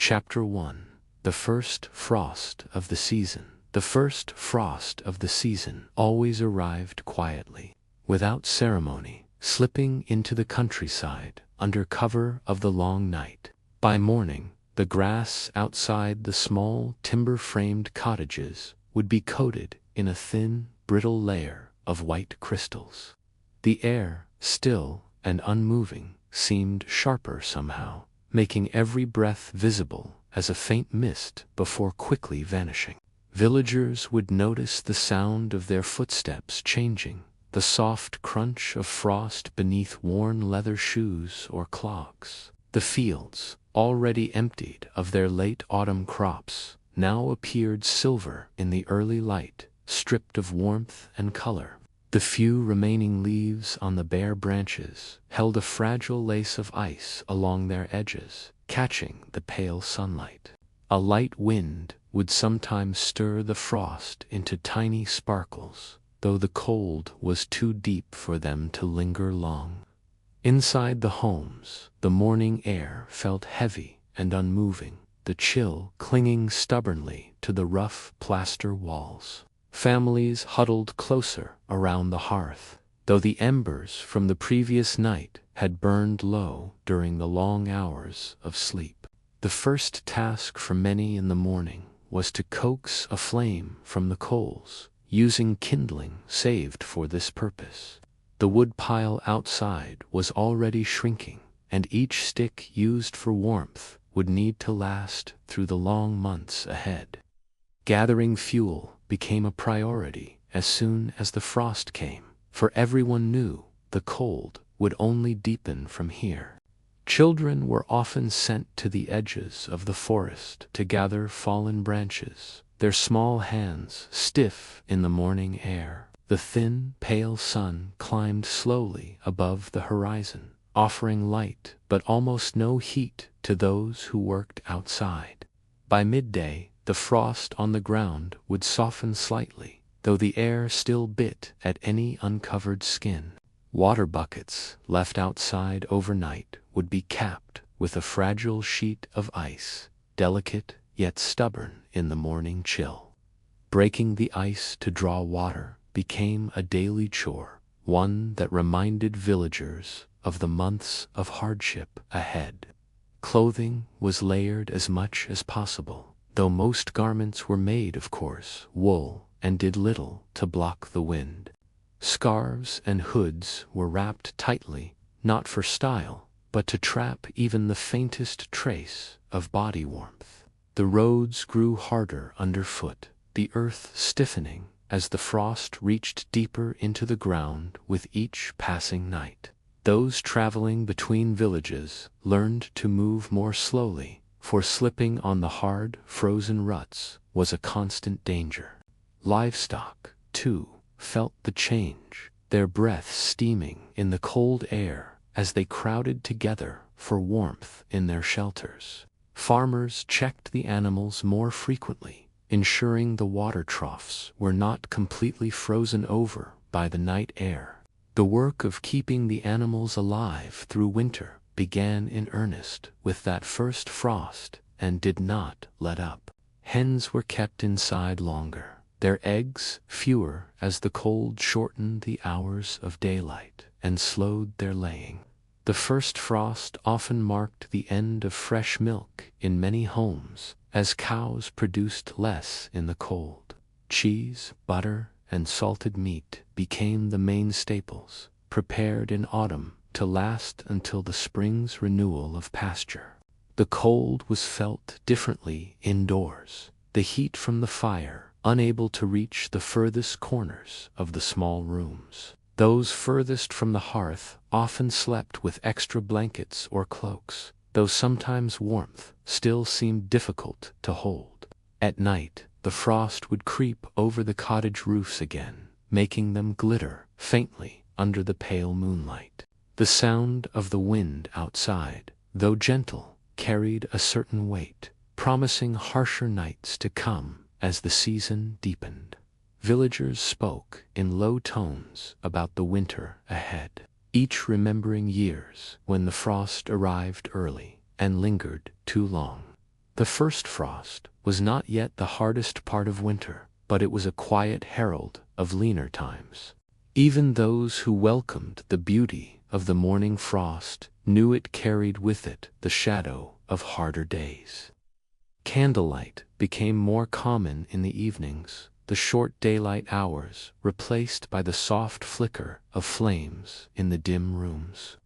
Chapter 1. The First Frost of the Season. The first frost of the season always arrived quietly, without ceremony, slipping into the countryside under cover of the long night. By morning, the grass outside the small timber-framed cottages would be coated in a thin, brittle layer of white crystals. The air, still and unmoving, seemed sharper somehow, making every breath visible as a faint mist before quickly vanishing. Villagers would notice the sound of their footsteps changing, the soft crunch of frost beneath worn leather shoes or clogs. The fields, already emptied of their late autumn crops, now appeared silver in the early light, stripped of warmth and color. The few remaining leaves on the bare branches held a fragile lace of ice along their edges, catching the pale sunlight. A light wind would sometimes stir the frost into tiny sparkles, though the cold was too deep for them to linger long. Inside the homes, the morning air felt heavy and unmoving, the chill clinging stubbornly to the rough plaster walls. Families huddled closer around the hearth, though the embers from the previous night had burned low during the long hours of sleep. The first task for many in the morning was to coax a flame from the coals, using kindling saved for this purpose. The wood pile outside was already shrinking, and each stick used for warmth would need to last through the long months ahead. Gathering fuel became a priority as soon as the frost came, for everyone knew the cold would only deepen from here. Children were often sent to the edges of the forest to gather fallen branches, their small hands stiff in the morning air. The thin, pale sun climbed slowly above the horizon, offering light but almost no heat to those who worked outside. By midday, the frost on the ground would soften slightly, though the air still bit at any uncovered skin. Water buckets left outside overnight would be capped with a fragile sheet of ice, delicate yet stubborn in the morning chill. Breaking the ice to draw water became a daily chore, one that reminded villagers of the months of hardship ahead. Clothing was layered as much as possible, though most garments were made of coarse wool and did little to block the wind. Scarves and hoods were wrapped tightly, not for style, but to trap even the faintest trace of body warmth. The roads grew harder underfoot, the earth stiffening as the frost reached deeper into the ground with each passing night. Those traveling between villages learned to move more slowly, for slipping on the hard, frozen ruts was a constant danger. Livestock, too, felt the change, their breaths steaming in the cold air as they crowded together for warmth in their shelters. Farmers checked the animals more frequently, ensuring the water troughs were not completely frozen over by the night air. The work of keeping the animals alive through winter began in earnest with that first frost and did not let up. Hens were kept inside longer, their eggs fewer as the cold shortened the hours of daylight and slowed their laying. The first frost often marked the end of fresh milk in many homes, as cows produced less in the cold. Cheese, butter, and salted meat became the main staples, prepared in autumn to last until the spring's renewal of pasture. The cold was felt differently indoors, the heat from the fire unable to reach the furthest corners of the small rooms. Those furthest from the hearth often slept with extra blankets or cloaks, though sometimes warmth still seemed difficult to hold. At night, the frost would creep over the cottage roofs again, making them glitter faintly under the pale moonlight. The sound of the wind outside, though gentle, carried a certain weight, promising harsher nights to come as the season deepened. Villagers spoke in low tones about the winter ahead, each remembering years when the frost arrived early and lingered too long. The first frost was not yet the hardest part of winter, but it was a quiet herald of leaner times. Even those who welcomed the beauty of the morning frost knew it carried with it the shadow of harder days. Candlelight became more common in the evenings, the short daylight hours replaced by the soft flicker of flames in the dim rooms.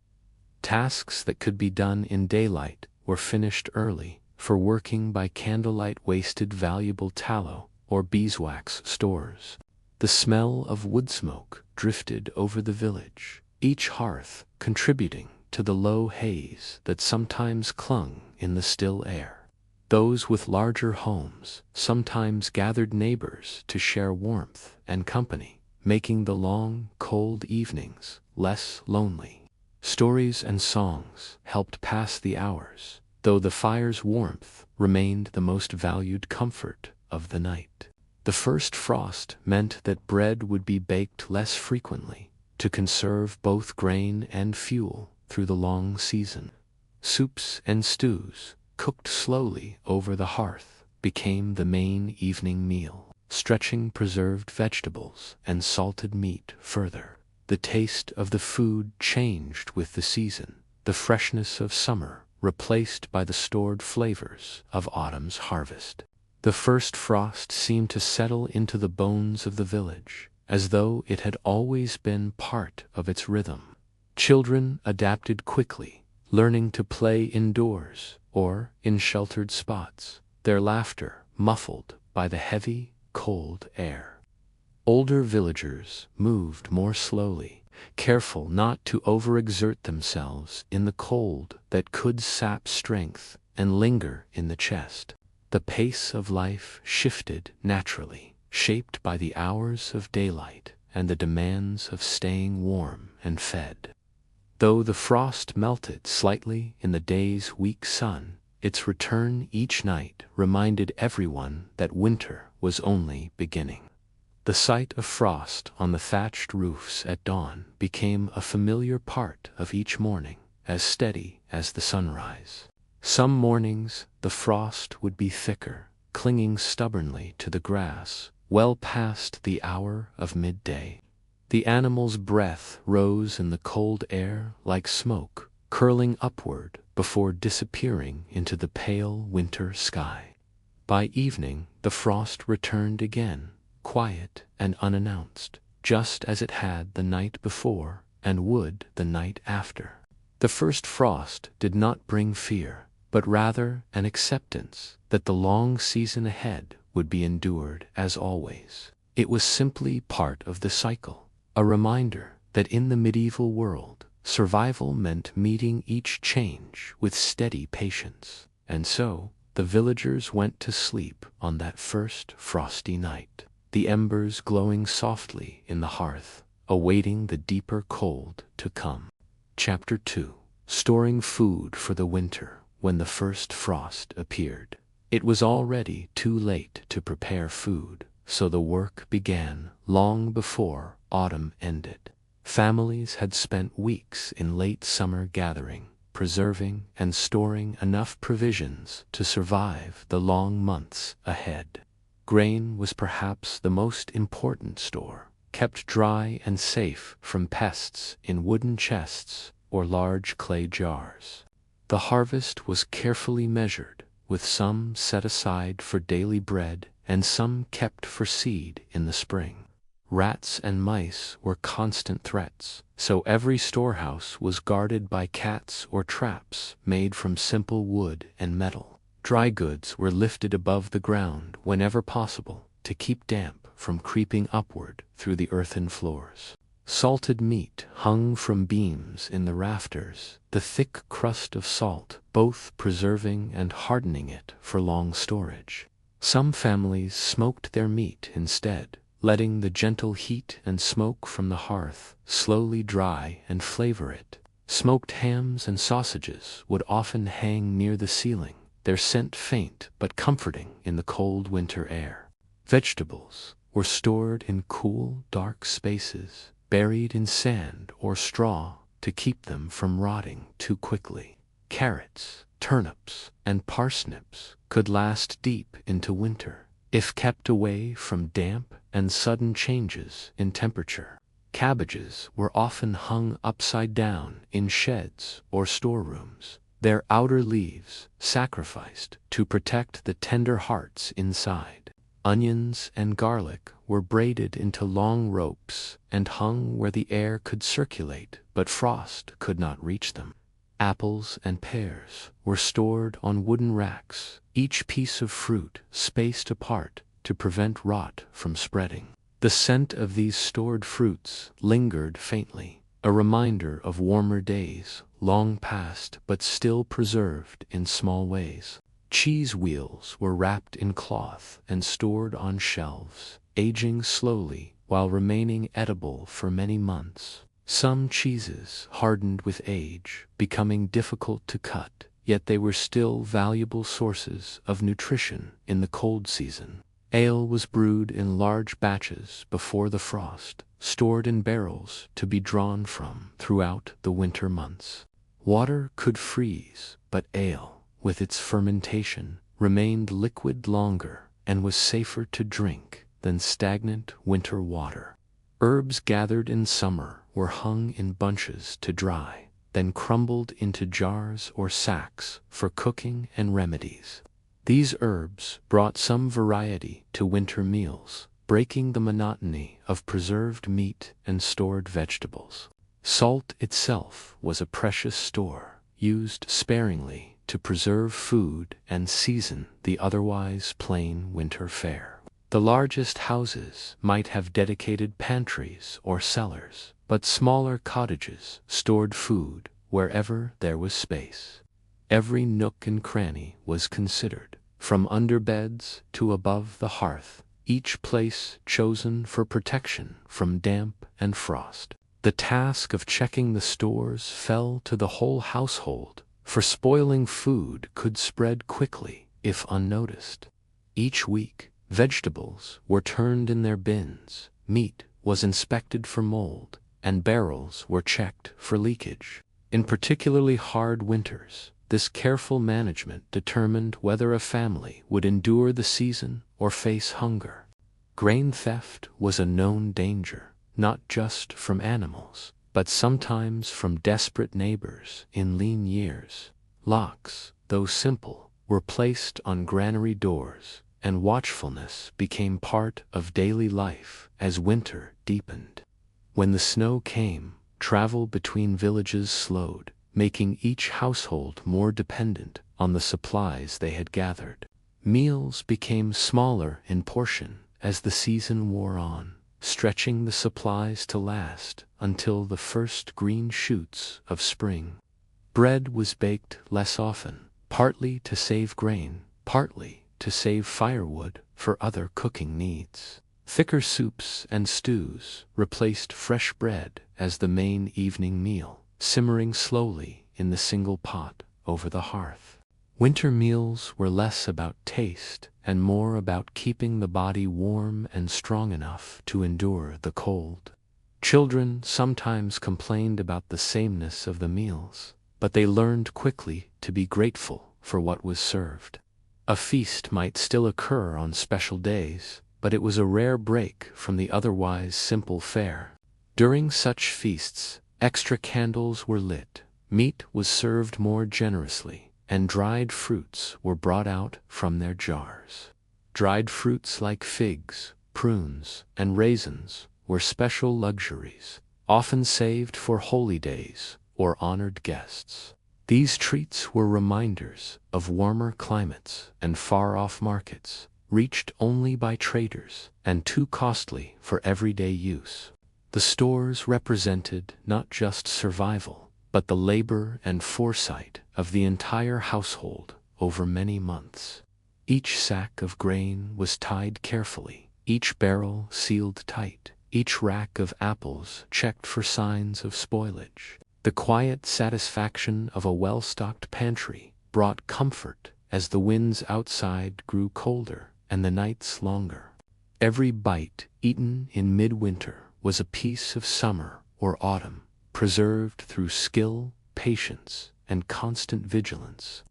Tasks that could be done in daylight were finished early, for working by candlelight wasted valuable tallow or beeswax stores. The smell of wood smoke drifted over the village, each hearth contributing to the low haze that sometimes clung in the still air. Those with larger homes sometimes gathered neighbors to share warmth and company, making the long, cold evenings less lonely. Stories and songs helped pass the hours, though the fire's warmth remained the most valued comfort of the night. The first frost meant that bread would be baked less frequently, to conserve both grain and fuel through the long season. Soups and stews, cooked slowly over the hearth, became the main evening meal, stretching preserved vegetables and salted meat further. The taste of the food changed with the season, the freshness of summer replaced by the stored flavors of autumn's harvest. The first frost seemed to settle into the bones of the village, as though it had always been part of its rhythm. Children adapted quickly, learning to play indoors or in sheltered spots, their laughter muffled by the heavy, cold air. Older villagers moved more slowly, careful not to overexert themselves in the cold that could sap strength and linger in the chest. The pace of life shifted naturally, shaped by the hours of daylight and the demands of staying warm and fed. Though the frost melted slightly in the day's weak sun, its return each night reminded everyone that winter was only beginning. The sight of frost on the thatched roofs at dawn became a familiar part of each morning, as steady as the sunrise. Some mornings the frost would be thicker, clinging stubbornly to the grass, well past the hour of midday. The animal's breath rose in the cold air like smoke, curling upward before disappearing into the pale winter sky. By evening the frost returned again, quiet and unannounced, just as it had the night before and would the night after. The first frost did not bring fear, but rather an acceptance that the long season ahead would be endured as always. It was simply part of the cycle, a reminder that in the medieval world, survival meant meeting each change with steady patience. And so, the villagers went to sleep on that first frosty night, the embers glowing softly in the hearth, awaiting the deeper cold to come. Chapter 2. Storing food for the winter. When the first frost appeared, it was already too late to prepare food, so the work began long before autumn ended. Families had spent weeks in late summer gathering, preserving and storing enough provisions to survive the long months ahead. Grain was perhaps the most important store, kept dry and safe from pests in wooden chests or large clay jars. The harvest was carefully measured, with some set aside for daily bread and some kept for seed in the spring. Rats and mice were constant threats, so every storehouse was guarded by cats or traps made from simple wood and metal. Dry goods were lifted above the ground whenever possible to keep damp from creeping upward through the earthen floors. Salted meat hung from beams in the rafters, the thick crust of salt both preserving and hardening it for long storage. Some families smoked their meat instead, letting the gentle heat and smoke from the hearth slowly dry and flavor it. Smoked hams and sausages would often hang near the ceiling, their scent faint but comforting in the cold winter air. Vegetables were stored in cool, dark spaces, buried in sand or straw to keep them from rotting too quickly. Carrots, turnips, and parsnips could last deep into winter, if kept away from damp and sudden changes in temperature. Cabbages were often hung upside down in sheds or storerooms, their outer leaves sacrificed to protect the tender hearts inside. Onions and garlic were braided into long ropes and hung where the air could circulate but frost could not reach them. Apples and pears were stored on wooden racks, each piece of fruit spaced apart to prevent rot from spreading. The scent of these stored fruits lingered faintly, a reminder of warmer days, long past but still preserved in small ways. Cheese wheels were wrapped in cloth and stored on shelves, aging slowly while remaining edible for many months. Some cheeses hardened with age, becoming difficult to cut, yet they were still valuable sources of nutrition in the cold season. Ale was brewed in large batches before the frost, stored in barrels to be drawn from throughout the winter months. Water could freeze, but ale, with its fermentation, remained liquid longer and was safer to drink than stagnant winter water. Herbs gathered in summer were hung in bunches to dry, then crumbled into jars or sacks for cooking and remedies. These herbs brought some variety to winter meals, breaking the monotony of preserved meat and stored vegetables. Salt itself was a precious store, used sparingly to preserve food and season the otherwise plain winter fare. The largest houses might have dedicated pantries or cellars, but smaller cottages stored food wherever there was space. Every nook and cranny was considered, from under beds to above the hearth, each place chosen for protection from damp and frost. The task of checking the stores fell to the whole household, for spoiling food could spread quickly if unnoticed. Each week, vegetables were turned in their bins, meat was inspected for mold, and barrels were checked for leakage. In particularly hard winters, this careful management determined whether a family would endure the season or face hunger. Grain theft was a known danger, not just from animals, but sometimes from desperate neighbors in lean years. Locks, though simple, were placed on granary doors, and watchfulness became part of daily life as winter deepened. When the snow came, travel between villages slowed, making each household more dependent on the supplies they had gathered. Meals became smaller in portion as the season wore on, stretching the supplies to last until the first green shoots of spring. Bread was baked less often, partly to save grain, partly to save firewood for other cooking needs. Thicker soups and stews replaced fresh bread as the main evening meal, simmering slowly in the single pot over the hearth. Winter meals were less about taste and more about keeping the body warm and strong enough to endure the cold. Children sometimes complained about the sameness of the meals, but they learned quickly to be grateful for what was served. A feast might still occur on special days, but it was a rare break from the otherwise simple fare. During such feasts, extra candles were lit, meat was served more generously, and dried fruits were brought out from their jars. Dried fruits like figs, prunes, and raisins were special luxuries, often saved for holy days or honored guests. These treats were reminders of warmer climates and far-off markets, reached only by traders and too costly for everyday use. The stores represented not just survival, but the labor and foresight of the entire household over many months. Each sack of grain was tied carefully, each barrel sealed tight, each rack of apples checked for signs of spoilage. The quiet satisfaction of a well-stocked pantry brought comfort as the winds outside grew colder and the nights longer. Every bite eaten in midwinter was a piece of summer or autumn, preserved through skill, patience, and constant vigilance.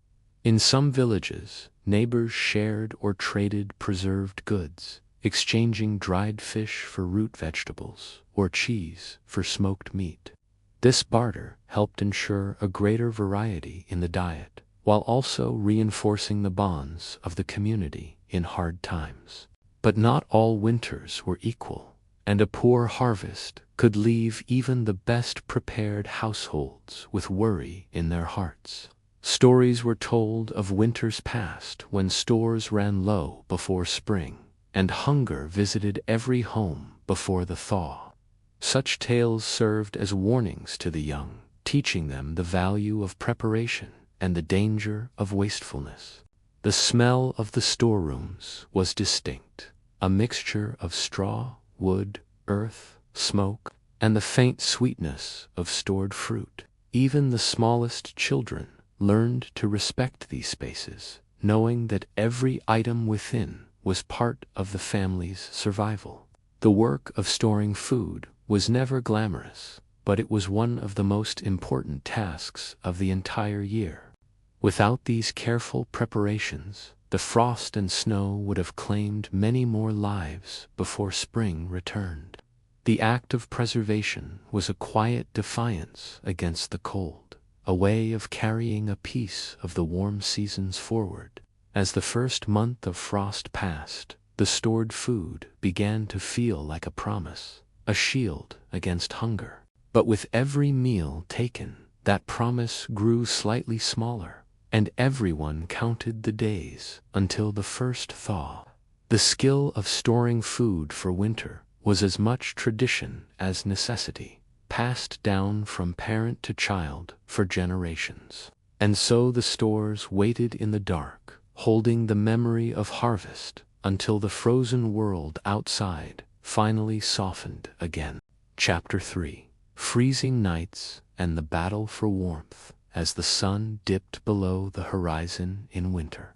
In some villages, neighbors shared or traded preserved goods, exchanging dried fish for root vegetables or cheese for smoked meat. This barter helped ensure a greater variety in the diet, while also reinforcing the bonds of the community in hard times. But not all winters were equal, and a poor harvest could leave even the best prepared households with worry in their hearts. Stories were told of winters past when stores ran low before spring, and hunger visited every home before the thaw. Such tales served as warnings to the young, teaching them the value of preparation and the danger of wastefulness. The smell of the storerooms was distinct, a mixture of straw, wood, earth, smoke, and the faint sweetness of stored fruit. Even the smallest children learned to respect these spaces, knowing that every item within was part of the family's survival. The work of storing food was never glamorous, but it was one of the most important tasks of the entire year. Without these careful preparations, the frost and snow would have claimed many more lives before spring returned. The act of preservation was a quiet defiance against the cold, a way of carrying a piece of the warm seasons forward. As the first month of frost passed, the stored food began to feel like a promise, a shield against hunger. But with every meal taken, that promise grew slightly smaller, and everyone counted the days until the first thaw. The skill of storing food for winter was as much tradition as necessity, passed down from parent to child for generations. And so the stores waited in the dark, holding the memory of harvest until the frozen world outside finally softened again. Chapter 3: Freezing Nights and the Battle for Warmth. As the sun dipped below the horizon in winter,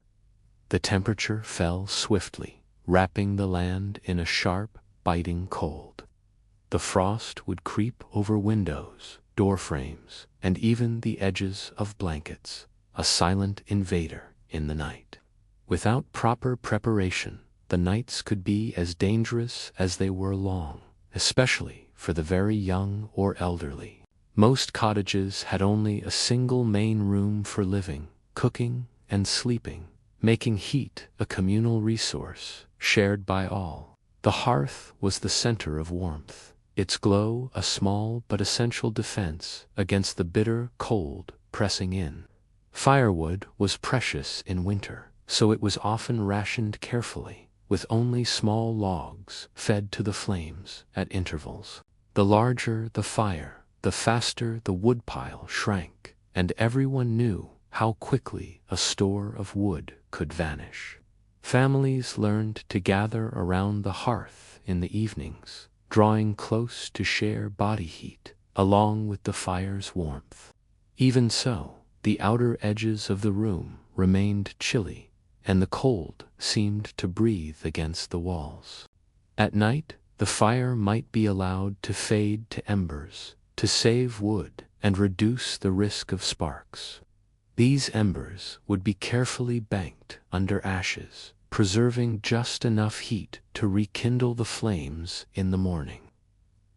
the temperature fell swiftly, wrapping the land in a sharp, biting cold. The frost would creep over windows, door frames, and even the edges of blankets, a silent invader in the night. Without proper preparation, the nights could be as dangerous as they were long, especially for the very young or elderly. Most cottages had only a single main room for living, cooking, and sleeping, making heat a communal resource shared by all. The hearth was the center of warmth, its glow a small but essential defense against the bitter cold pressing in. Firewood was precious in winter, so it was often rationed carefully, with only small logs fed to the flames at intervals. The larger the fire, the faster the woodpile shrank, and everyone knew how quickly a store of wood could vanish. Families learned to gather around the hearth in the evenings, drawing close to share body heat, along with the fire's warmth. Even so, the outer edges of the room remained chilly, and the cold seemed to breathe against the walls. At night, the fire might be allowed to fade to embers, to save wood and reduce the risk of sparks. These embers would be carefully banked under ashes, preserving just enough heat to rekindle the flames in the morning.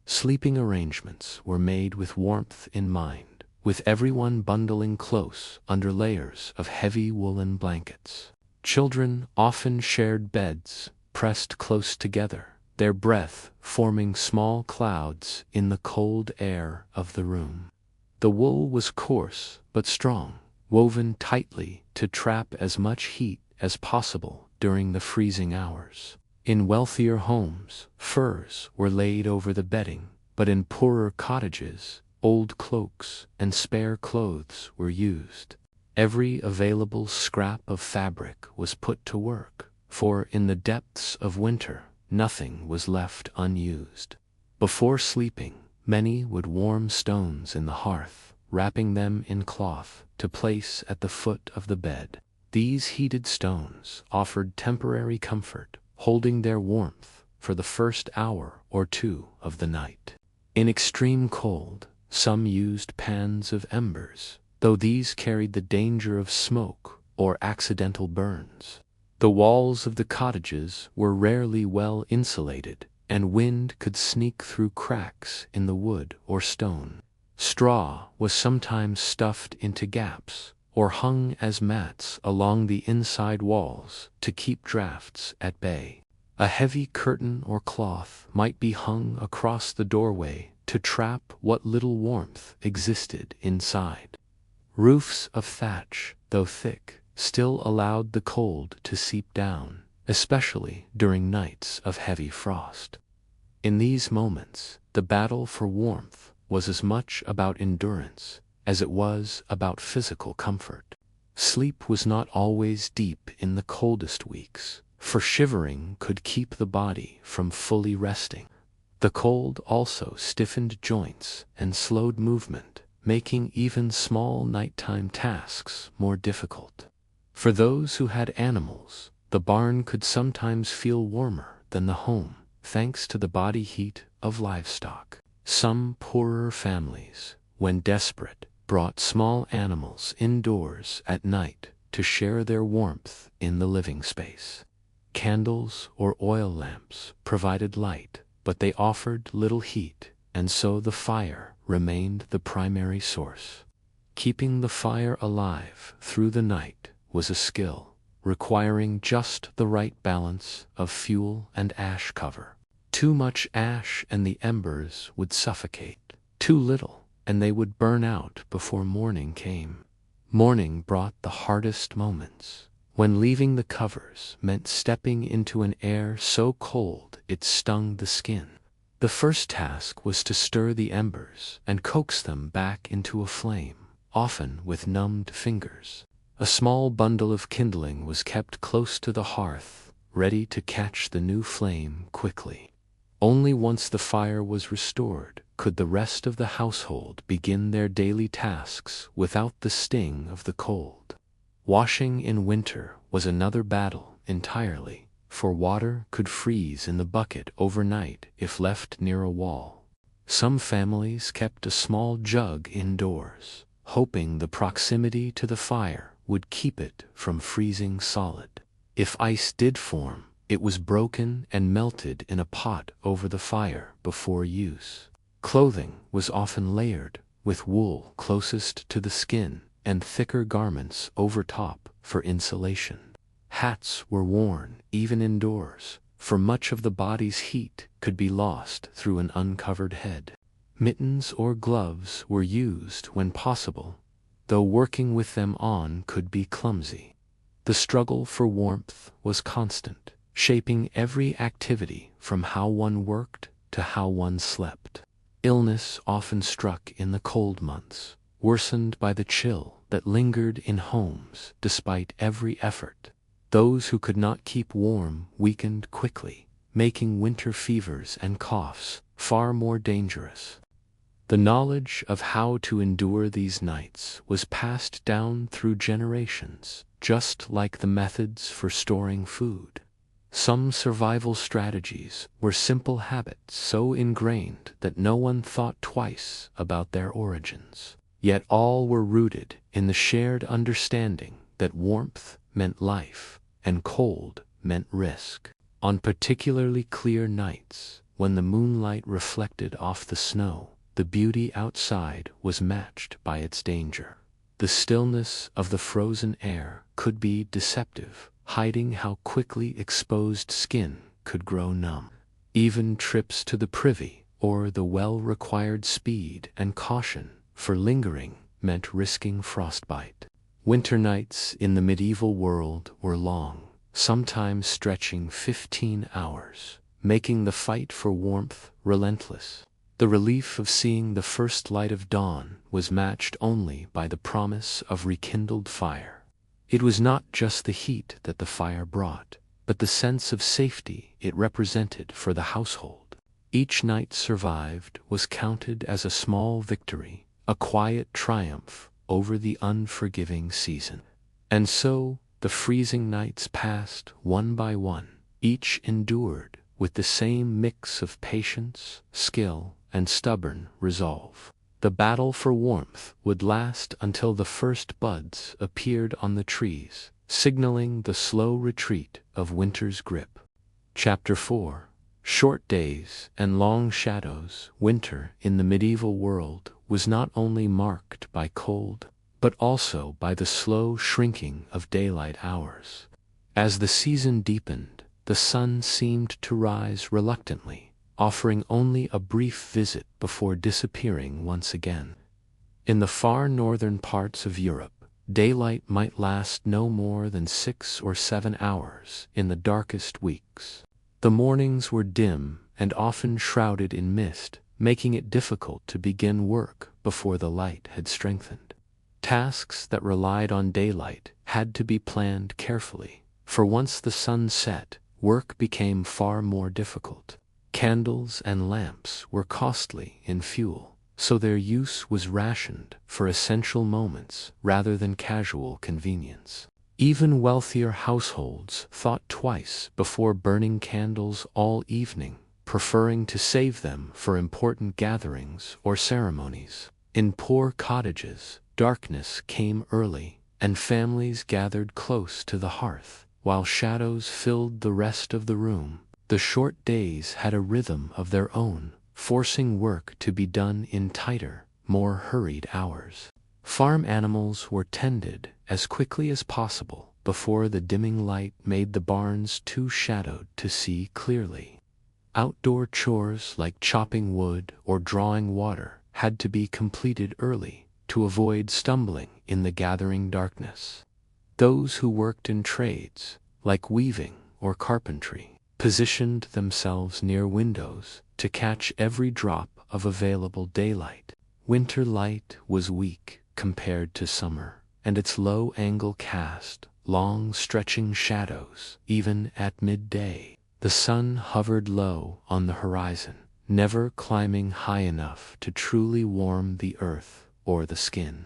Sleeping arrangements were made with warmth in mind, with everyone bundling close under layers of heavy woolen blankets. Children often shared beds, pressed close together, their breath forming small clouds in the cold air of the room. The wool was coarse but strong, woven tightly to trap as much heat as possible during the freezing hours. In wealthier homes, furs were laid over the bedding, but in poorer cottages, old cloaks and spare clothes were used. Every available scrap of fabric was put to work, for in the depths of winter, nothing was left unused. Before sleeping, many would warm stones in the hearth, wrapping them in cloth to place at the foot of the bed. These heated stones offered temporary comfort, holding their warmth for the first hour or two of the night. In extreme cold, some used pans of embers, though these carried the danger of smoke or accidental burns. The walls of the cottages were rarely well insulated, and wind could sneak through cracks in the wood or stone. Straw was sometimes stuffed into gaps, or hung as mats along the inside walls to keep drafts at bay. A heavy curtain or cloth might be hung across the doorway to trap what little warmth existed inside. Roofs of thatch, though thick, still allowed the cold to seep down, especially during nights of heavy frost. In these moments, the battle for warmth was as much about endurance as it was about physical comfort. Sleep was not always deep in the coldest weeks, for shivering could keep the body from fully resting. The cold also stiffened joints and slowed movement, making even small nighttime tasks more difficult. For those who had animals, the barn could sometimes feel warmer than the home, thanks to the body heat of livestock. Some poorer families, when desperate, brought small animals indoors at night to share their warmth in the living space. Candles or oil lamps provided light, but they offered little heat, and so the fire remained the primary source. Keeping the fire alive through the night was a skill, requiring just the right balance of fuel and ash cover. Too much ash and the embers would suffocate. Too little, and they would burn out before morning came. Morning brought the hardest moments, when leaving the covers meant stepping into an air so cold it stung the skin. The first task was to stir the embers and coax them back into a flame, often with numbed fingers. A small bundle of kindling was kept close to the hearth, ready to catch the new flame quickly. Only once the fire was restored could the rest of the household begin their daily tasks without the sting of the cold. Washing in winter was another battle entirely, for water could freeze in the bucket overnight if left near a wall. Some families kept a small jug indoors, hoping the proximity to the fire would keep it from freezing solid. If ice did form, it was broken and melted in a pot over the fire before use. Clothing was often layered, with wool closest to the skin and thicker garments over top for insulation. Hats were worn even indoors, for much of the body's heat could be lost through an uncovered head. Mittens or gloves were used when possible, though working with them on could be clumsy. The struggle for warmth was constant, shaping every activity from how one worked to how one slept. Illness often struck in the cold months, worsened by the chill that lingered in homes despite every effort. Those who could not keep warm weakened quickly, making winter fevers and coughs far more dangerous. The knowledge of how to endure these nights was passed down through generations, just like the methods for storing food. Some survival strategies were simple habits so ingrained that no one thought twice about their origins. Yet all were rooted in the shared understanding that warmth meant life and cold meant risk. On particularly clear nights, when the moonlight reflected off the snow, the beauty outside was matched by its danger. The stillness of the frozen air could be deceptive, hiding how quickly exposed skin could grow numb. Even trips to the privy, or the well-required speed and caution for lingering, meant risking frostbite. Winter nights in the medieval world were long, sometimes stretching 15 hours, making the fight for warmth relentless. The relief of seeing the first light of dawn was matched only by the promise of rekindled fire. It was not just the heat that the fire brought, but the sense of safety it represented for the household. Each night survived was counted as a small victory, a quiet triumph over the unforgiving season. And so the freezing nights passed one by one, each endured with the same mix of patience, skill, and stubborn resolve. The battle for warmth would last until the first buds appeared on the trees, signaling the slow retreat of winter's grip. Chapter 4. Short days and long shadows. Winter in the medieval world was not only marked by cold, but also by the slow shrinking of daylight hours. As the season deepened, the sun seemed to rise reluctantly, offering only a brief visit before disappearing once again. In the far northern parts of Europe, daylight might last no more than 6 or 7 hours in the darkest weeks. The mornings were dim and often shrouded in mist, making it difficult to begin work before the light had strengthened. Tasks that relied on daylight had to be planned carefully, for once the sun set, work became far more difficult. Candles and lamps were costly in fuel, so their use was rationed for essential moments rather than casual convenience. Even wealthier households thought twice before burning candles all evening, preferring to save them for important gatherings or ceremonies. In poor cottages, darkness came early, and families gathered close to the hearth, while shadows filled the rest of the room. The short days had a rhythm of their own, forcing work to be done in tighter, more hurried hours. Farm animals were tended as quickly as possible before the dimming light made the barns too shadowed to see clearly. Outdoor chores like chopping wood or drawing water had to be completed early to avoid stumbling in the gathering darkness. Those who worked in trades, like weaving or carpentry, positioned themselves near windows to catch every drop of available daylight. Winter light was weak compared to summer, and its low angle cast long stretching shadows even at midday. The sun hovered low on the horizon, never climbing high enough to truly warm the earth or the skin.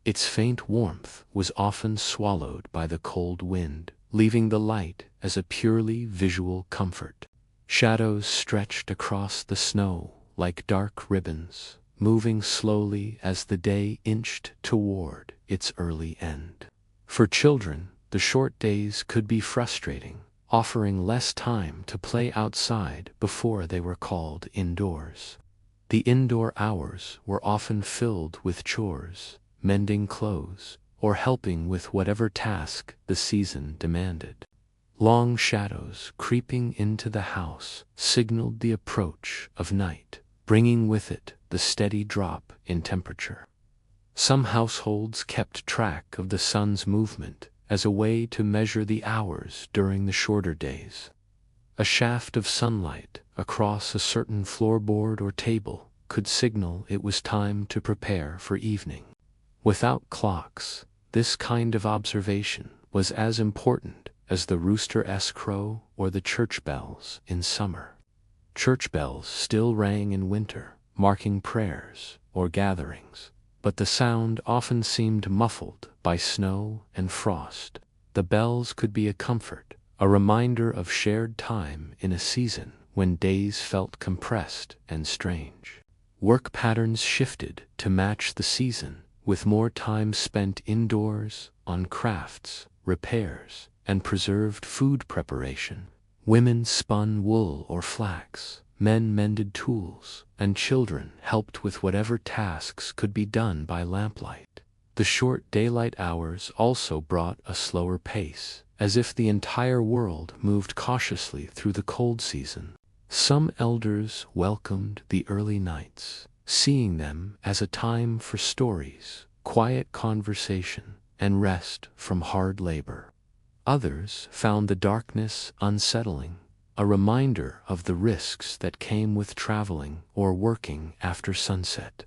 Its faint warmth was often swallowed by the cold wind, leaving the light as a purely visual comfort. Shadows stretched across the snow like dark ribbons, moving slowly as the day inched toward its early end. For children, the short days could be frustrating, offering less time to play outside before they were called indoors. The indoor hours were often filled with chores, mending clothes, or helping with whatever task the season demanded. Long shadows creeping into the house signaled the approach of night, bringing with it the steady drop in temperature. Some households kept track of the sun's movement as a way to measure the hours during the shorter days. A shaft of sunlight across a certain floorboard or table could signal it was time to prepare for evening. Without clocks, this kind of observation was as important as the rooster-esque crow or the church bells in summer. Church bells still rang in winter, marking prayers or gatherings, but the sound often seemed muffled by snow and frost. The bells could be a comfort, a reminder of shared time in a season when days felt compressed and strange. Work patterns shifted to match the season, with more time spent indoors on crafts, repairs, and preserved food preparation. Women spun wool or flax, men mended tools, and children helped with whatever tasks could be done by lamplight. The short daylight hours also brought a slower pace, as if the entire world moved cautiously through the cold season. Some elders welcomed the early nights, seeing them as a time for stories, quiet conversation, and rest from hard labor. Others found the darkness unsettling, a reminder of the risks that came with traveling or working after sunset.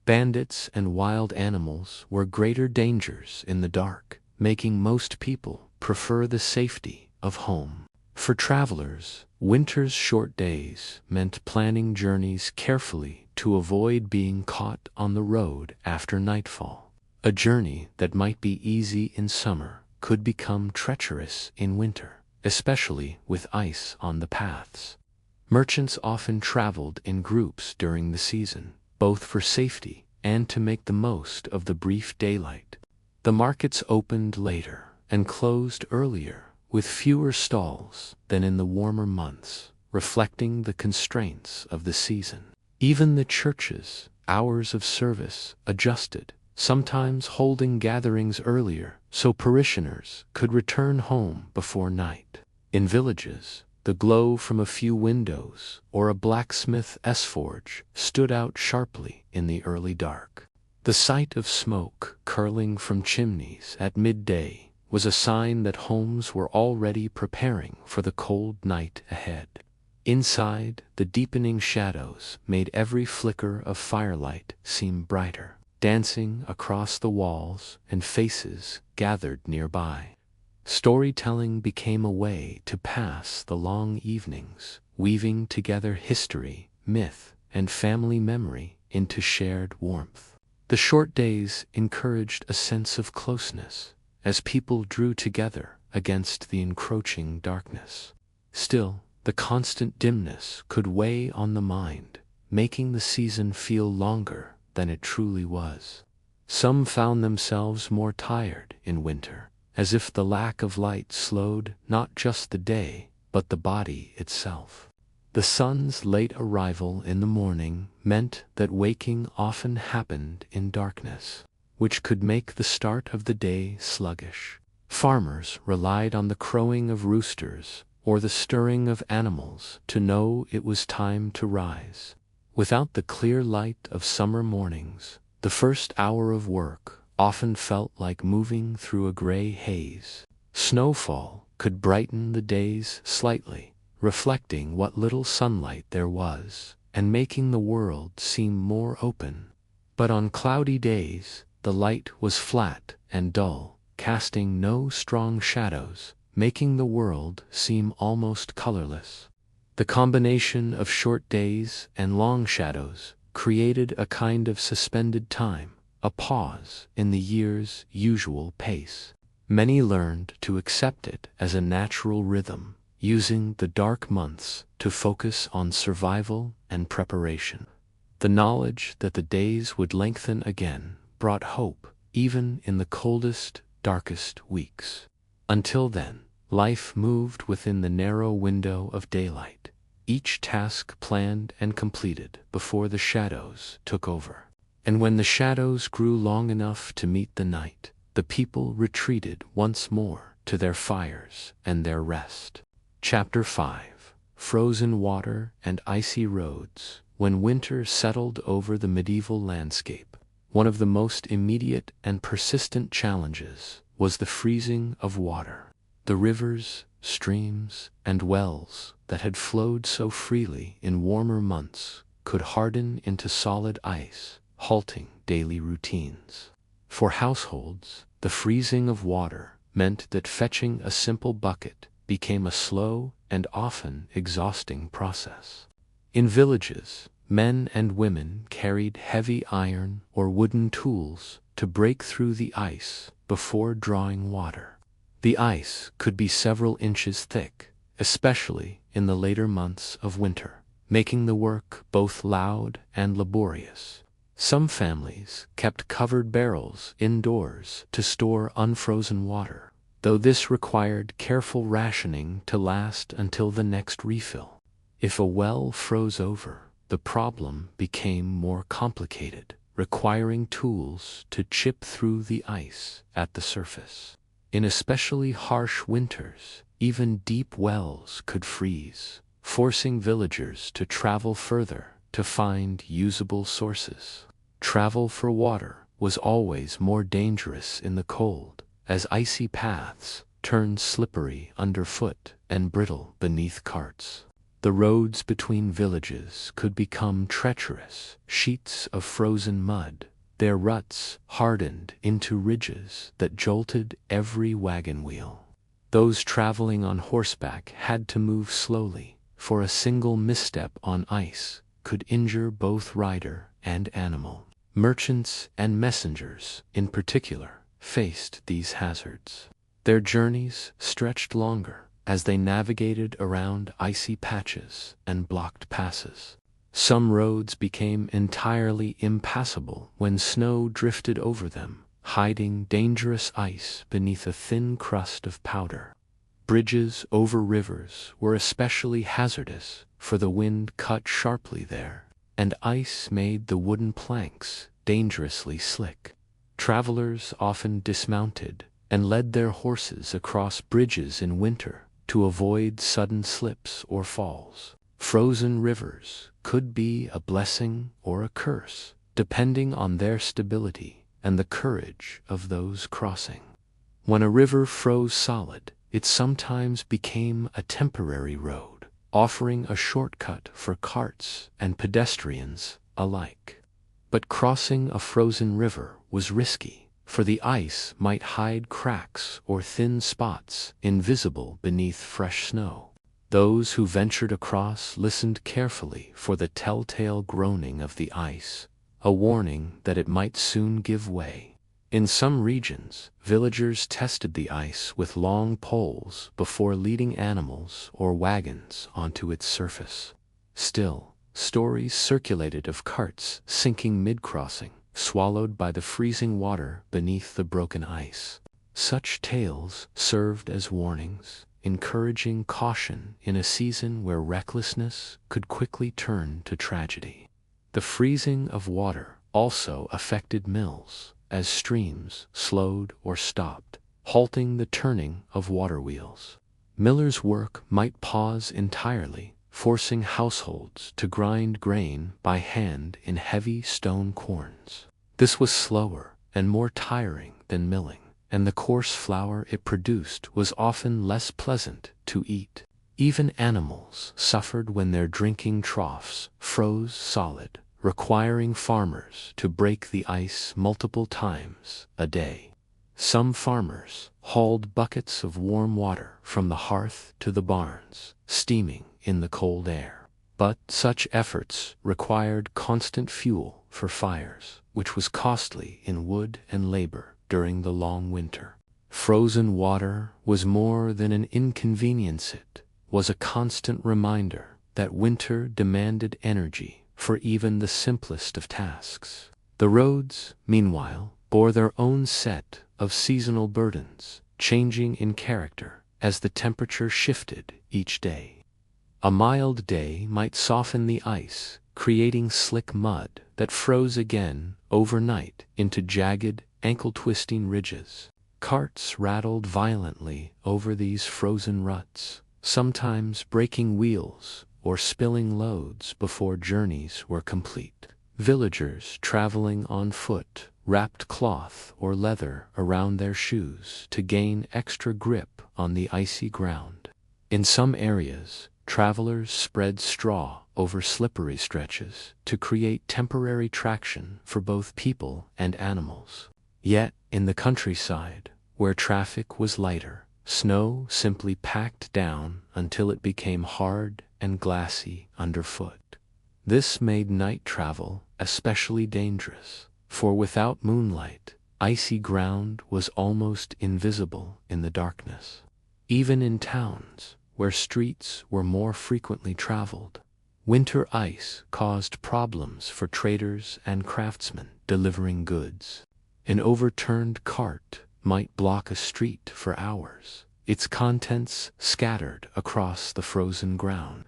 Bandits and wild animals were greater dangers in the dark, making most people prefer the safety of home. For travelers, winter's short days meant planning journeys carefully to avoid being caught on the road after nightfall. A journey that might be easy in summer could become treacherous in winter, especially with ice on the paths. Merchants often traveled in groups during the season, both for safety and to make the most of the brief daylight. The markets opened later and closed earlier, with fewer stalls than in the warmer months, reflecting the constraints of the season. Even the churches' hours of service adjusted, sometimes holding gatherings earlier so parishioners could return home before night. In villages, the glow from a few windows or a blacksmith's forge stood out sharply in the early dark. The sight of smoke curling from chimneys at midday was a sign that homes were already preparing for the cold night ahead. Inside, the deepening shadows made every flicker of firelight seem brighter, dancing across the walls and faces gathered nearby. Storytelling became a way to pass the long evenings, weaving together history, myth, and family memory into shared warmth. The short days encouraged a sense of closeness, as people drew together against the encroaching darkness. Still, the constant dimness could weigh on the mind, making the season feel longer than it truly was. Some found themselves more tired in winter, as if the lack of light slowed not just the day, but the body itself. The sun's late arrival in the morning meant that waking often happened in darkness, which could make the start of the day sluggish. Farmers relied on the crowing of roosters or the stirring of animals to know it was time to rise. Without the clear light of summer mornings, the first hour of work often felt like moving through a gray haze. Snowfall could brighten the days slightly, reflecting what little sunlight there was and making the world seem more open. But on cloudy days, the light was flat and dull, casting no strong shadows, making the world seem almost colorless. The combination of short days and long shadows created a kind of suspended time, a pause in the year's usual pace. Many learned to accept it as a natural rhythm, using the dark months to focus on survival and preparation. The knowledge that the days would lengthen again brought hope, even in the coldest, darkest weeks. Until then, life moved within the narrow window of daylight, each task planned and completed before the shadows took over. And when the shadows grew long enough to meet the night, the people retreated once more to their fires and their rest. Chapter 5: Frozen Water and Icy Roads. When winter settled over the medieval landscape, one of the most immediate and persistent challenges was the freezing of water. The rivers, streams, and wells that had flowed so freely in warmer months could harden into solid ice, halting daily routines. For households, the freezing of water meant that fetching a simple bucket became a slow and often exhausting process. In villages, men and women carried heavy iron or wooden tools to break through the ice before drawing water. The ice could be several inches thick, especially in the later months of winter, making the work both loud and laborious. Some families kept covered barrels indoors to store unfrozen water, though this required careful rationing to last until the next refill. If a well froze over, the problem became more complicated, requiring tools to chip through the ice at the surface. In especially harsh winters, even deep wells could freeze, forcing villagers to travel further to find usable sources. Travel for water was always more dangerous in the cold, as icy paths turned slippery underfoot and brittle beneath carts. The roads between villages could become treacherous sheets of frozen mud, their ruts hardened into ridges that jolted every wagon wheel. Those traveling on horseback had to move slowly, for a single misstep on ice could injure both rider and animal. Merchants and messengers, in particular, faced these hazards. Their journeys stretched longer as they navigated around icy patches and blocked passes. Some roads became entirely impassable when snow drifted over them, hiding dangerous ice beneath a thin crust of powder. Bridges over rivers were especially hazardous, for the wind cut sharply there, and ice made the wooden planks dangerously slick. Travelers often dismounted and led their horses across bridges in winter to avoid sudden slips or falls. Frozen rivers could be a blessing or a curse, depending on their stability and the courage of those crossing. When a river froze solid, it sometimes became a temporary road, offering a shortcut for carts and pedestrians alike. But crossing a frozen river was risky, for the ice might hide cracks or thin spots invisible beneath fresh snow. Those who ventured across listened carefully for the telltale groaning of the ice, a warning that it might soon give way. In some regions, villagers tested the ice with long poles before leading animals or wagons onto its surface. Still, stories circulated of carts sinking mid-crossing, swallowed by the freezing water beneath the broken ice. Such tales served as warnings, encouraging caution in a season where recklessness could quickly turn to tragedy. The freezing of water also affected mills, as streams slowed or stopped, halting the turning of water wheels. Millers' work might pause entirely, forcing households to grind grain by hand in heavy stone querns. This was slower and more tiring than milling, and the coarse flour it produced was often less pleasant to eat. Even animals suffered when their drinking troughs froze solid, requiring farmers to break the ice multiple times a day. Some farmers hauled buckets of warm water from the hearth to the barns, steaming in the cold air. But such efforts required constant fuel for fires, which was costly in wood and labor during the long winter. Frozen water was more than an inconvenience, it was a constant reminder that winter demanded energy for even the simplest of tasks. The roads, meanwhile, bore their own set of seasonal burdens, changing in character as the temperature shifted each day. A mild day might soften the ice, creating slick mud that froze again overnight into jagged, ankle-twisting ridges. Carts rattled violently over these frozen ruts, sometimes breaking wheels or spilling loads before journeys were complete. Villagers traveling on foot wrapped cloth or leather around their shoes to gain extra grip on the icy ground. In some areas, travelers spread straw over slippery stretches to create temporary traction for both people and animals. Yet, in the countryside, where traffic was lighter, snow simply packed down until it became hard and glassy underfoot. This made night travel especially dangerous, for without moonlight, icy ground was almost invisible in the darkness. Even in towns, where streets were more frequently traveled, winter ice caused problems for traders and craftsmen delivering goods. An overturned cart might block a street for hours, its contents scattered across the frozen ground.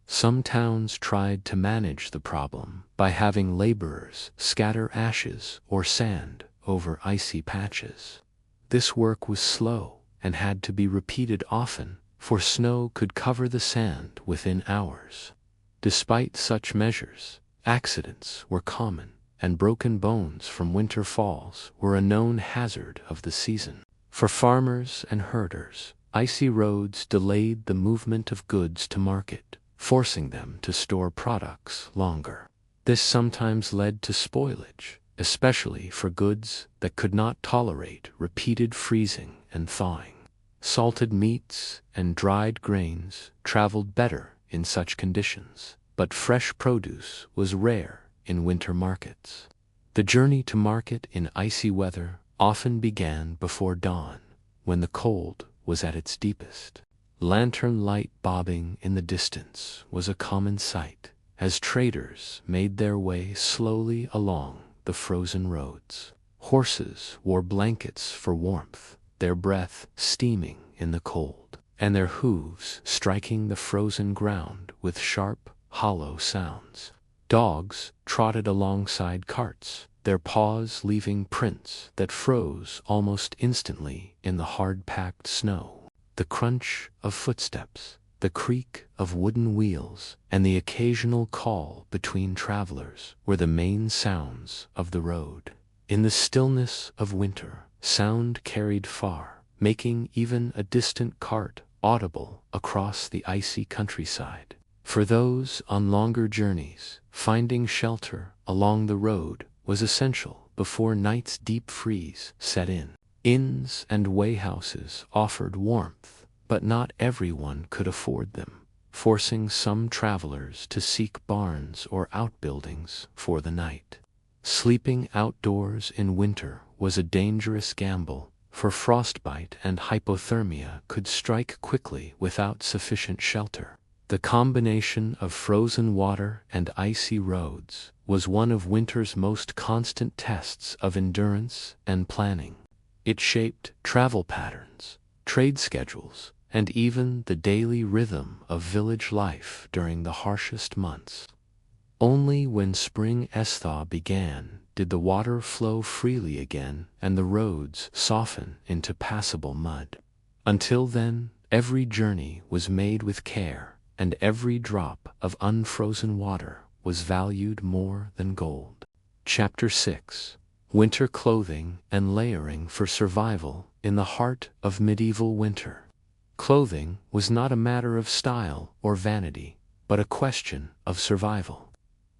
Some towns tried to manage the problem by having laborers scatter ashes or sand over icy patches. This work was slow and had to be repeated often, for snow could cover the sand within hours. Despite such measures, accidents were common, and broken bones from winter falls were a known hazard of the season. For farmers and herders, icy roads delayed the movement of goods to market, forcing them to store products longer. This sometimes led to spoilage, especially for goods that could not tolerate repeated freezing and thawing. Salted meats and dried grains traveled better in such conditions, but fresh produce was rare in winter markets. The journey to market in icy weather often began before dawn, when the cold was at its deepest. Lantern light bobbing in the distance was a common sight, as traders made their way slowly along the frozen roads. Horses wore blankets for warmth, their breath steaming in the cold, and their hooves striking the frozen ground with sharp, hollow sounds. Dogs trotted alongside carts, their paws leaving prints that froze almost instantly in the hard-packed snow. The crunch of footsteps, the creak of wooden wheels, and the occasional call between travelers were the main sounds of the road. In the stillness of winter, sound carried far, making even a distant cart audible across the icy countryside. For those on longer journeys, finding shelter along the road was essential before night's deep freeze set in. Inns and wayhouses offered warmth, but not everyone could afford them, forcing some travelers to seek barns or outbuildings for the night. Sleeping outdoors in winter was a dangerous gamble, for frostbite and hypothermia could strike quickly without sufficient shelter. The combination of frozen water and icy roads was one of winter's most constant tests of endurance and planning. It shaped travel patterns, trade schedules, and even the daily rhythm of village life during the harshest months. Only when spring thaw began did the water flow freely again and the roads soften into passable mud. Until then, every journey was made with care, and every drop of unfrozen water was valued more than gold. Chapter 6: Winter Clothing and Layering for Survival in the Heart of Medieval Winter. Clothing was not a matter of style or vanity, but a question of survival.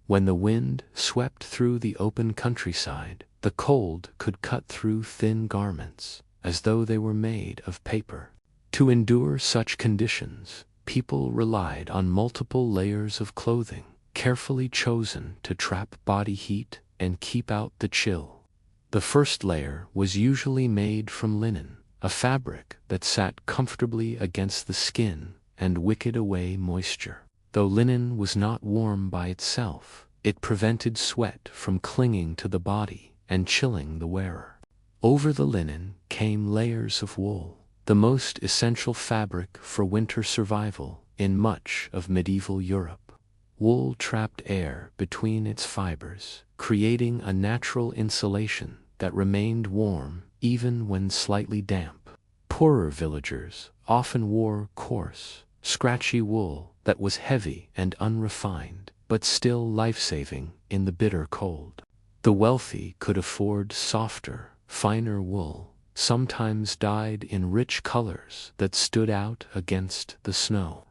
When the wind swept through the open countryside, the cold could cut through thin garments, as though they were made of paper. To endure such conditions, people relied on multiple layers of clothing, carefully chosen to trap body heat and keep out the chill. The first layer was usually made from linen, a fabric that sat comfortably against the skin and wicked away moisture. Though linen was not warm by itself, it prevented sweat from clinging to the body and chilling the wearer. Over the linen came layers of wool, the most essential fabric for winter survival in much of medieval Europe. Wool trapped air between its fibers, creating a natural insulation that remained warm even when slightly damp. Poorer villagers often wore coarse, scratchy wool that was heavy and unrefined, but still life-saving in the bitter cold. The wealthy could afford softer, finer wool, sometimes dyed in rich colors that stood out against the snow.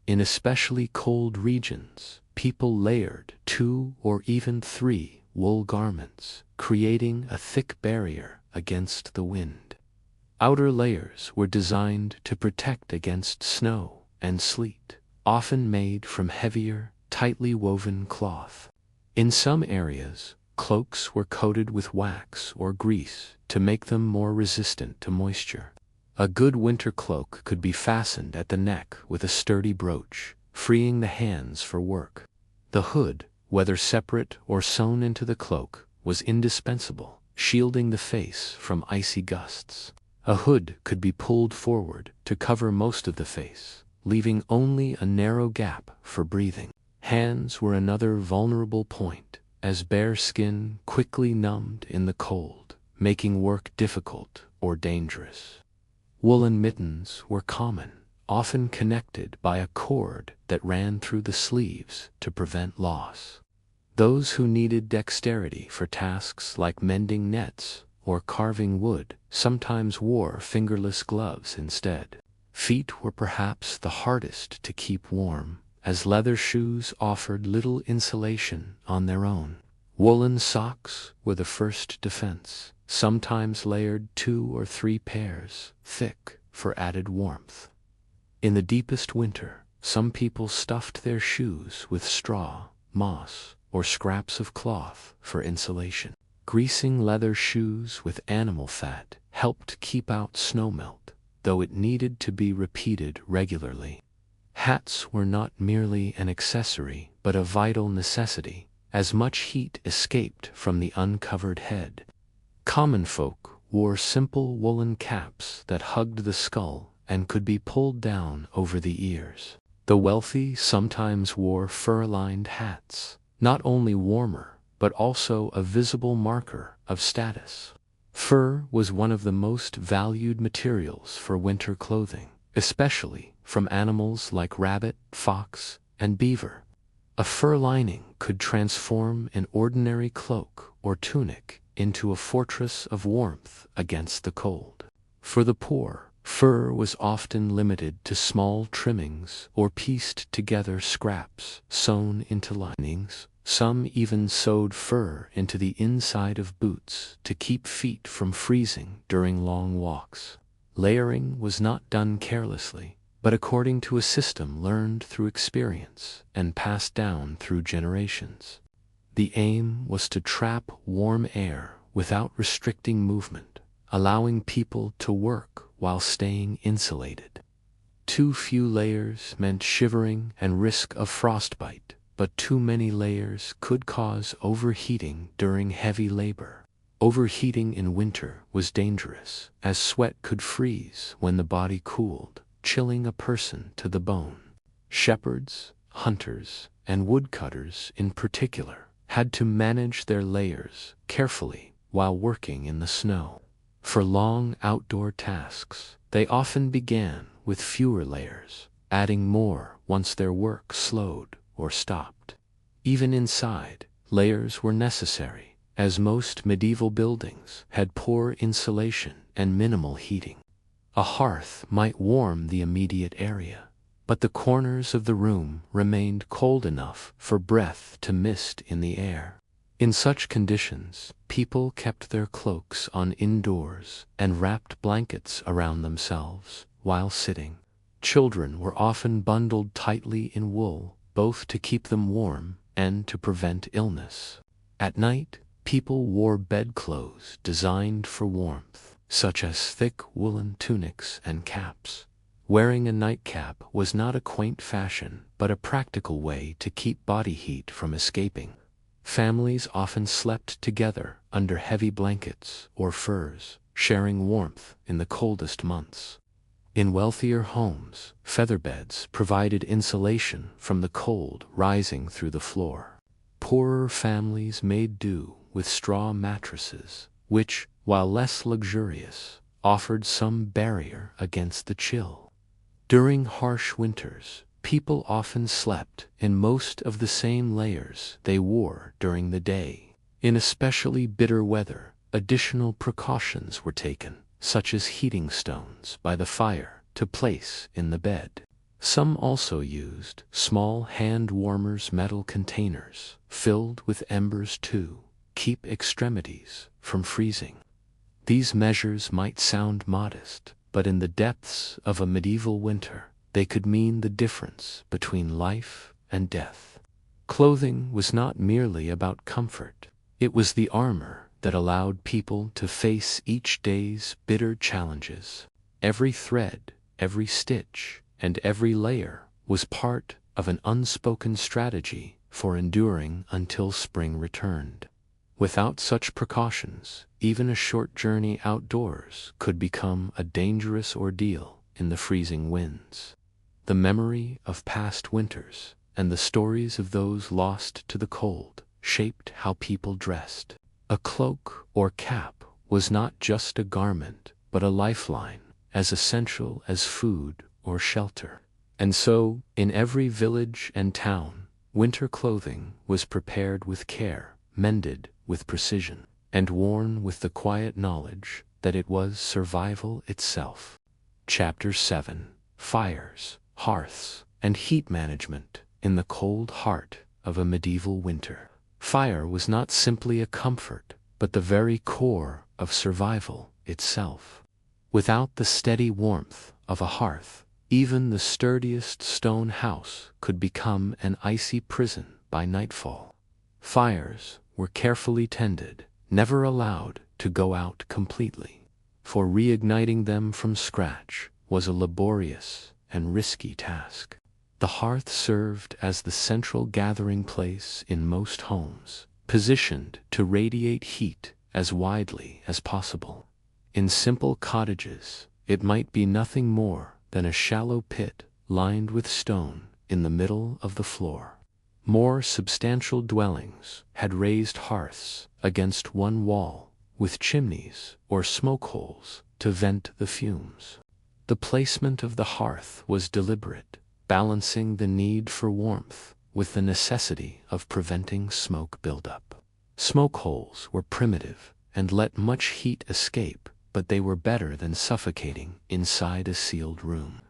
In especially cold regions, people layered 2 or even 3 wool garments, creating a thick barrier against the wind. Outer layers were designed to protect against snow and sleet, often made from heavier, tightly woven cloth. In some areas, cloaks were coated with wax or grease to make them more resistant to moisture. A good winter cloak could be fastened at the neck with a sturdy brooch, freeing the hands for work. The hood, whether separate or sewn into the cloak, was indispensable, shielding the face from icy gusts. A hood could be pulled forward to cover most of the face, leaving only a narrow gap for breathing. Hands were another vulnerable point, as bare skin quickly numbed in the cold, making work difficult or dangerous. Woolen mittens were common, often connected by a cord that ran through the sleeves to prevent loss. Those who needed dexterity for tasks like mending nets or carving wood sometimes wore fingerless gloves instead. Feet were perhaps the hardest to keep warm, as leather shoes offered little insulation on their own. Woolen socks were the first defense, sometimes layered 2 or 3 pairs, thick, for added warmth. In the deepest winter, some people stuffed their shoes with straw, moss, or scraps of cloth for insulation. Greasing leather shoes with animal fat helped keep out snowmelt, though it needed to be repeated regularly. Hats were not merely an accessory, but a vital necessity, as much heat escaped from the uncovered head. Common folk wore simple woolen caps that hugged the skull and could be pulled down over the ears. The wealthy sometimes wore fur-lined hats, not only warmer, but also a visible marker of status. Fur was one of the most valued materials for winter clothing, especially from animals like rabbit, fox, and beaver. A fur lining could transform an ordinary cloak or tunic into a fortress of warmth against the cold. For the poor, fur was often limited to small trimmings or pieced together scraps sewn into linings. Some even sewed fur into the inside of boots to keep feet from freezing during long walks. Layering was not done carelessly, but according to a system learned through experience and passed down through generations. The aim was to trap warm air without restricting movement, allowing people to work while staying insulated. Too few layers meant shivering and risk of frostbite, but too many layers could cause overheating during heavy labor. Overheating in winter was dangerous, as sweat could freeze when the body cooled, chilling a person to the bone. Shepherds, hunters, and woodcutters in particular had to manage their layers carefully while working in the snow. For long outdoor tasks, they often began with fewer layers, adding more once their work slowed or stopped. Even inside, layers were necessary, as most medieval buildings had poor insulation and minimal heating. A hearth might warm the immediate area, but the corners of the room remained cold enough for breath to mist in the air. In such conditions, people kept their cloaks on indoors and wrapped blankets around themselves while sitting. Children were often bundled tightly in wool, both to keep them warm and to prevent illness. At night, people wore bedclothes designed for warmth, such as thick woolen tunics and caps. Wearing a nightcap was not a quaint fashion, but a practical way to keep body heat from escaping. Families often slept together under heavy blankets or furs, sharing warmth in the coldest months. In wealthier homes, feather beds provided insulation from the cold rising through the floor. Poorer families made do with straw mattresses, which, while less luxurious, offered some barrier against the chill. During harsh winters, people often slept in most of the same layers they wore during the day. In especially bitter weather, additional precautions were taken, such as heating stones by the fire to place in the bed. Some also used small hand warmers, metal containers filled with embers to keep extremities from freezing. These measures might sound modest, but in the depths of a medieval winter, they could mean the difference between life and death. Clothing was not merely about comfort. It was the armor that allowed people to face each day's bitter challenges. Every thread, every stitch, and every layer was part of an unspoken strategy for enduring until spring returned. Without such precautions, even a short journey outdoors could become a dangerous ordeal in the freezing winds. The memory of past winters and the stories of those lost to the cold shaped how people dressed. A cloak or cap was not just a garment, but a lifeline, as essential as food or shelter. And so, in every village and town, winter clothing was prepared with care, mended with precision, and worn with the quiet knowledge that it was survival itself. Chapter 7: Fires, Hearths, and Heat Management in the Cold Heart of a Medieval Winter. Fire was not simply a comfort, but the very core of survival itself. Without the steady warmth of a hearth, even the sturdiest stone house could become an icy prison by nightfall. Fires were carefully tended, never allowed to go out completely, for reigniting them from scratch was a laborious and risky task. The hearth served as the central gathering place in most homes, positioned to radiate heat as widely as possible. In simple cottages, it might be nothing more than a shallow pit lined with stone in the middle of the floor. More substantial dwellings had raised hearths against one wall, with chimneys or smoke holes to vent the fumes. The placement of the hearth was deliberate, balancing the need for warmth with the necessity of preventing smoke buildup. Smoke holes were primitive and let much heat escape, but they were better than suffocating inside a sealed room.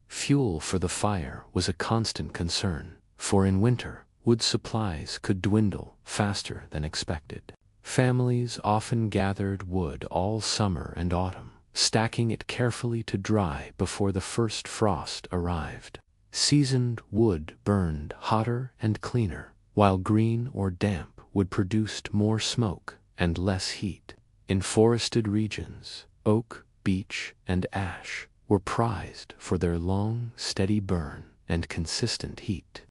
Fuel for the fire was a constant concern, for in winter, wood supplies could dwindle faster than expected. Families often gathered wood all summer and autumn, stacking it carefully to dry before the first frost arrived. Seasoned wood burned hotter and cleaner, while green or damp wood produced more smoke and less heat. In forested regions, oak, beech, and ash were prized for their long, steady burn and consistent heat.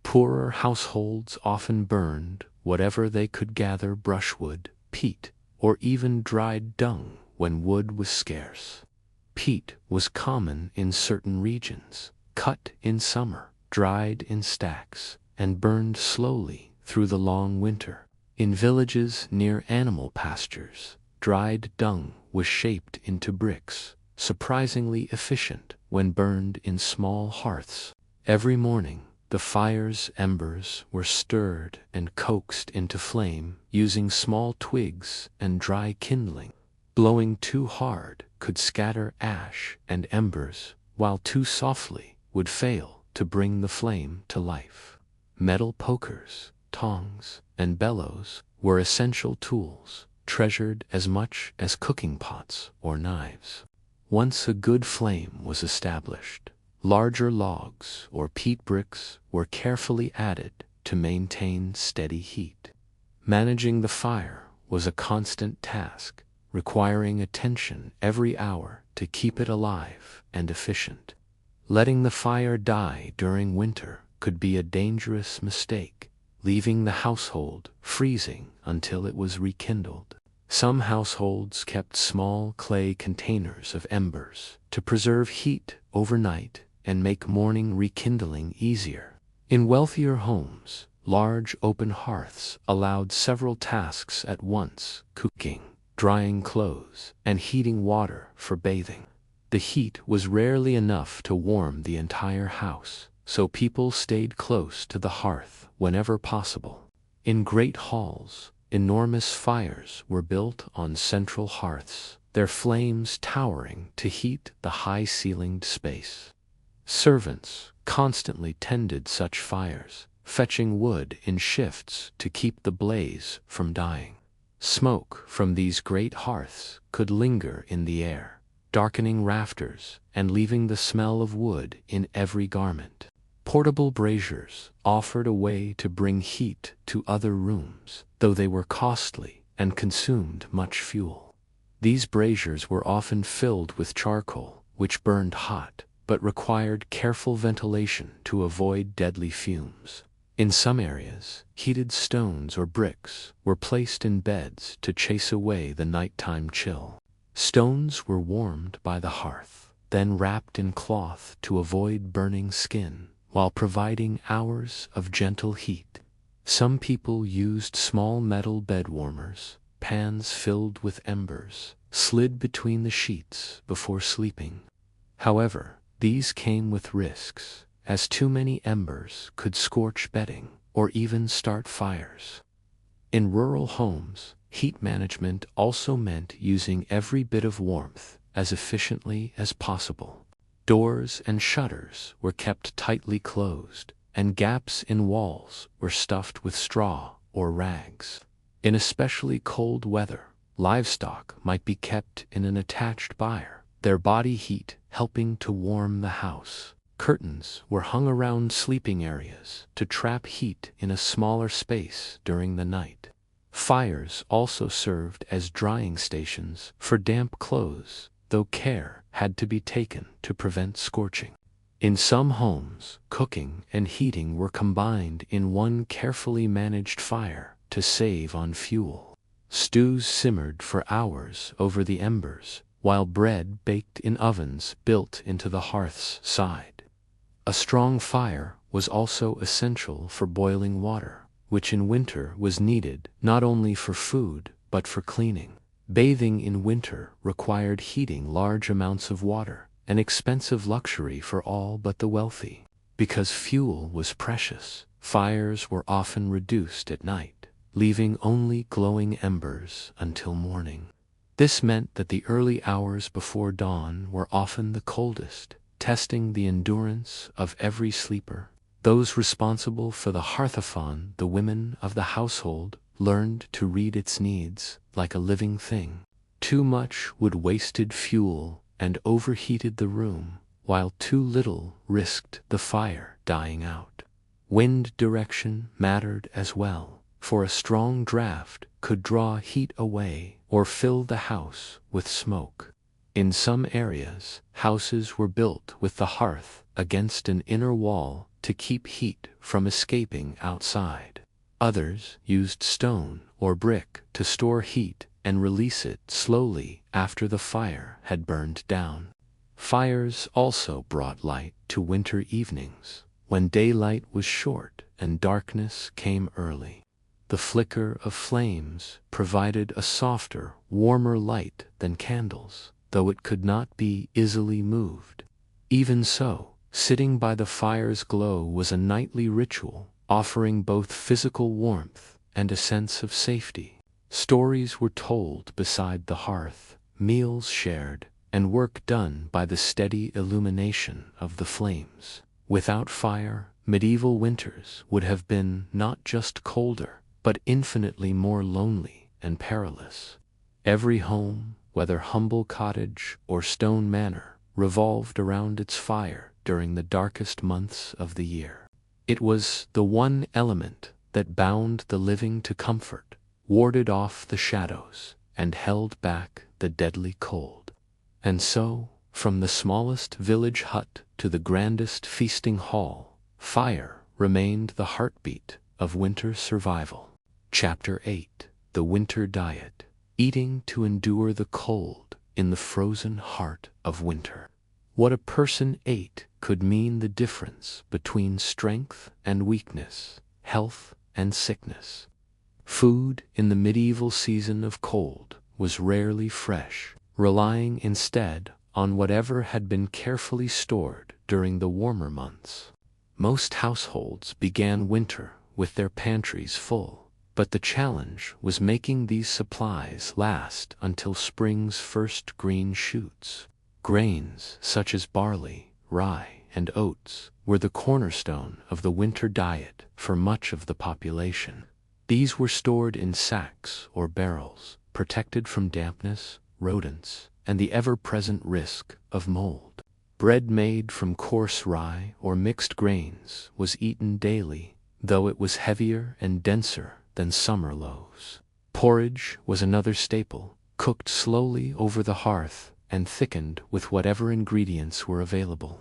Poorer households often burned whatever they could gather: brushwood, peat, or even dried dung when wood was scarce. Peat was common in certain regions, cut in summer, dried in stacks, and burned slowly through the long winter. In villages near animal pastures, dried dung was shaped into bricks, surprisingly efficient when burned in small hearths. Every morning, the fire's embers were stirred and coaxed into flame using small twigs and dry kindling. Blowing too hard could scatter ash and embers, while too softly would fail to bring the flame to life. Metal pokers, tongs, and bellows were essential tools, treasured as much as cooking pots or knives. Once a good flame was established, larger logs or peat bricks were carefully added to maintain steady heat. Managing the fire was a constant task, requiring attention every hour to keep it alive and efficient. Letting the fire die during winter could be a dangerous mistake, leaving the household freezing until it was rekindled. Some households kept small clay containers of embers to preserve heat overnight and make morning rekindling easier. In wealthier homes, large open hearths allowed several tasks at once: cooking, drying clothes, and heating water for bathing. The heat was rarely enough to warm the entire house, so people stayed close to the hearth whenever possible. In great halls, enormous fires were built on central hearths, their flames towering to heat the high-ceilinged space. Servants constantly tended such fires, fetching wood in shifts to keep the blaze from dying. Smoke from these great hearths could linger in the air, darkening rafters and leaving the smell of wood in every garment. Portable braziers offered a way to bring heat to other rooms, though they were costly and consumed much fuel. These braziers were often filled with charcoal, which burned hot, but required careful ventilation to avoid deadly fumes. In some areas, heated stones or bricks were placed in beds to chase away the nighttime chill. Stones were warmed by the hearth, then wrapped in cloth to avoid burning skin, while providing hours of gentle heat. Some people used small metal bed warmers, pans filled with embers, slid between the sheets before sleeping. However, these came with risks, as too many embers could scorch bedding or even start fires. In rural homes, heat management also meant using every bit of warmth as efficiently as possible. Doors and shutters were kept tightly closed, and gaps in walls were stuffed with straw or rags. In especially cold weather, livestock might be kept in an attached byre, their body heat helping to warm the house. Curtains were hung around sleeping areas to trap heat in a smaller space during the night. Fires also served as drying stations for damp clothes, though care had to be taken to prevent scorching. In some homes, cooking and heating were combined in one carefully managed fire to save on fuel. Stews simmered for hours over the embers, while bread baked in ovens built into the hearth's side. A strong fire was also essential for boiling water, which in winter was needed not only for food but for cleaning. Bathing in winter required heating large amounts of water, an expensive luxury for all but the wealthy. Because fuel was precious, fires were often reduced at night, leaving only glowing embers until morning. This meant that the early hours before dawn were often the coldest, testing the endurance of every sleeper. Those responsible for the hearthathon, the women of the household, learned to read its needs like a living thing. Too much would wasted fuel and overheated the room, while too little risked the fire dying out. Wind direction mattered as well, for a strong draft could draw heat away or fill the house with smoke. In some areas, houses were built with the hearth against an inner wall to keep heat from escaping outside. Others used stone or brick to store heat and release it slowly after the fire had burned down. Fires also brought light to winter evenings, when daylight was short and darkness came early. The flicker of flames provided a softer, warmer light than candles, though it could not be easily moved. Even so, sitting by the fire's glow was a nightly ritual, offering both physical warmth and a sense of safety. Stories were told beside the hearth, meals shared, and work done by the steady illumination of the flames. Without fire, medieval winters would have been not just colder, but infinitely more lonely and perilous. Every home, whether humble cottage or stone manor, revolved around its fire during the darkest months of the year. It was the one element that bound the living to comfort, warded off the shadows, and held back the deadly cold. And so, from the smallest village hut to the grandest feasting hall, fire remained the heartbeat of winter survival. Chapter 8: The Winter Diet. Eating to endure the cold in the frozen heart of winter. What a person ate could mean the difference between strength and weakness, health and sickness. Food in the medieval season of cold was rarely fresh, relying instead on whatever had been carefully stored during the warmer months. Most households began winter with their pantries full, but the challenge was making these supplies last until spring's first green shoots. Grains such as barley, rye, and oats were the cornerstone of the winter diet for much of the population. These were stored in sacks or barrels, protected from dampness, rodents, and the ever-present risk of mold. Bread made from coarse rye or mixed grains was eaten daily, though it was heavier and denser than summer loaves. Porridge was another staple, cooked slowly over the hearth and thickened with whatever ingredients were available.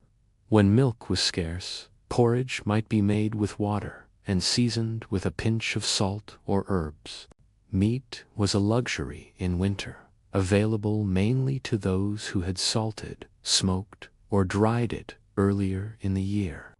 When milk was scarce, porridge might be made with water and seasoned with a pinch of salt or herbs. Meat was a luxury in winter, available mainly to those who had salted, smoked, or dried it earlier in the year.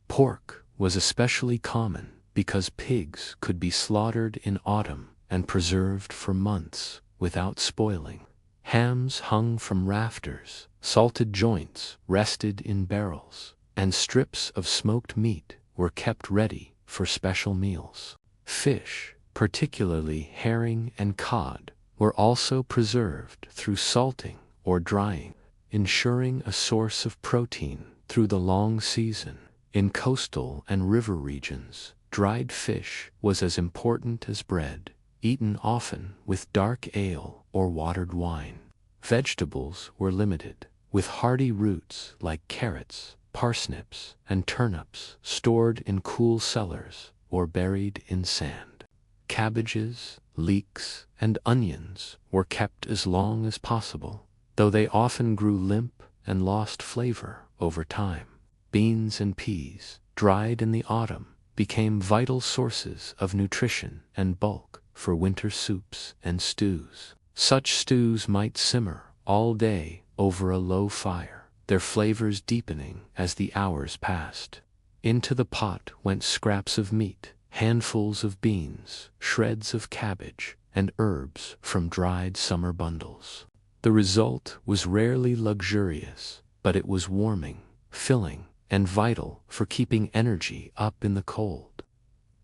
Pork was especially common because pigs could be slaughtered in autumn and preserved for months without spoiling. Hams hung from rafters, salted joints rested in barrels, and strips of smoked meat were kept ready for special meals. Fish, particularly herring and cod, were also preserved through salting or drying, ensuring a source of protein through the long season. In coastal and river regions, dried fish was as important as bread, eaten often with dark ale or watered wine. Vegetables were limited, with hardy roots like carrots, parsnips, and turnips stored in cool cellars or buried in sand. Cabbages, leeks, and onions were kept as long as possible, though they often grew limp and lost flavor over time. beans and peas, dried in the autumn, became vital sources of nutrition and bulk for winter soups and stews. Such stews might simmer all day over a low fire, their flavors deepening as the hours passed. Into the pot went scraps of meat, handfuls of beans, shreds of cabbage, and herbs from dried summer bundles. The result was rarely luxurious, but it was warming, filling, and vital for keeping energy up in the cold.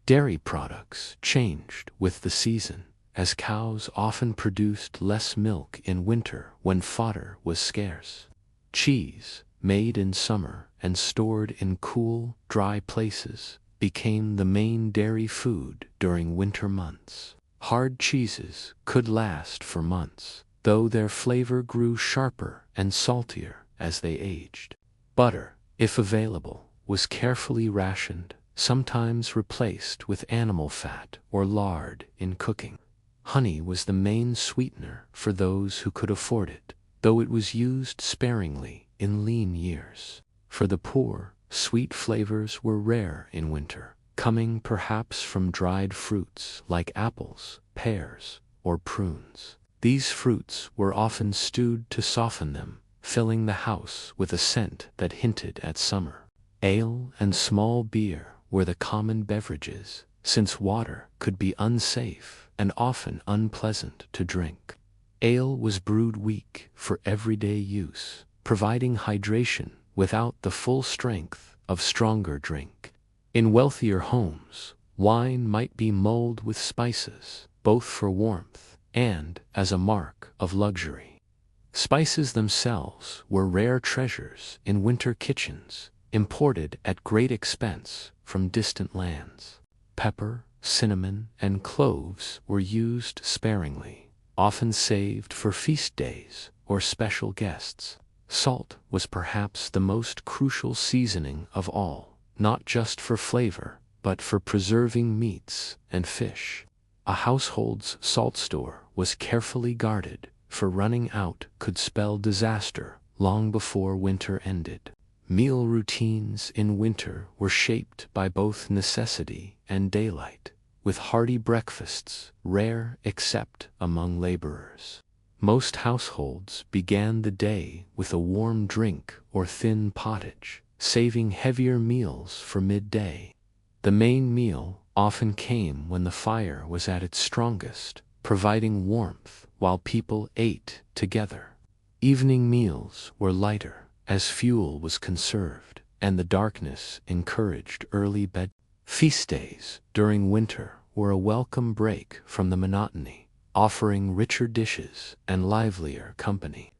Dairy products changed with the season, as cows often produced less milk in winter when fodder was scarce. Cheese, made in summer and stored in cool, dry places, became the main dairy food during winter months. Hard cheeses could last for months, though their flavor grew sharper and saltier as they aged. Butter, if available, was carefully rationed, sometimes replaced with animal fat or lard in cooking. Honey was the main sweetener for those who could afford it, though it was used sparingly in lean years. For the poor, sweet flavors were rare in winter, coming perhaps from dried fruits like apples, pears, or prunes. These fruits were often stewed to soften them, filling the house with a scent that hinted at summer. Ale and small beer were the common beverages, since water could be unsafe and often unpleasant to drink. Ale was brewed weak for everyday use, providing hydration without the full strength of stronger drink. In wealthier homes, wine might be mulled with spices, both for warmth and as a mark of luxury. Spices themselves were rare treasures in winter kitchens, imported at great expense from distant lands. Pepper, cinnamon, and cloves were used sparingly, often saved for feast days or special guests. Salt was perhaps the most crucial seasoning of all, not just for flavor, but for preserving meats and fish. A household's salt store was carefully guarded, for running out could spell disaster long before winter ended. Meal routines in winter were shaped by both necessity and daylight, with hearty breakfasts rare except among laborers. Most households began the day with a warm drink or thin pottage, saving heavier meals for midday. The main meal often came when the fire was at its strongest, providing warmth while people ate together. Evening meals were lighter, as fuel was conserved, and the darkness encouraged early bed. Feast days during winter were a welcome break from the monotony, offering richer dishes and livelier company.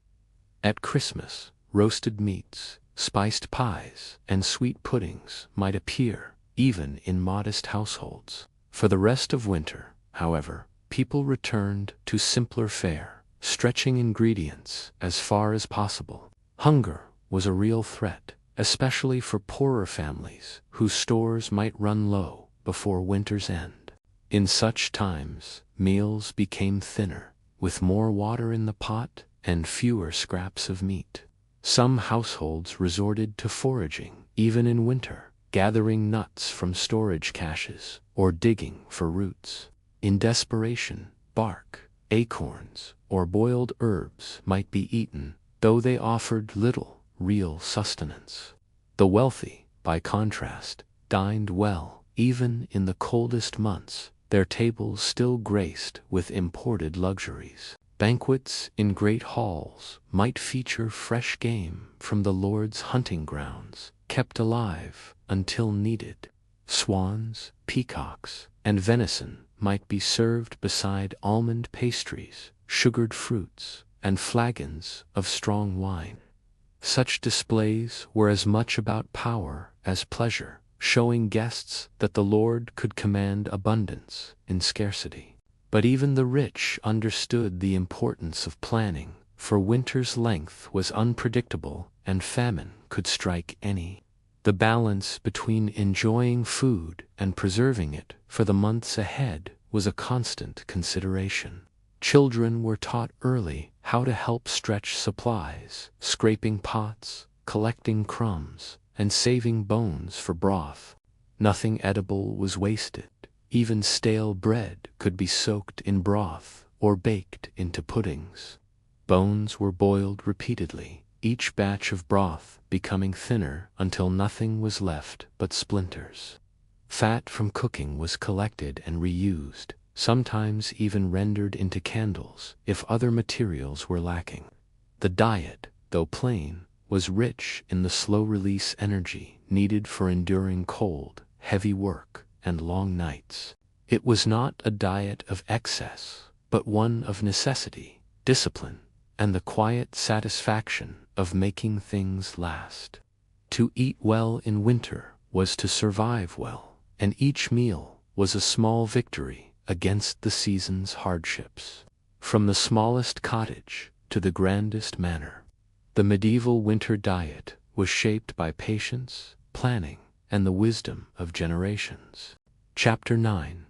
At Christmas, roasted meats, spiced pies, and sweet puddings might appear, even in modest households. For the rest of winter, however, people returned to simpler fare, stretching ingredients as far as possible. Hunger was a real threat, especially for poorer families whose stores might run low before winter's end. In such times, meals became thinner, with more water in the pot and fewer scraps of meat. Some households resorted to foraging, even in winter, gathering nuts from storage caches or digging for roots. In desperation, bark, acorns, or boiled herbs might be eaten, though they offered little real sustenance. The wealthy, by contrast, dined well, even in the coldest months, their tables still graced with imported luxuries. Banquets in great halls might feature fresh game from the lord's hunting grounds, kept alive until needed. Swans, peacocks, and venison might be served beside almond pastries, sugared fruits, and flagons of strong wine. Such displays were as much about power as pleasure, showing guests that the Lord could command abundance in scarcity. But even the rich understood the importance of planning, for winter's length was unpredictable and famine could strike any. The balance between enjoying food and preserving it for the months ahead was a constant consideration. Children were taught early how to help stretch supplies, scraping pots, collecting crumbs, and saving bones for broth. Nothing edible was wasted. Even stale bread could be soaked in broth or baked into puddings. Bones were boiled repeatedly, each batch of broth becoming thinner until nothing was left but splinters. Fat from cooking was collected and reused, sometimes even rendered into candles if other materials were lacking. The diet, though plain, was rich in the slow-release energy needed for enduring cold, heavy work, and long nights. It was not a diet of excess, but one of necessity, discipline, and the quiet satisfaction of making things last. To eat well in winter was to survive well, and each meal was a small victory against the season's hardships. From the smallest cottage to the grandest manor, the medieval winter diet was shaped by patience, planning, and the wisdom of generations. Chapter 9.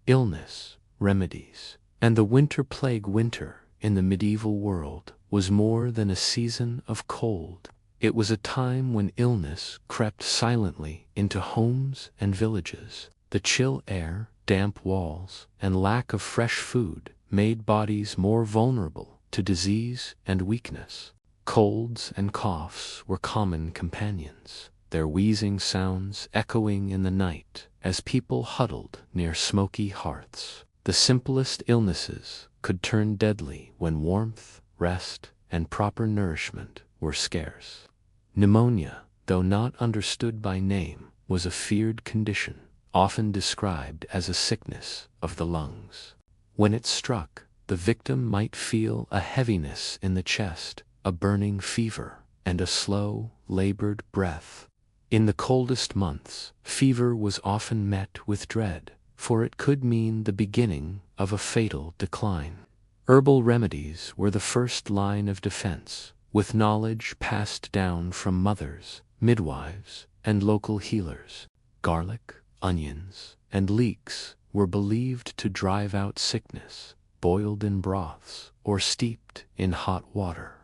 Illness, Remedies. And the winter plague. Winter, in the medieval world, was more than a season of cold. It was a time when illness crept silently into homes and villages. The chill air, damp walls, and lack of fresh food made bodies more vulnerable to disease and weakness. Colds and coughs were common companions, their wheezing sounds echoing in the night as people huddled near smoky hearths. The simplest illnesses could turn deadly when warmth, rest, and proper nourishment were scarce. Pneumonia, though not understood by name, was a feared condition, often described as a sickness of the lungs. When it struck, the victim might feel a heaviness in the chest, a burning fever, and a slow, labored breath. In the coldest months, fever was often met with dread, for it could mean the beginning of a fatal decline. Herbal remedies were the first line of defense, with knowledge passed down from mothers, midwives, and local healers. Garlic, onions, and leeks were believed to drive out sickness, boiled in broths or steeped in hot water.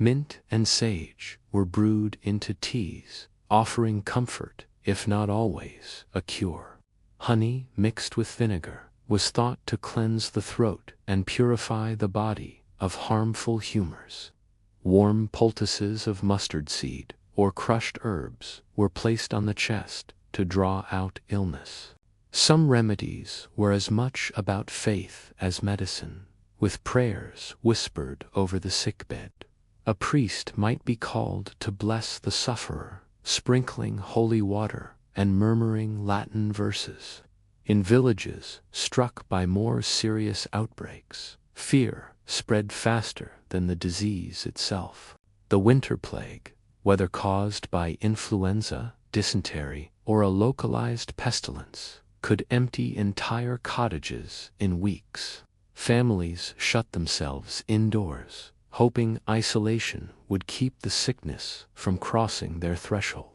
Mint and sage were brewed into teas, offering comfort, if not always a cure. Honey mixed with vinegar was thought to cleanse the throat and purify the body of harmful humors. Warm poultices of mustard seed or crushed herbs were placed on the chest to draw out illness. Some remedies were as much about faith as medicine, with prayers whispered over the sickbed. A priest might be called to bless the sufferer, sprinkling holy water and murmuring Latin verses. In villages struck by more serious outbreaks, fear spread faster than the disease itself. The winter plague, whether caused by influenza, dysentery, or a localized pestilence, could empty entire cottages in weeks. Families shut themselves indoors, hoping isolation would keep the sickness from crossing their threshold.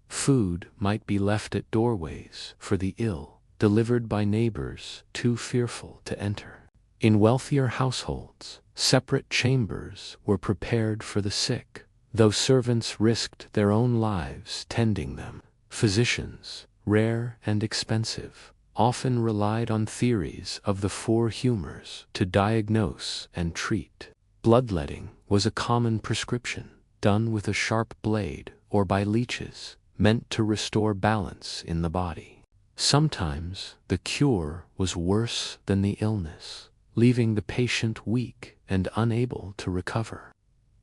Food might be left at doorways for the ill, delivered by neighbors too fearful to enter. In wealthier households, separate chambers were prepared for the sick, though servants risked their own lives tending them. Physicians, rare and expensive, often relied on theories of the four humors to diagnose and treat. Bloodletting was a common prescription, done with a sharp blade or by leeches, meant to restore balance in the body. Sometimes the cure was worse than the illness, leaving the patient weak and unable to recover.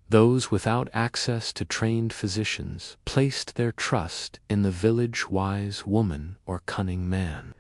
Those without access to trained physicians placed their trust in the village-wise woman or cunning man.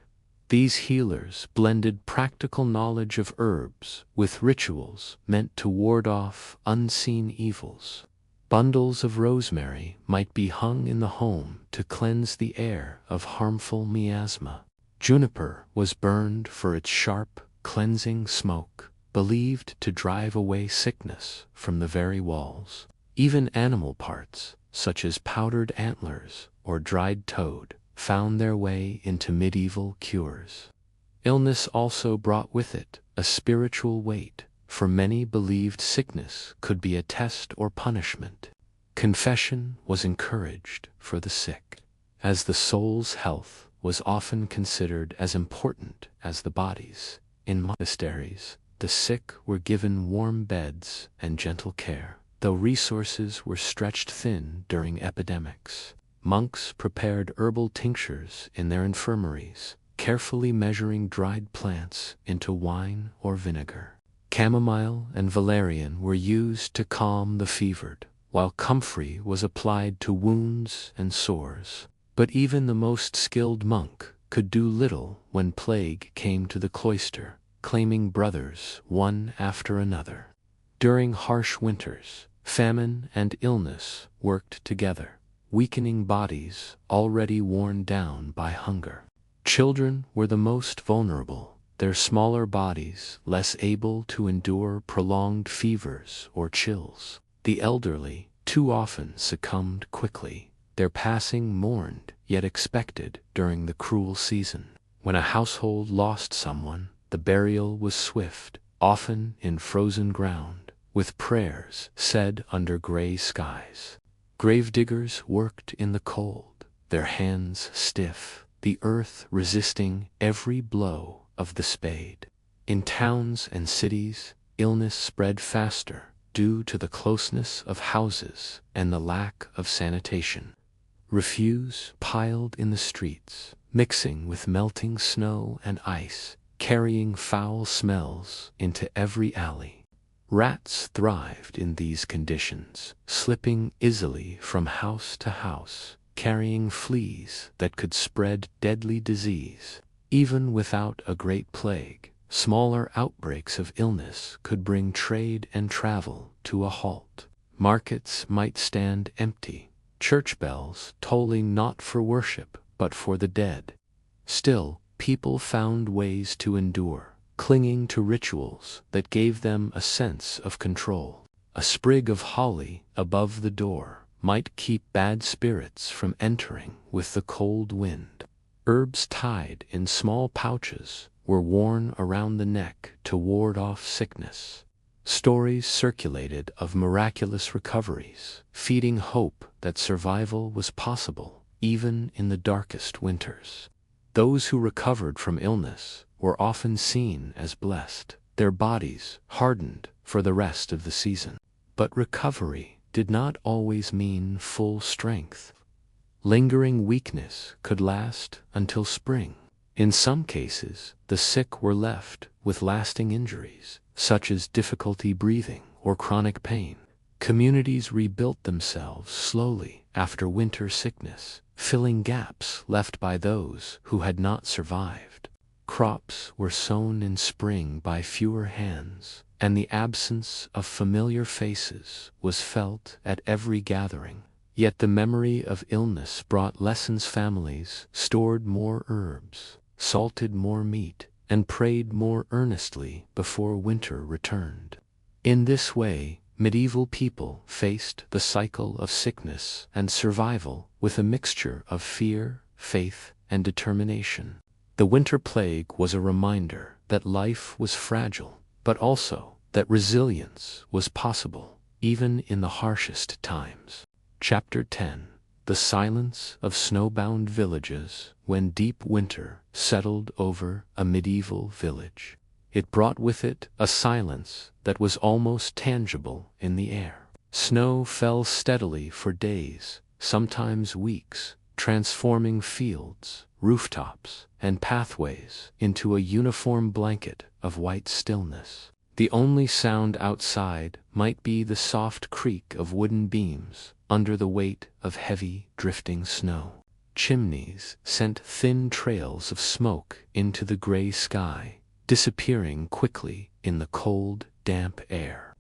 These healers blended practical knowledge of herbs with rituals meant to ward off unseen evils. Bundles of rosemary might be hung in the home to cleanse the air of harmful miasma. Juniper was burned for its sharp, cleansing smoke, believed to drive away sickness from the very walls. Even animal parts, such as powdered antlers or dried toad, found their way into medieval cures. Illness also brought with it a spiritual weight, for many believed sickness could be a test or punishment. Confession was encouraged for the sick, as the soul's health was often considered as important as the body's. In monasteries, the sick were given warm beds and gentle care, though resources were stretched thin during epidemics. Monks prepared herbal tinctures in their infirmaries, carefully measuring dried plants into wine or vinegar. Chamomile and valerian were used to calm the fevered, while comfrey was applied to wounds and sores. But even the most skilled monk could do little when plague came to the cloister, claiming brothers one after another. During harsh winters, famine and illness worked together, weakening bodies already worn down by hunger. Children were the most vulnerable, their smaller bodies less able to endure prolonged fevers or chills. The elderly too often succumbed quickly, their passing mourned yet expected during the cruel season. When a household lost someone, the burial was swift, often in frozen ground, with prayers said under gray skies. Gravediggers worked in the cold, their hands stiff, the earth resisting every blow of the spade. In towns and cities, illness spread faster due to the closeness of houses and the lack of sanitation. Refuse piled in the streets, mixing with melting snow and ice, carrying foul smells into every alley. Rats thrived in these conditions, slipping easily from house to house, carrying fleas that could spread deadly disease. Even without a great plague, smaller outbreaks of illness could bring trade and travel to a halt. Markets might stand empty, church bells tolling not for worship but for the dead. Still, people found ways to endure, clinging to rituals that gave them a sense of control. A sprig of holly above the door might keep bad spirits from entering with the cold wind. Herbs tied in small pouches were worn around the neck to ward off sickness. Stories circulated of miraculous recoveries, feeding hope that survival was possible even in the darkest winters. Those who recovered from illness were often seen as blessed, their bodies hardened for the rest of the season. But recovery did not always mean full strength. Lingering weakness could last until spring. In some cases, the sick were left with lasting injuries, such as difficulty breathing or chronic pain. Communities rebuilt themselves slowly after winter sickness, filling gaps left by those who had not survived. Crops were sown in spring by fewer hands, and the absence of familiar faces was felt at every gathering. Yet the memory of illness brought lessons. Families stored more herbs, salted more meat, and prayed more earnestly before winter returned. In this way, medieval people faced the cycle of sickness and survival with a mixture of fear, faith, and determination. The winter plague was a reminder that life was fragile, but also that resilience was possible, even in the harshest times. Chapter 10. The silence of snowbound villages when deep winter settled over a medieval village. It brought with it a silence that was almost tangible in the air. Snow fell steadily for days, sometimes weeks, transforming fields, rooftops, and pathways into a uniform blanket of white stillness. The only sound outside might be the soft creak of wooden beams under the weight of heavy, drifting snow. Chimneys sent thin trails of smoke into the gray sky, disappearing quickly in the cold, damp air.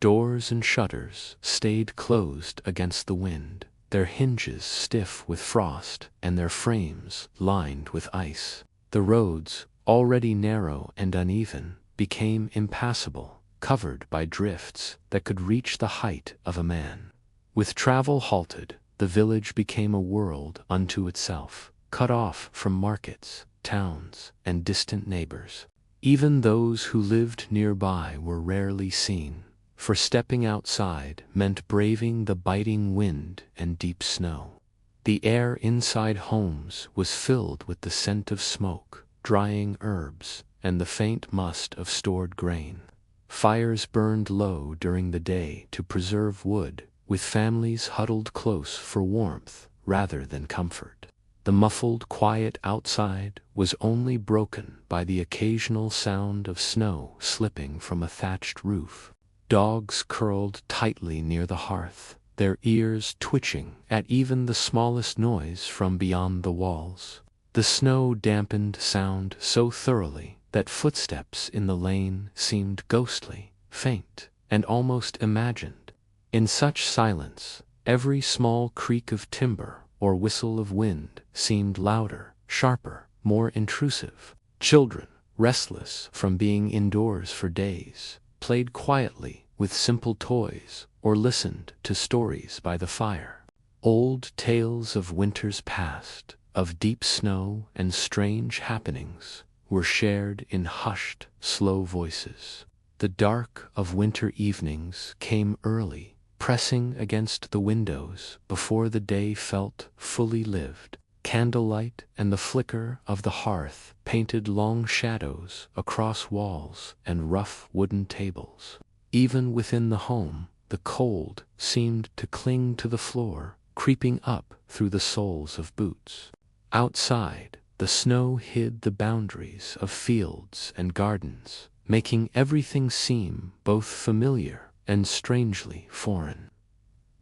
Doors and shutters stayed closed against the wind, their hinges stiff with frost and their frames lined with ice. The roads, already narrow and uneven, became impassable, covered by drifts that could reach the height of a man. With travel halted, the village became a world unto itself, cut off from markets, towns, and distant neighbors. Even those who lived nearby were rarely seen, for stepping outside meant braving the biting wind and deep snow. The air inside homes was filled with the scent of smoke, drying herbs, and the faint must of stored grain. Fires burned low during the day to preserve wood, with families huddled close for warmth rather than comfort. The muffled quiet outside was only broken by the occasional sound of snow slipping from a thatched roof. Dogs curled tightly near the hearth, their ears twitching at even the smallest noise from beyond the walls. The snow dampened sound so thoroughly that footsteps in the lane seemed ghostly, faint, and almost imagined. In such silence, every small creak of timber or whistle of wind seemed louder, sharper, more intrusive. Children, restless from being indoors for days, played quietly with simple toys or listened to stories by the fire. Old tales of winters past, of deep snow and strange happenings, were shared in hushed, slow voices. The dark of winter evenings came early, pressing against the windows before the day felt fully lived. Candlelight and the flicker of the hearth painted long shadows across walls and rough wooden tables. Even within the home, the cold seemed to cling to the floor, creeping up through the soles of boots. Outside, the snow hid the boundaries of fields and gardens, making everything seem both familiar and strangely foreign.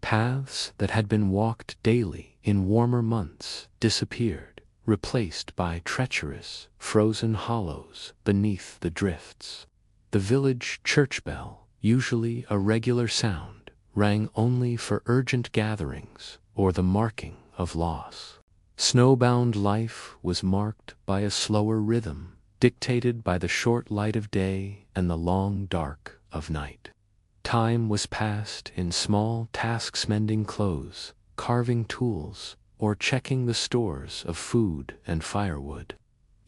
Paths that had been walked daily in warmer months disappeared, replaced by treacherous, frozen hollows beneath the drifts. The village church bell, usually a regular sound, rang only for urgent gatherings or the marking of loss. Snowbound life was marked by a slower rhythm, dictated by the short light of day and the long dark of night. Time was passed in small tasks, mending clothes, carving tools, or checking the stores of food and firewood.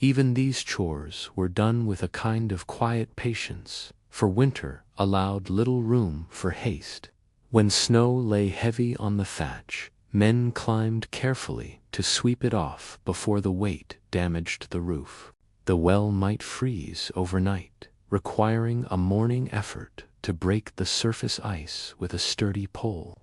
Even these chores were done with a kind of quiet patience, for winter allowed little room for haste. When snow lay heavy on the thatch, men climbed carefully to sweep it off before the weight damaged the roof. The well might freeze overnight, requiring a morning effort to break the surface ice with a sturdy pole.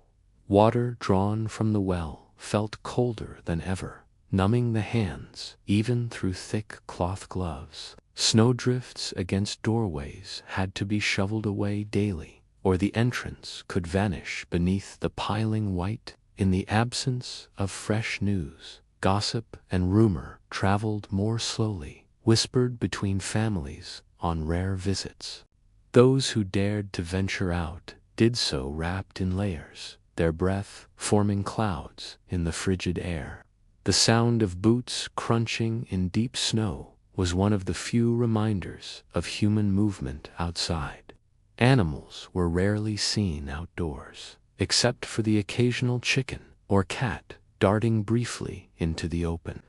Water drawn from the well felt colder than ever, numbing the hands even through thick cloth gloves. Snowdrifts against doorways had to be shoveled away daily, or the entrance could vanish beneath the piling white. In the absence of fresh news, gossip and rumor traveled more slowly, whispered between families on rare visits. Those who dared to venture out did so wrapped in layers, their breath forming clouds in the frigid air. The sound of boots crunching in deep snow was one of the few reminders of human movement outside. Animals were rarely seen outdoors, except for the occasional chicken or cat darting briefly into the open.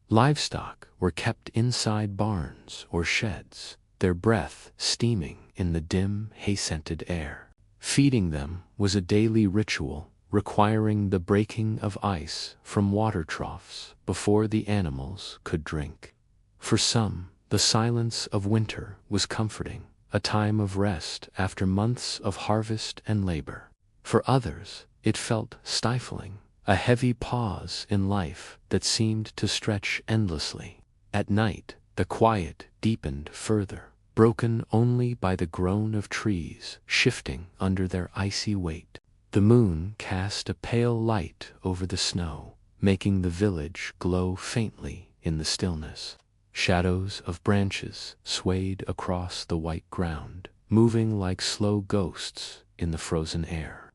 Livestock were kept inside barns or sheds, their breath steaming in the dim, hay-scented air. Feeding them was a daily ritual, requiring the breaking of ice from water troughs before the animals could drink. For some, the silence of winter was comforting, a time of rest after months of harvest and labor. For others, it felt stifling, a heavy pause in life that seemed to stretch endlessly. At night, the quiet deepened further, broken only by the groan of trees shifting under their icy weight. The moon cast a pale light over the snow, making the village glow faintly in the stillness. Shadows of branches swayed across the white ground, moving like slow ghosts in the frozen air.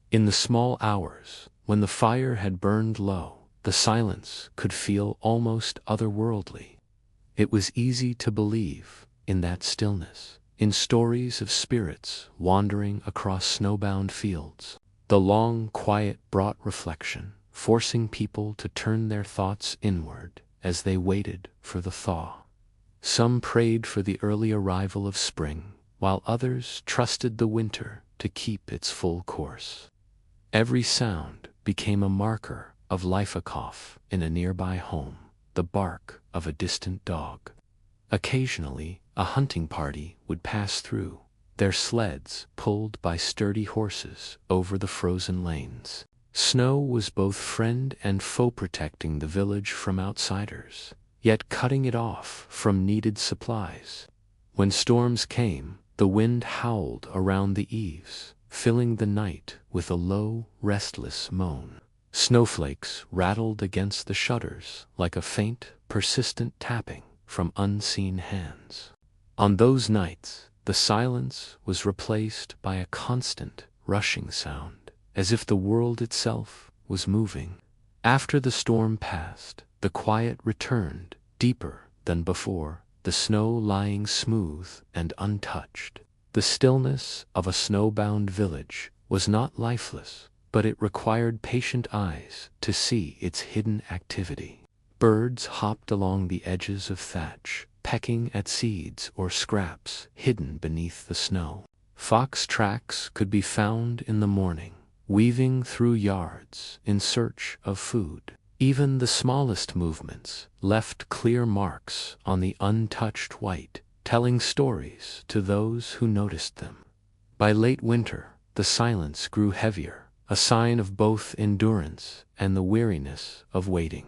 In the small hours, when the fire had burned low, the silence could feel almost otherworldly. It was easy to believe in that stillness, in stories of spirits wandering across snowbound fields. The long quiet brought reflection, forcing people to turn their thoughts inward as they waited for the thaw. Some prayed for the early arrival of spring, while others trusted the winter to keep its full course. Every sound became a marker of life: a cough in a nearby home, the bark of a distant dog. Occasionally, a hunting party would pass through, their sleds pulled by sturdy horses over the frozen lanes. Snow was both friend and foe, protecting the village from outsiders, yet cutting it off from needed supplies. When storms came, the wind howled around the eaves, filling the night with a low, restless moan. Snowflakes rattled against the shutters like a faint, persistent tapping from unseen hands. On those nights, the silence was replaced by a constant, rushing sound, as if the world itself was moving. After the storm passed, the quiet returned, deeper than before, the snow lying smooth and untouched. The stillness of a snowbound village was not lifeless, but it required patient eyes to see its hidden activity. Birds hopped along the edges of thatch, pecking at seeds or scraps hidden beneath the snow. Fox tracks could be found in the morning, weaving through yards in search of food. Even the smallest movements left clear marks on the untouched white, telling stories to those who noticed them. By late winter, the silence grew heavier, a sign of both endurance and the weariness of waiting.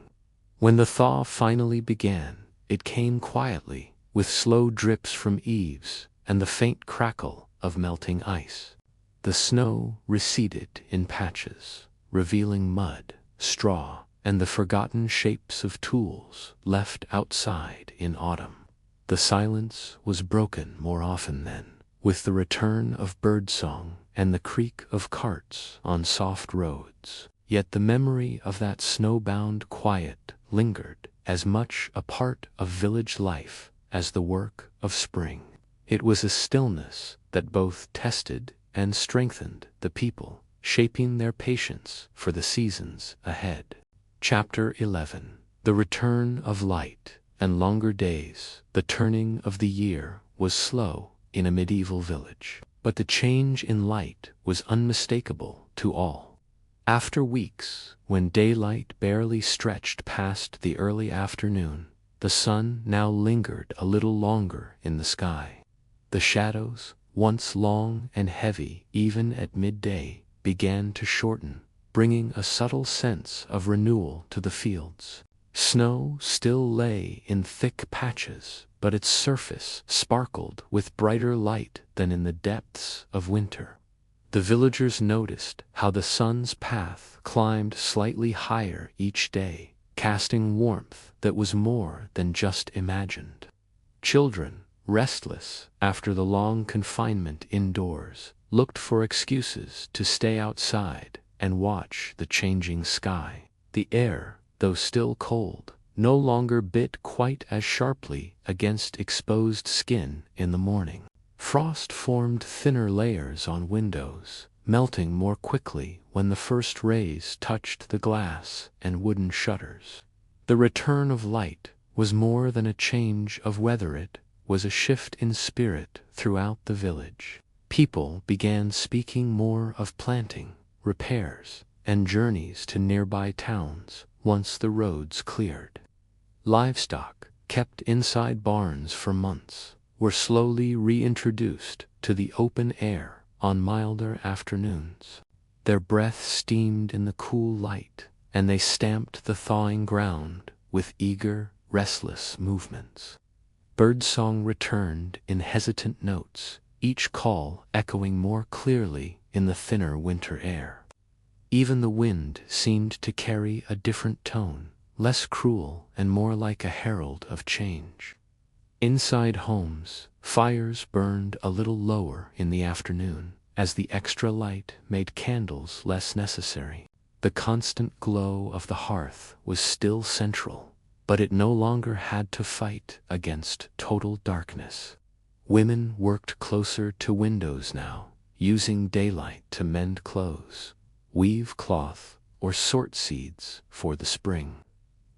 When the thaw finally began, it came quietly, with slow drips from eaves and the faint crackle of melting ice. The snow receded in patches, revealing mud, straw, and the forgotten shapes of tools left outside in autumn. The silence was broken more often then, with the return of birdsong and the creak of carts on soft roads. Yet the memory of that snowbound quiet lingered, as much a part of village life as the work of spring. It was a stillness that both tested and strengthened the people, shaping their patience for the seasons ahead. Chapter 11. The return of light and longer days. The turning of the year was slow in a medieval village, but the change in light was unmistakable to all. After weeks, when daylight barely stretched past the early afternoon, the sun now lingered a little longer in the sky. The shadows, once long and heavy even at midday, began to shorten, bringing a subtle sense of renewal to the fields. Snow still lay in thick patches, but its surface sparkled with brighter light than in the depths of winter. The villagers noticed how the sun's path climbed slightly higher each day, casting warmth that was more than just imagined. Children, restless after the long confinement indoors, looked for excuses to stay outside and watch the changing sky. The air, though still cold, no longer bit quite as sharply against exposed skin in the morning. Frost formed thinner layers on windows, melting more quickly when the first rays touched the glass and wooden shutters. The return of light was more than a change of weather, it was a shift in spirit throughout the village. People began speaking more of planting, repairs, and journeys to nearby towns once the roads cleared. Livestock, kept inside barns for months, were slowly reintroduced to the open air on milder afternoons. Their breath steamed in the cool light, and they stamped the thawing ground with eager, restless movements. Birdsong returned in hesitant notes, each call echoing more clearly in the thinner winter air. Even the wind seemed to carry a different tone, less cruel and more like a herald of change. Inside homes, fires burned a little lower in the afternoon, as the extra light made candles less necessary. The constant glow of the hearth was still central, but it no longer had to fight against total darkness. Women worked closer to windows now, using daylight to mend clothes, weave cloth, or sort seeds for the spring.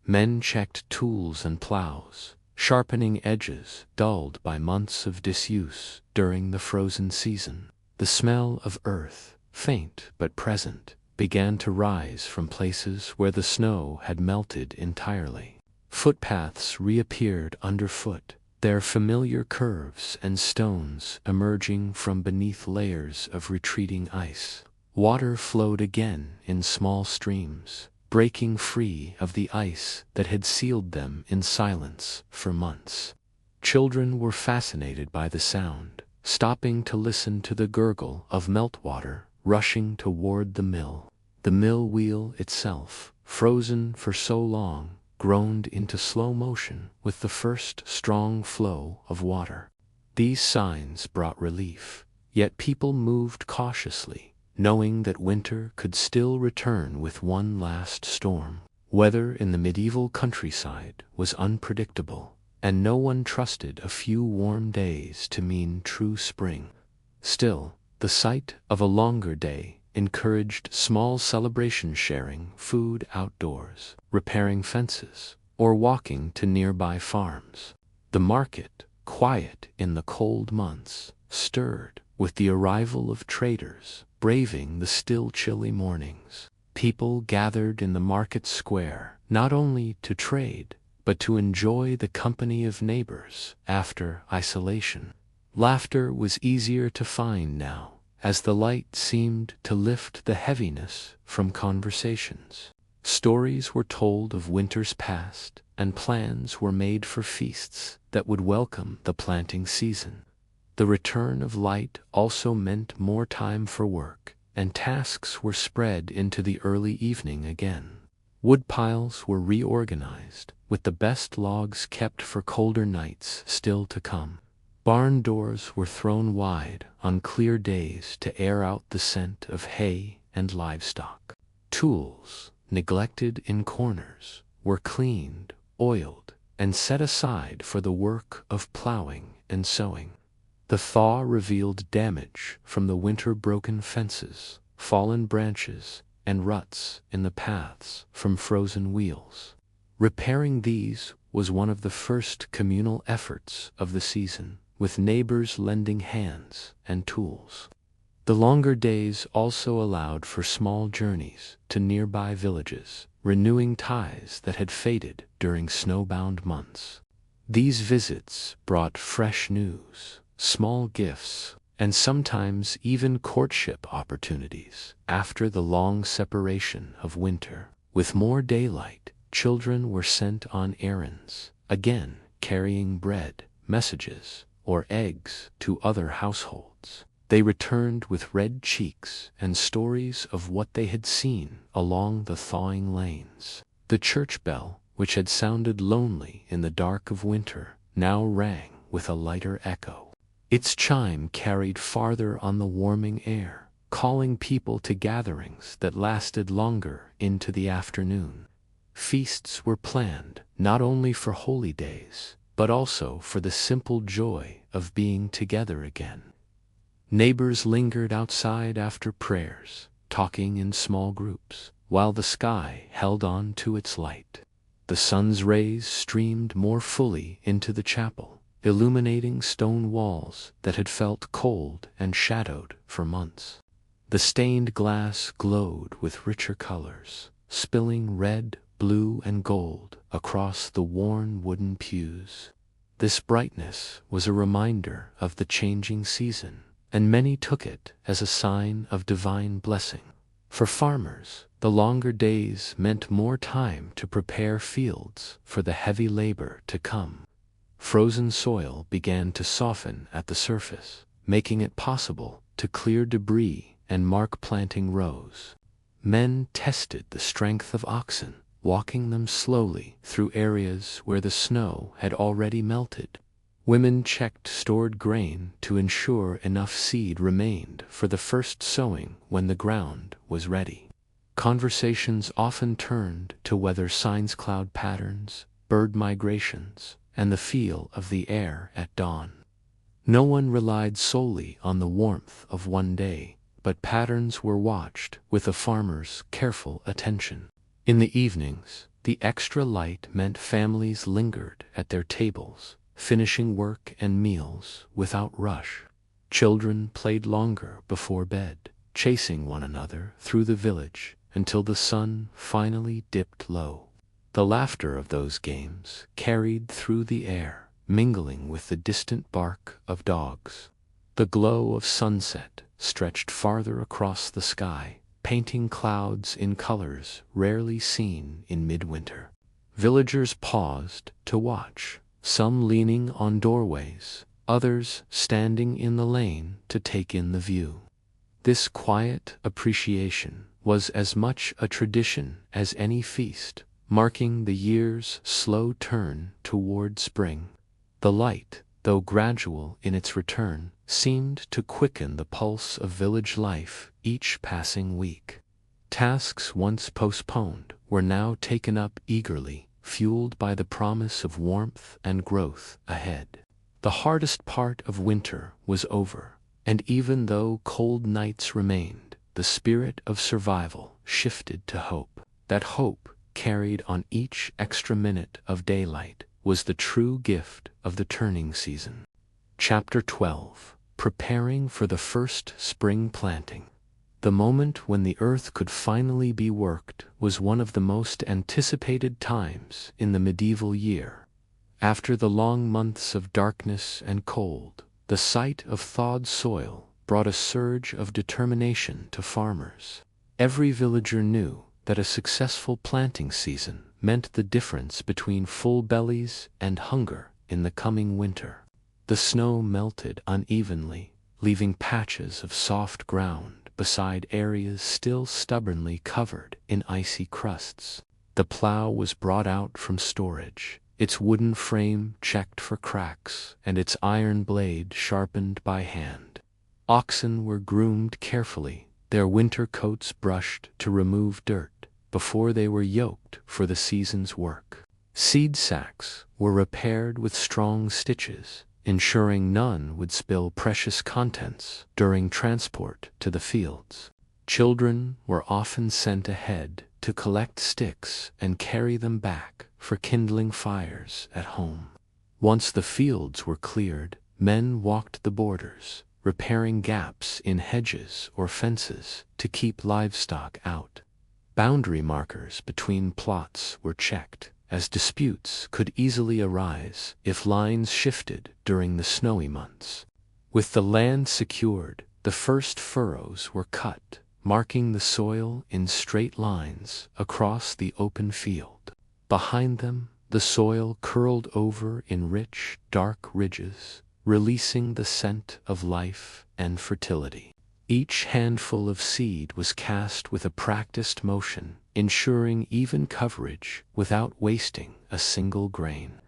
Men checked tools and plows, sharpening edges dulled by months of disuse during the frozen season. The smell of earth, faint but present, began to rise from places where the snow had melted entirely. Footpaths reappeared underfoot, their familiar curves and stones emerging from beneath layers of retreating ice. Water flowed again in small streams, breaking free of the ice that had sealed them in silence for months. Children were fascinated by the sound, stopping to listen to the gurgle of meltwater rushing toward the mill. The mill wheel itself, frozen for so long, groaned into slow motion with the first strong flow of water. These signs brought relief, yet people moved cautiously, knowing that winter could still return with one last storm. Weather in the medieval countryside was unpredictable, and no one trusted a few warm days to mean true spring. Still, the sight of a longer day encouraged small celebration, sharing food outdoors, repairing fences, or walking to nearby farms. The market, quiet in the cold months, stirred with the arrival of traders, braving the still chilly mornings. People gathered in the market square, not only to trade, but to enjoy the company of neighbors after isolation. Laughter was easier to find now, as the light seemed to lift the heaviness from conversations. Stories were told of winters past, and plans were made for feasts that would welcome the planting season. The return of light also meant more time for work, and tasks were spread into the early evening again. Woodpiles were reorganized, with the best logs kept for colder nights still to come. Barn doors were thrown wide on clear days to air out the scent of hay and livestock. Tools, neglected in corners, were cleaned, oiled, and set aside for the work of plowing and sowing. The thaw revealed damage from the winter-broken fences, fallen branches, and ruts in the paths from frozen wheels. Repairing these was one of the first communal efforts of the season, with neighbors lending hands and tools. The longer days also allowed for small journeys to nearby villages, renewing ties that had faded during snowbound months. These visits brought fresh news, small gifts, and sometimes even courtship opportunities after the long separation of winter. With more daylight, children were sent on errands, again carrying bread, messages, or eggs to other households. They returned with red cheeks and stories of what they had seen along the thawing lanes. The church bell, which had sounded lonely in the dark of winter, now rang with a lighter echo. Its chime carried farther on the warming air, calling people to gatherings that lasted longer into the afternoon. Feasts were planned not only for holy days, but also for the simple joy of being together again. Neighbors lingered outside after prayers, talking in small groups, while the sky held on to its light. The sun's rays streamed more fully into the chapel, illuminating stone walls that had felt cold and shadowed for months. The stained glass glowed with richer colors, spilling red, blue, and gold across the worn wooden pews. This brightness was a reminder of the changing season, and many took it as a sign of divine blessing. For farmers, the longer days meant more time to prepare fields for the heavy labor to come. Frozen soil began to soften at the surface, making it possible to clear debris and mark planting rows. Men tested the strength of oxen, walking them slowly through areas where the snow had already melted. Women checked stored grain to ensure enough seed remained for the first sowing when the ground was ready. Conversations often turned to weather signs, cloud patterns, bird migrations, and the feel of the air at dawn. No one relied solely on the warmth of one day, but patterns were watched with a farmer's careful attention. In the evenings, the extra light meant families lingered at their tables, finishing work and meals without rush. Children played longer before bed, chasing one another through the village until the sun finally dipped low. The laughter of those games carried through the air, mingling with the distant bark of dogs. The glow of sunset stretched farther across the sky, painting clouds in colors rarely seen in midwinter. Villagers paused to watch, some leaning on doorways, others standing in the lane to take in the view. This quiet appreciation was as much a tradition as any feast, marking the year's slow turn toward spring. The light, though gradual in its return, seemed to quicken the pulse of village life each passing week. Tasks once postponed were now taken up eagerly, fueled by the promise of warmth and growth ahead. The hardest part of winter was over, and even though cold nights remained, the spirit of survival shifted to hope. That hope, carried on each extra minute of daylight, was the true gift of the turning season. Chapter 12. Preparing for the first spring planting. The moment when the earth could finally be worked was one of the most anticipated times in the medieval year. After the long months of darkness and cold, the sight of thawed soil brought a surge of determination to farmers. Every villager knew that a successful planting season meant the difference between full bellies and hunger in the coming winter. The snow melted unevenly, leaving patches of soft ground beside areas still stubbornly covered in icy crusts. The plow was brought out from storage, its wooden frame checked for cracks and its iron blade sharpened by hand. Oxen were groomed carefully, their winter coats brushed to remove dirt, before they were yoked for the season's work. Seed sacks were repaired with strong stitches, ensuring none would spill precious contents during transport to the fields. Children were often sent ahead to collect sticks and carry them back for kindling fires at home. Once the fields were cleared, men walked the borders, repairing gaps in hedges or fences to keep livestock out. Boundary markers between plots were checked, as disputes could easily arise if lines shifted during the snowy months. With the land secured, the first furrows were cut, marking the soil in straight lines across the open field. Behind them, the soil curled over in rich, dark ridges, releasing the scent of life and fertility. Each handful of seed was cast with a practiced motion, ensuring even coverage without wasting a single grain.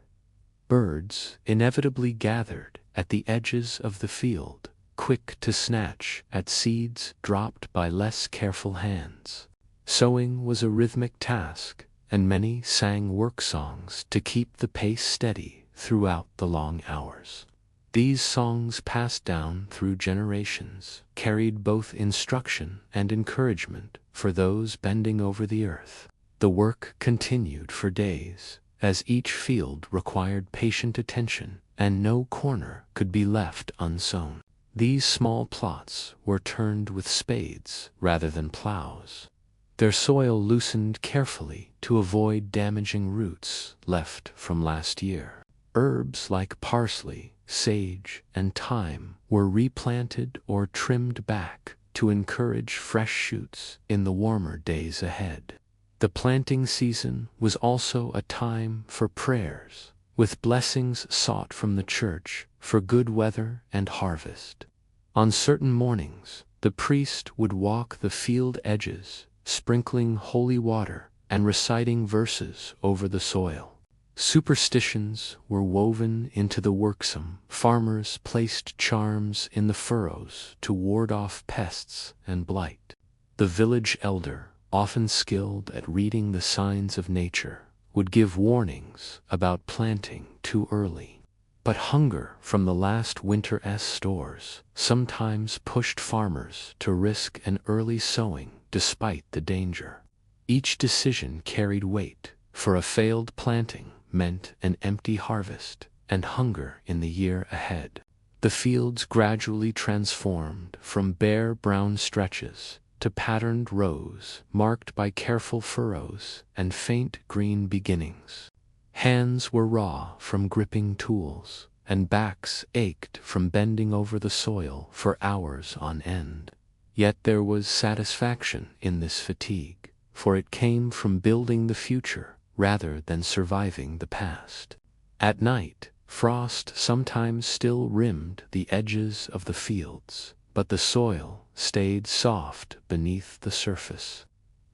Birds inevitably gathered at the edges of the field, quick to snatch at seeds dropped by less careful hands. Sowing was a rhythmic task, and many sang work songs to keep the pace steady throughout the long hours. These songs, passed down through generations, carried both instruction and encouragement for those bending over the earth. The work continued for days, as each field required patient attention and no corner could be left unsown. These small plots were turned with spades rather than plows, their soil loosened carefully to avoid damaging roots left from last year. Herbs like parsley, sage, and thyme were replanted or trimmed back to encourage fresh shoots in the warmer days ahead. The planting season was also a time for prayers, with blessings sought from the church for good weather and harvest. On certain mornings, the priest would walk the field edges, sprinkling holy water and reciting verses over the soil. Superstitions were woven into the worksome. Farmers placed charms in the furrows to ward off pests and blight. The village elder, often skilled at reading the signs of nature, would give warnings about planting too early. But hunger from the last winter's stores sometimes pushed farmers to risk an early sowing despite the danger. Each decision carried weight, for a failed planting meant an empty harvest and hunger in the year ahead. The fields gradually transformed from bare brown stretches to patterned rows marked by careful furrows and faint green beginnings. Hands were raw from gripping tools, and backs ached from bending over the soil for hours on end. Yet there was satisfaction in this fatigue, for it came from building the future rather than surviving the past. At night, frost sometimes still rimmed the edges of the fields, but the soil stayed soft beneath the surface.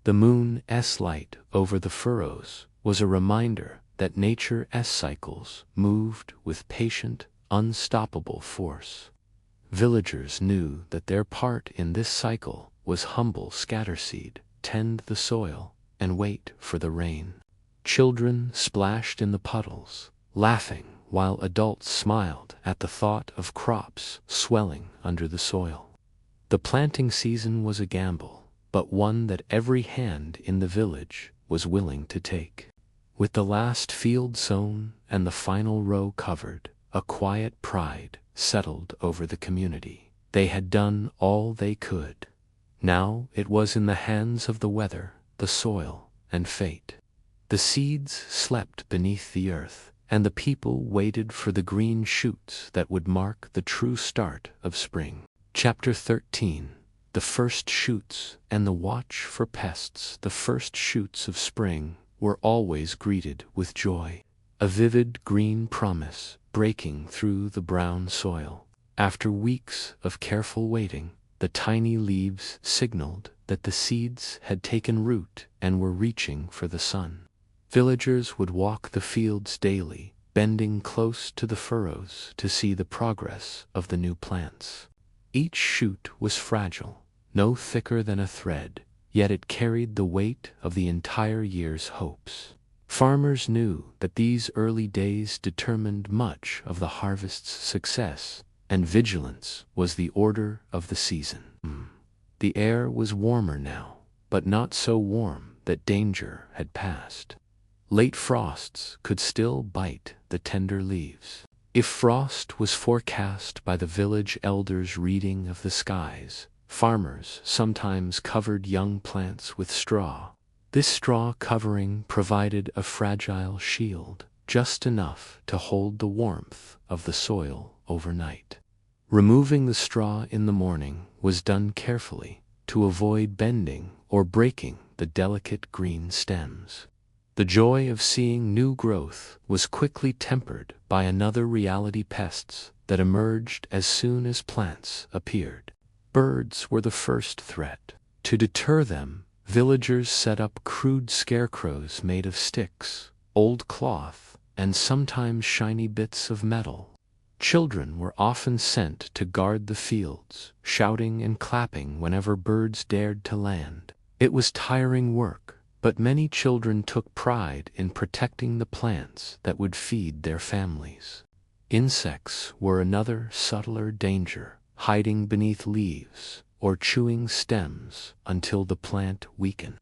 The moon's light over the furrows was a reminder that nature's cycles moved with patient, unstoppable force. Villagers knew that their part in this cycle was humble scatterseed, tend the soil, and wait for the rain. Children splashed in the puddles, laughing, while adults smiled at the thought of crops swelling under the soil. The planting season was a gamble, but one that every hand in the village was willing to take. With the last field sown and the final row covered, a quiet pride settled over the community. They had done all they could. Now it was in the hands of the weather, the soil, and fate. The seeds slept beneath the earth, and the people waited for the green shoots that would mark the true start of spring. Chapter 13. The first shoots and the watch for pests. The first shoots of spring were always greeted with joy, a vivid green promise breaking through the brown soil. After weeks of careful waiting, the tiny leaves signaled that the seeds had taken root and were reaching for the sun. Villagers would walk the fields daily, bending close to the furrows to see the progress of the new plants. Each shoot was fragile, no thicker than a thread, yet it carried the weight of the entire year's hopes. Farmers knew that these early days determined much of the harvest's success, and vigilance was the order of the season. The air was warmer now, but not so warm that danger had passed. Late frosts could still bite the tender leaves. If frost was forecast by the village elders' reading of the skies, farmers sometimes covered young plants with straw. This straw covering provided a fragile shield, just enough to hold the warmth of the soil overnight. Removing the straw in the morning was done carefully to avoid bending or breaking the delicate green stems. The joy of seeing new growth was quickly tempered by another reality: pests that emerged as soon as plants appeared. Birds were the first threat. To deter them, villagers set up crude scarecrows made of sticks, old cloth, and sometimes shiny bits of metal. Children were often sent to guard the fields, shouting and clapping whenever birds dared to land. It was tiring work, but many children took pride in protecting the plants that would feed their families. Insects were another subtler danger, hiding beneath leaves or chewing stems until the plant weakened.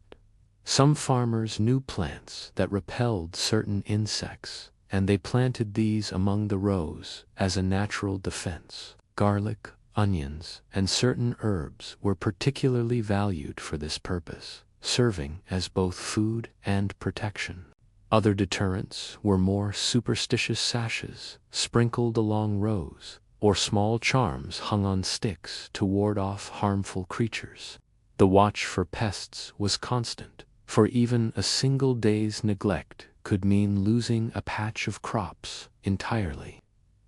Some farmers knew plants that repelled certain insects, and they planted these among the rows as a natural defense. Garlic, onions, and certain herbs were particularly valued for this purpose, serving as both food and protection. Other deterrents were more superstitious sashes sprinkled along rows, or small charms hung on sticks to ward off harmful creatures. The watch for pests was constant, for even a single day's neglect could mean losing a patch of crops entirely.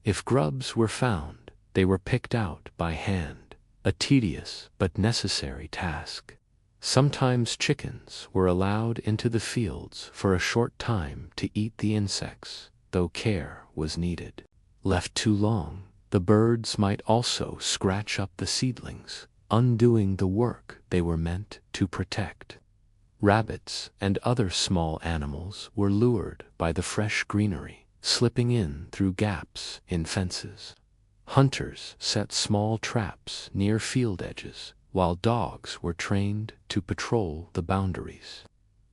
If grubs were found, they were picked out by hand, a tedious but necessary task. Sometimes chickens were allowed into the fields for a short time to eat the insects, though care was needed. Left too long, the birds might also scratch up the seedlings, undoing the work they were meant to protect. Rabbits and other small animals were lured by the fresh greenery, slipping in through gaps in fences. Hunters set small traps near field edges, while dogs were trained to patrol the boundaries.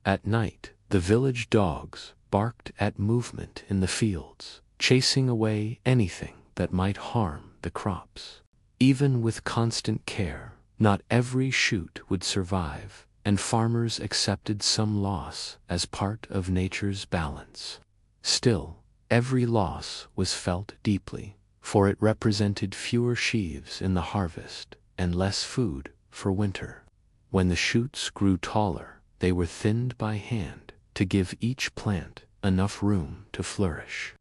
At night, the village dogs barked at movement in the fields, chasing away anything that might harm the crops. Even with constant care, not every shoot would survive, and farmers accepted some loss as part of nature's balance. Still, every loss was felt deeply, for it represented fewer sheaves in the harvest and less food for winter. When the shoots grew taller, they were thinned by hand to give each plant enough room to flourish.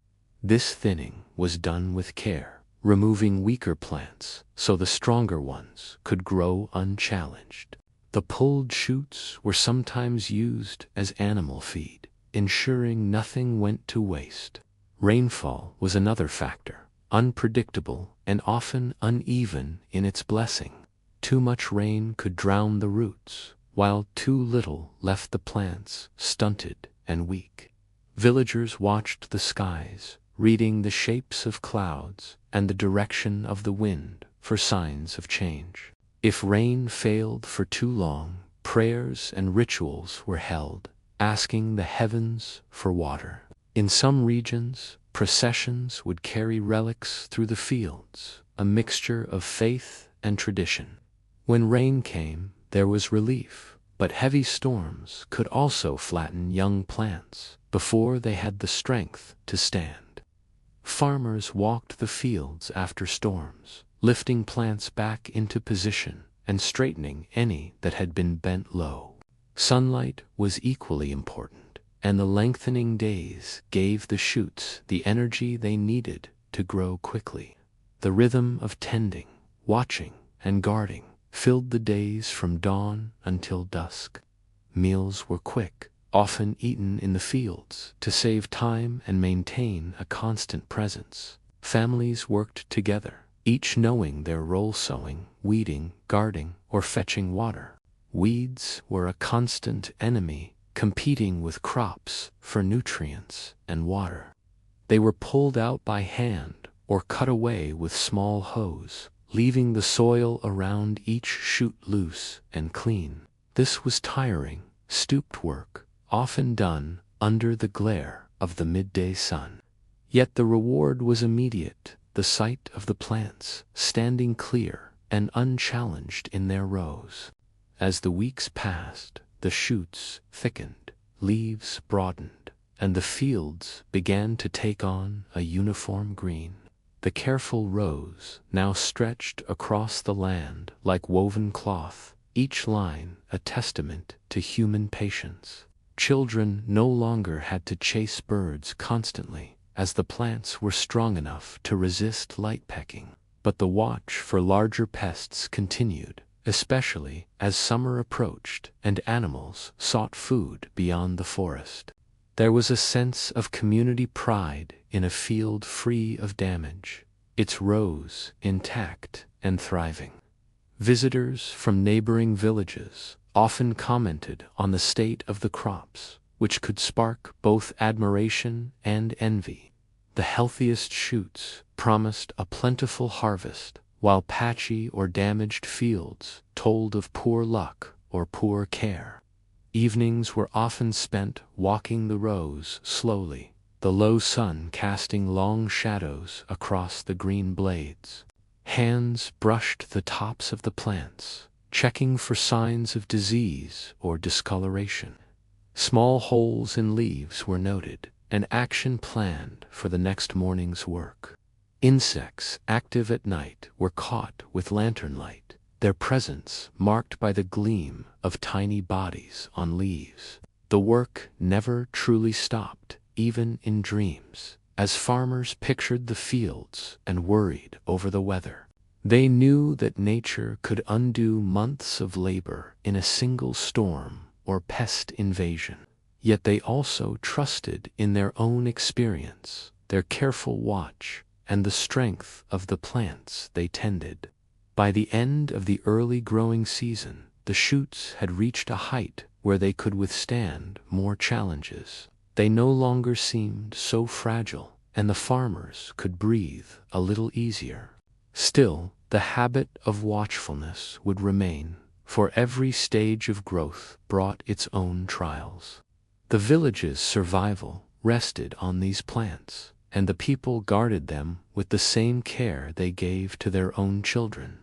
This thinning was done with care, removing weaker plants so the stronger ones could grow unchallenged. The pulled shoots were sometimes used as animal feed, ensuring nothing went to waste. Rainfall was another factor, unpredictable and often uneven in its blessing. Too much rain could drown the roots, while too little left the plants stunted and weak. Villagers watched the skies, reading the shapes of clouds and the direction of the wind for signs of change. If rain failed for too long, prayers and rituals were held, asking the heavens for water. In some regions, processions would carry relics through the fields, a mixture of faith and tradition. When rain came, there was relief, but heavy storms could also flatten young plants before they had the strength to stand. Farmers walked the fields after storms, lifting plants back into position and straightening any that had been bent low. Sunlight was equally important, and the lengthening days gave the shoots the energy they needed to grow quickly. The rhythm of tending, watching, and guarding filled the days from dawn until dusk. Meals were quick, often eaten in the fields to save time and maintain a constant presence. Families worked together, each knowing their role: sowing, weeding, guarding, or fetching water. Weeds were a constant enemy, competing with crops for nutrients and water. They were pulled out by hand or cut away with small hoes, leaving the soil around each shoot loose and clean. This was tiring, stooped work, often done under the glare of the midday sun. Yet the reward was immediate: the sight of the plants standing clear and unchallenged in their rows. As the weeks passed, the shoots thickened, leaves broadened, and the fields began to take on a uniform green. The careful rows now stretched across the land like woven cloth, each line a testament to human patience. Children no longer had to chase birds constantly, as the plants were strong enough to resist light pecking. But the watch for larger pests continued, especially as summer approached and animals sought food beyond the forest. There was a sense of community pride in a field free of damage, its rows intact and thriving. Visitors from neighboring villages often commented on the state of the crops, which could spark both admiration and envy. The healthiest shoots promised a plentiful harvest, while patchy or damaged fields told of poor luck or poor care. Evenings were often spent walking the rows slowly, the low sun casting long shadows across the green blades. Hands brushed the tops of the plants, checking for signs of disease or discoloration. Small holes in leaves were noted, and action planned for the next morning's work. Insects active at night were caught with lantern light, their presence marked by the gleam of tiny bodies on leaves. The work never truly stopped, even in dreams, as farmers pictured the fields and worried over the weather. They knew that nature could undo months of labor in a single storm or pest invasion. Yet they also trusted in their own experience, their careful watch, and the strength of the plants they tended. By the end of the early growing season, the shoots had reached a height where they could withstand more challenges. They no longer seemed so fragile, and the farmers could breathe a little easier. Still, the habit of watchfulness would remain, for every stage of growth brought its own trials. The village's survival rested on these plants, and the people guarded them with the same care they gave to their own children.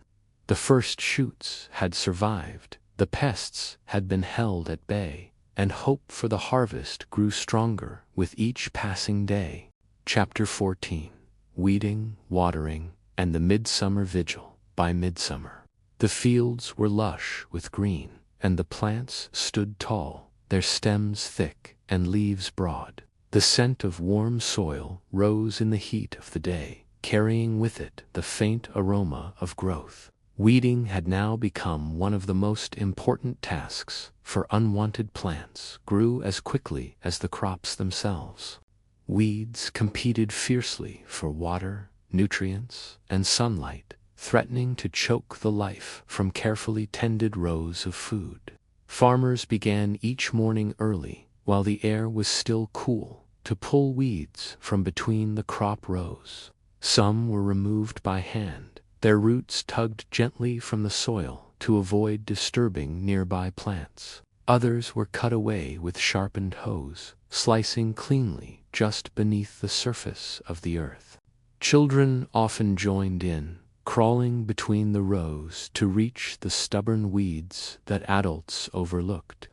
The first shoots had survived, the pests had been held at bay, and hope for the harvest grew stronger with each passing day. Chapter 14. Weeding, Watering, and the Midsummer Vigil. By midsummer, the fields were lush with green, and the plants stood tall, their stems thick and leaves broad. The scent of warm soil rose in the heat of the day, carrying with it the faint aroma of growth. Weeding had now become one of the most important tasks, for unwanted plants grew as quickly as the crops themselves. Weeds competed fiercely for water, nutrients, and sunlight, threatening to choke the life from carefully tended rows of food. Farmers began each morning early, while the air was still cool, to pull weeds from between the crop rows. Some were removed by hand, their roots tugged gently from the soil to avoid disturbing nearby plants. Others were cut away with sharpened hoes, slicing cleanly just beneath the surface of the earth. Children often joined in, crawling between the rows to reach the stubborn weeds that adults overlooked.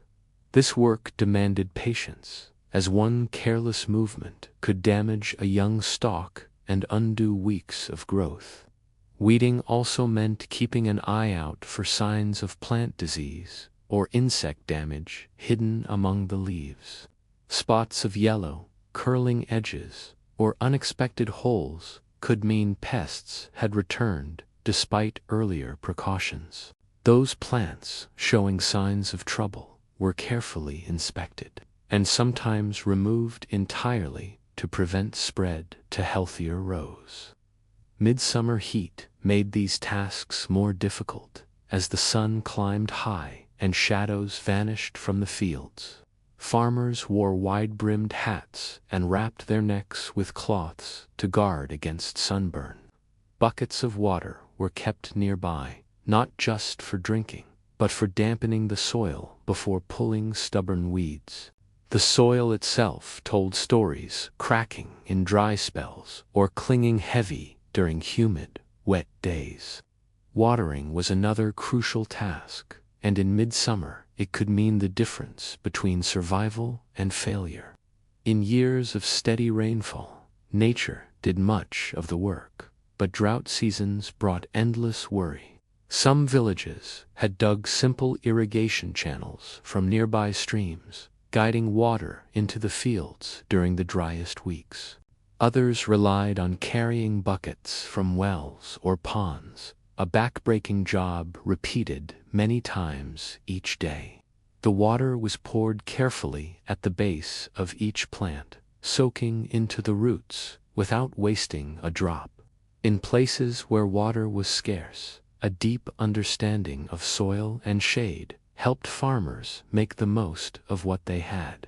This work demanded patience, as one careless movement could damage a young stalk and undo weeks of growth. Weeding also meant keeping an eye out for signs of plant disease or insect damage hidden among the leaves. Spots of yellow, curling edges, or unexpected holes could mean pests had returned despite earlier precautions. Those plants showing signs of trouble were carefully inspected, and sometimes removed entirely to prevent spread to healthier rows. Midsummer heat made these tasks more difficult, as the sun climbed high and shadows vanished from the fields. Farmers wore wide-brimmed hats and wrapped their necks with cloths to guard against sunburn. Buckets of water were kept nearby, not just for drinking, but for dampening the soil before pulling stubborn weeds. The soil itself told stories, cracking in dry spells or clinging heavy during humid, wet days. Watering was another crucial task, and in midsummer it could mean the difference between survival and failure. In years of steady rainfall, nature did much of the work, but drought seasons brought endless worry. Some villages had dug simple irrigation channels from nearby streams, guiding water into the fields during the driest weeks. Others relied on carrying buckets from wells or ponds, a back-breaking job repeated many times each day. The water was poured carefully at the base of each plant, soaking into the roots without wasting a drop. In places where water was scarce, a deep understanding of soil and shade helped farmers make the most of what they had.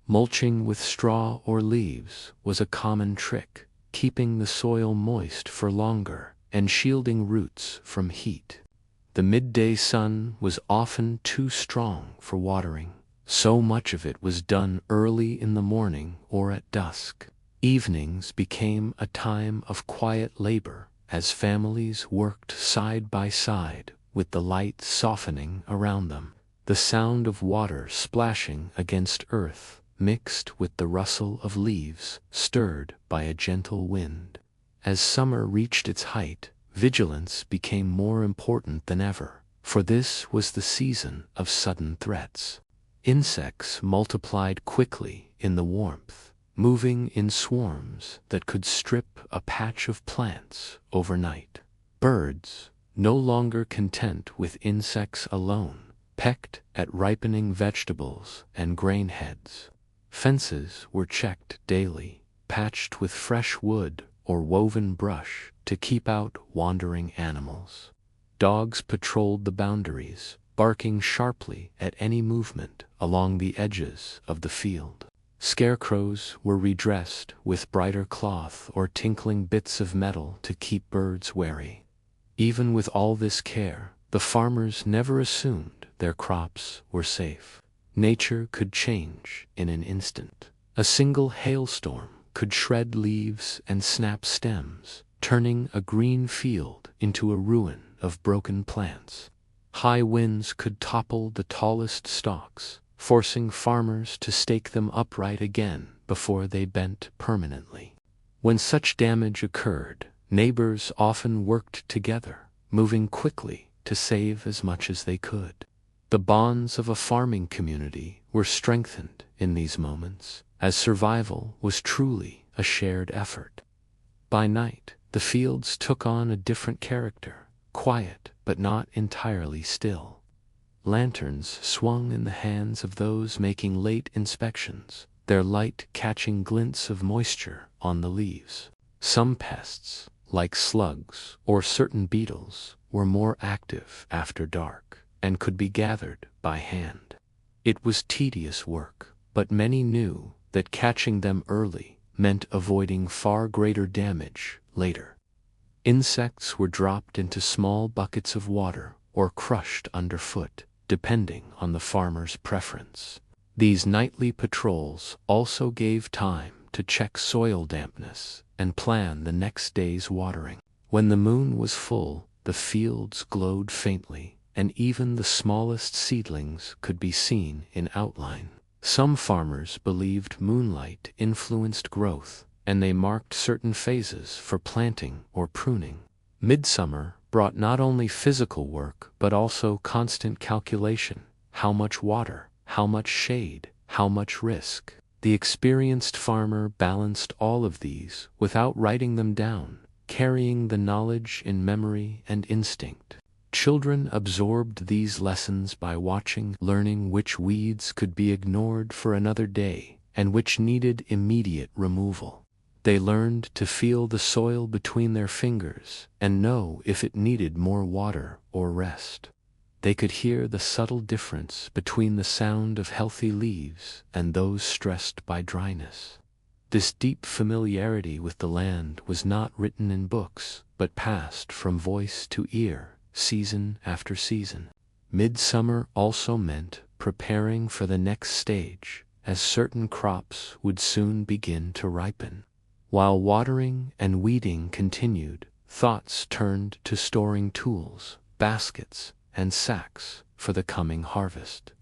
Mulching with straw or leaves was a common trick, keeping the soil moist for longer and shielding roots from heat. The midday sun was often too strong for watering. So much of it was done early in the morning or at dusk. Evenings became a time of quiet labor as families worked side by side with the light softening around them. The sound of water splashing against earth mixed with the rustle of leaves stirred by a gentle wind. As summer reached its height, vigilance became more important than ever, for this was the season of sudden threats. Insects multiplied quickly in the warmth, moving in swarms that could strip a patch of plants overnight. Birds, no longer content with insects alone, pecked at ripening vegetables and grain heads. Fences were checked daily, patched with fresh wood or woven brush to keep out wandering animals. Dogs patrolled the boundaries, barking sharply at any movement along the edges of the field. Scarecrows were redressed with brighter cloth or tinkling bits of metal to keep birds wary. Even with all this care, the farmers never assumed their crops were safe. Nature could change in an instant. A single hailstorm could shred leaves and snap stems, turning a green field into a ruin of broken plants. High winds could topple the tallest stalks, forcing farmers to stake them upright again before they bent permanently. When such damage occurred, neighbors often worked together, moving quickly to save as much as they could. The bonds of a farming community were strengthened in these moments, as survival was truly a shared effort. By night, the fields took on a different character, quiet but not entirely still. Lanterns swung in the hands of those making late inspections, their light catching glints of moisture on the leaves. Some pests, like slugs or certain beetles, were more active after dark and could be gathered by hand. It was tedious work, but many knew that catching them early meant avoiding far greater damage later. Insects were dropped into small buckets of water or crushed underfoot, depending on the farmer's preference. These nightly patrols also gave time to check soil dampness and plan the next day's watering. When the moon was full, the fields glowed faintly, and even the smallest seedlings could be seen in outline. Some farmers believed moonlight influenced growth, and they marked certain phases for planting or pruning. Midsummer brought not only physical work but also constant calculation: how much water, how much shade, how much risk. The experienced farmer balanced all of these without writing them down, carrying the knowledge in memory and instinct. Children absorbed these lessons by watching, learning which weeds could be ignored for another day and which needed immediate removal. They learned to feel the soil between their fingers and know if it needed more water or rest. They could hear the subtle difference between the sound of healthy leaves and those stressed by dryness. This deep familiarity with the land was not written in books, but passed from voice to ear, season after season. Midsummer also meant preparing for the next stage, as certain crops would soon begin to ripen. While watering and weeding continued, thoughts turned to storing tools, baskets, and sacks for the coming harvest.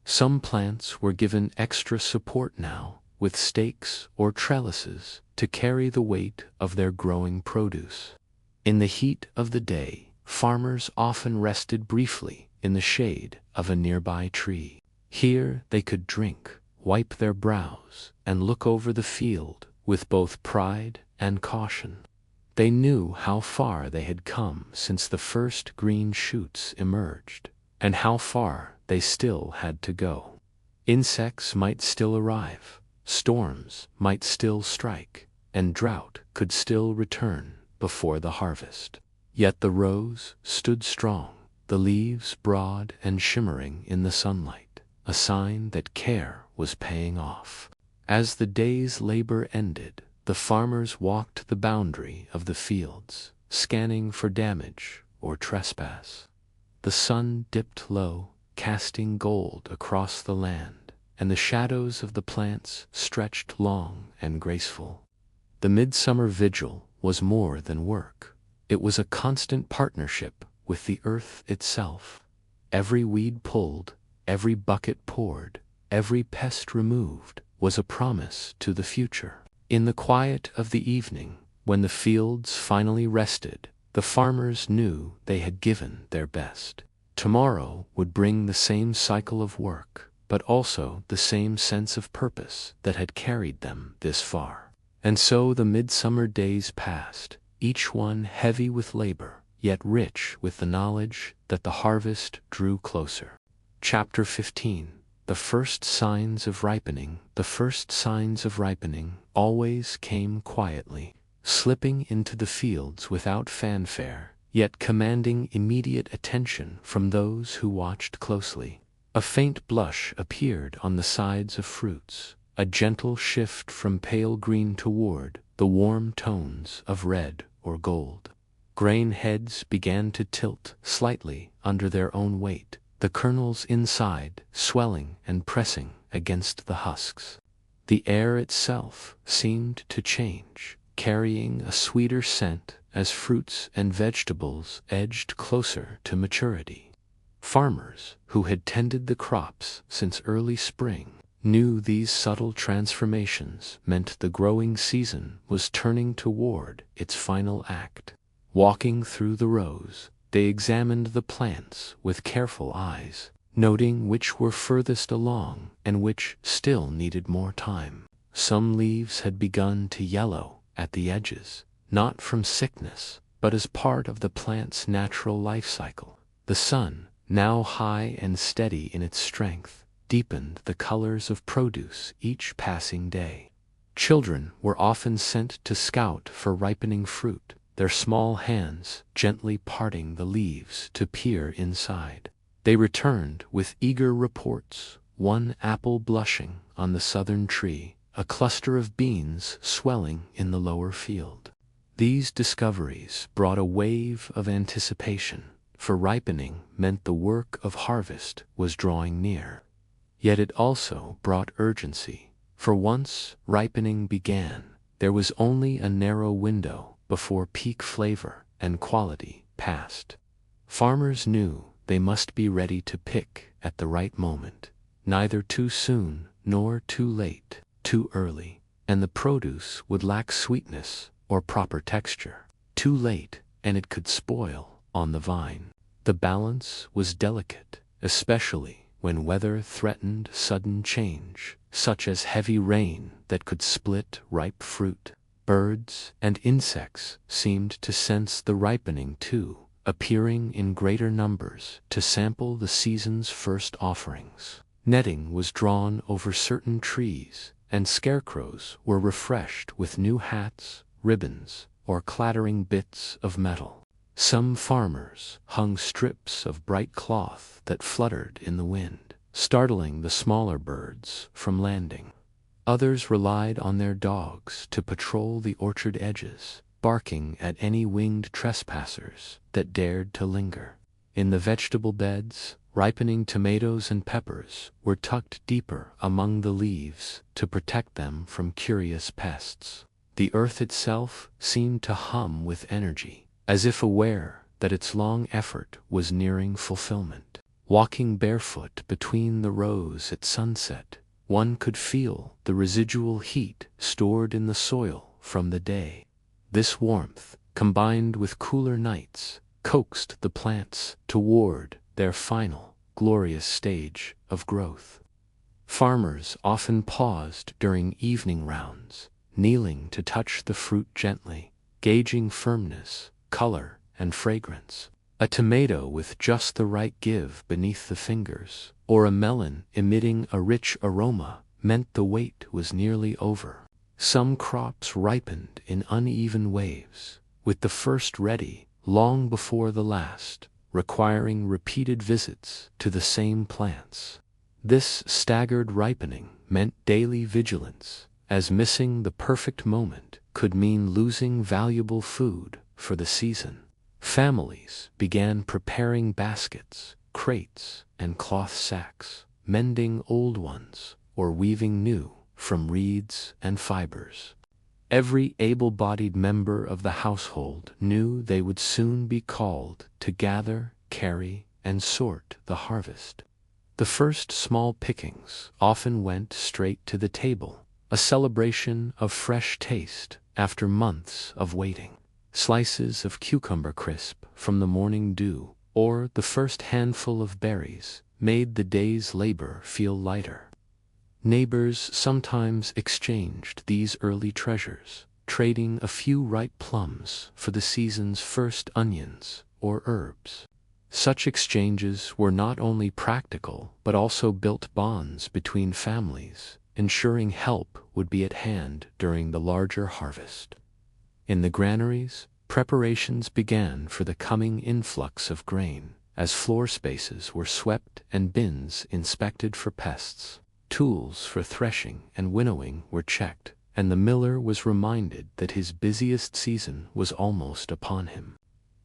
Some plants were given extra support now, with stakes or trellises to carry the weight of their growing produce. In the heat of the day, farmers often rested briefly in the shade of a nearby tree. Here they could drink, wipe their brows, and look over the field with both pride and caution. They knew how far they had come since the first green shoots emerged, and how far they still had to go. Insects might still arrive, storms might still strike, and drought could still return before the harvest. Yet the rows stood strong, the leaves broad and shimmering in the sunlight, a sign that care was paying off. As the day's labor ended, the farmers walked the boundary of the fields, scanning for damage or trespass. The sun dipped low, casting gold across the land, and the shadows of the plants stretched long and graceful. The midsummer vigil was more than work. It was a constant partnership with the earth itself. Every weed pulled, every bucket poured, every pest removed was a promise to the future. In the quiet of the evening, when the fields finally rested, the farmers knew they had given their best. Tomorrow would bring the same cycle of work, but also the same sense of purpose that had carried them this far. And so the midsummer days passed, each one heavy with labor, yet rich with the knowledge that the harvest drew closer. Chapter 15. The first signs of ripening. The first signs of ripening always came quietly, slipping into the fields without fanfare, yet commanding immediate attention from those who watched closely. A faint blush appeared on the sides of fruits, a gentle shift from pale green toward the warm tones of red or gold. Grain heads began to tilt slightly under their own weight, the kernels inside swelling and pressing against the husks. The air itself seemed to change, carrying a sweeter scent as fruits and vegetables edged closer to maturity. Farmers who had tended the crops since early spring knew these subtle transformations meant the growing season was turning toward its final act. Walking through the rows, they examined the plants with careful eyes, noting which were furthest along and which still needed more time. Some leaves had begun to yellow at the edges, not from sickness, but as part of the plant's natural life cycle. The sun, now high and steady in its strength, deepened the colors of produce each passing day. Children were often sent to scout for ripening fruit, their small hands gently parting the leaves to peer inside. They returned with eager reports, one apple blushing on the southern tree, a cluster of beans swelling in the lower field. These discoveries brought a wave of anticipation, for ripening meant the work of harvest was drawing near. Yet it also brought urgency, for once ripening began, there was only a narrow window before peak flavor and quality passed. Farmers knew they must be ready to pick at the right moment, neither too soon nor too late, too early, and the produce would lack sweetness or proper texture. Too late, and it could spoil on the vine. The balance was delicate, especially when weather threatened sudden change, such as heavy rain that could split ripe fruit. Birds and insects seemed to sense the ripening too, appearing in greater numbers to sample the season's first offerings. Netting was drawn over certain trees, and scarecrows were refreshed with new hats, ribbons, or clattering bits of metal. Some farmers hung strips of bright cloth that fluttered in the wind, startling the smaller birds from landing. Others relied on their dogs to patrol the orchard edges, barking at any winged trespassers that dared to linger. In the vegetable beds, ripening tomatoes and peppers were tucked deeper among the leaves to protect them from curious pests. The earth itself seemed to hum with energy, as if aware that its long effort was nearing fulfillment. Walking barefoot between the rows at sunset, one could feel the residual heat stored in the soil from the day. This warmth, combined with cooler nights, coaxed the plants toward their final, glorious stage of growth. Farmers often paused during evening rounds, kneeling to touch the fruit gently, gauging firmness, color, and fragrance. A tomato with just the right give beneath the fingers, or a melon emitting a rich aroma, meant the wait was nearly over. Some crops ripened in uneven waves, with the first ready long before the last, requiring repeated visits to the same plants. This staggered ripening meant daily vigilance, as missing the perfect moment could mean losing valuable food for the season. Families began preparing baskets, crates, and cloth sacks, mending old ones or weaving new from reeds and fibers. Every able-bodied member of the household knew they would soon be called to gather, carry, and sort the harvest. The first small pickings often went straight to the table, a celebration of fresh taste after months of waiting. Slices of cucumber crisp from the morning dew, or the first handful of berries, made the day's labor feel lighter. Neighbors sometimes exchanged these early treasures, trading a few ripe plums for the season's first onions or herbs. Such exchanges were not only practical but also built bonds between families, ensuring help would be at hand during the larger harvest. In the granaries, preparations began for the coming influx of grain, as floor spaces were swept and bins inspected for pests. Tools for threshing and winnowing were checked, and the miller was reminded that his busiest season was almost upon him.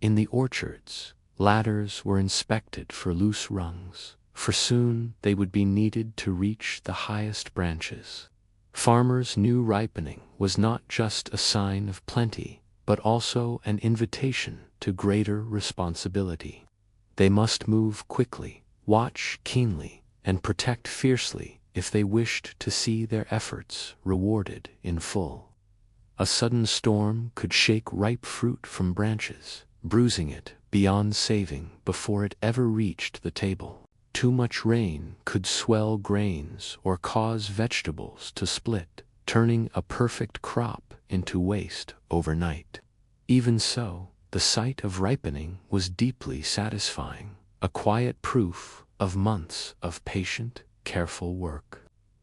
In the orchards, ladders were inspected for loose rungs, for soon they would be needed to reach the highest branches. Farmers knew ripening was not just a sign of plenty, but also an invitation to greater responsibility. They must move quickly, watch keenly, and protect fiercely if they wished to see their efforts rewarded in full. A sudden storm could shake ripe fruit from branches, bruising it beyond saving before it ever reached the table. Too much rain could swell grains or cause vegetables to split, turning a perfect crop into waste overnight. Even so, the sight of ripening was deeply satisfying, a quiet proof of months of patient, careful work.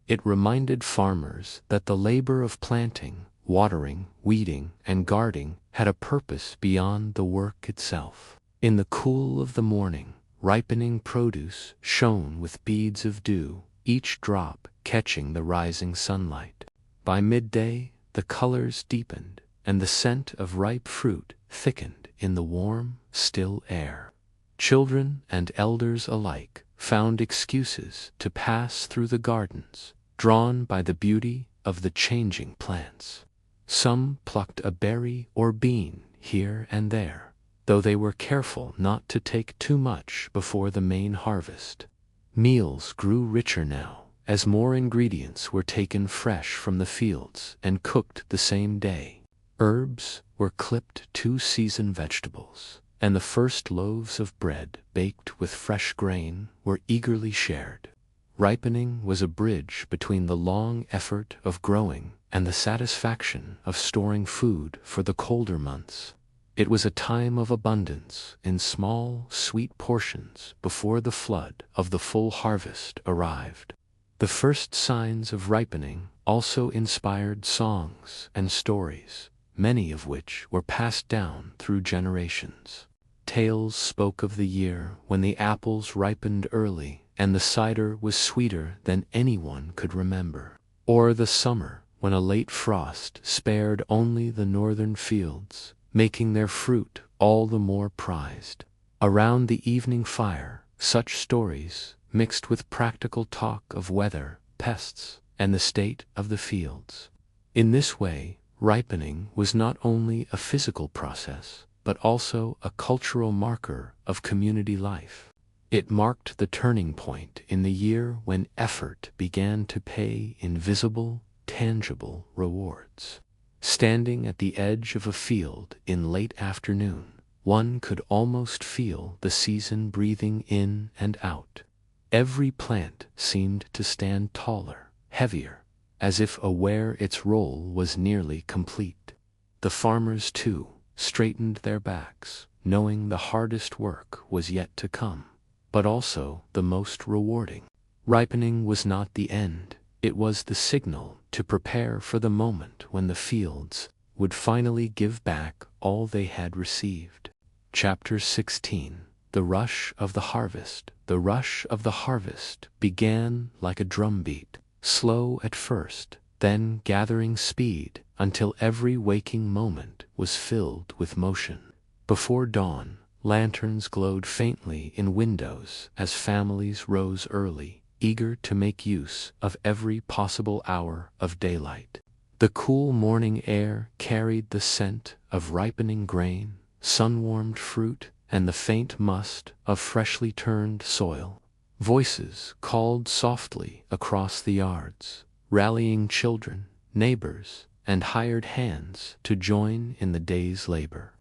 It reminded farmers that the labor of planting, watering, weeding, and guarding had a purpose beyond the work itself. In the cool of the morning, ripening produce shone with beads of dew, each drop catching the rising sunlight. By midday, the colors deepened, and the scent of ripe fruit thickened in the warm, still air. Children and elders alike found excuses to pass through the gardens, drawn by the beauty of the changing plants. Some plucked a berry or bean here and there, though they were careful not to take too much before the main harvest. Meals grew richer now, as more ingredients were taken fresh from the fields and cooked the same day. Herbs were clipped to season vegetables, and the first loaves of bread baked with fresh grain were eagerly shared. Ripening was a bridge between the long effort of growing and the satisfaction of storing food for the colder months. It was a time of abundance in small, sweet portions before the flood of the full harvest arrived. The first signs of ripening also inspired songs and stories, many of which were passed down through generations. Tales spoke of the year when the apples ripened early and the cider was sweeter than anyone could remember, or the summer when a late frost spared only the northern fields, making their fruit all the more prized. Around the evening fire, such stories mixed with practical talk of weather, pests, and the state of the fields. In this way, ripening was not only a physical process, but also a cultural marker of community life. It marked the turning point in the year when effort began to pay invisible, tangible rewards. Standing at the edge of a field in late afternoon, one could almost feel the season breathing in and out. Every plant seemed to stand taller, heavier, as if aware its role was nearly complete. The farmers, too, straightened their backs, knowing the hardest work was yet to come, but also the most rewarding. Ripening was not the end. It was the signal to prepare for the moment when the fields would finally give back all they had received. Chapter 16. The Rush of the Harvest. The rush of the harvest began like a drumbeat, slow at first, then gathering speed until every waking moment was filled with motion. Before dawn, lanterns glowed faintly in windows as families rose early, eager to make use of every possible hour of daylight. The cool morning air carried the scent of ripening grain, sun-warmed fruit, and the faint must of freshly turned soil. Voices called softly across the yards, rallying children, neighbors, and hired hands to join in the day's labor.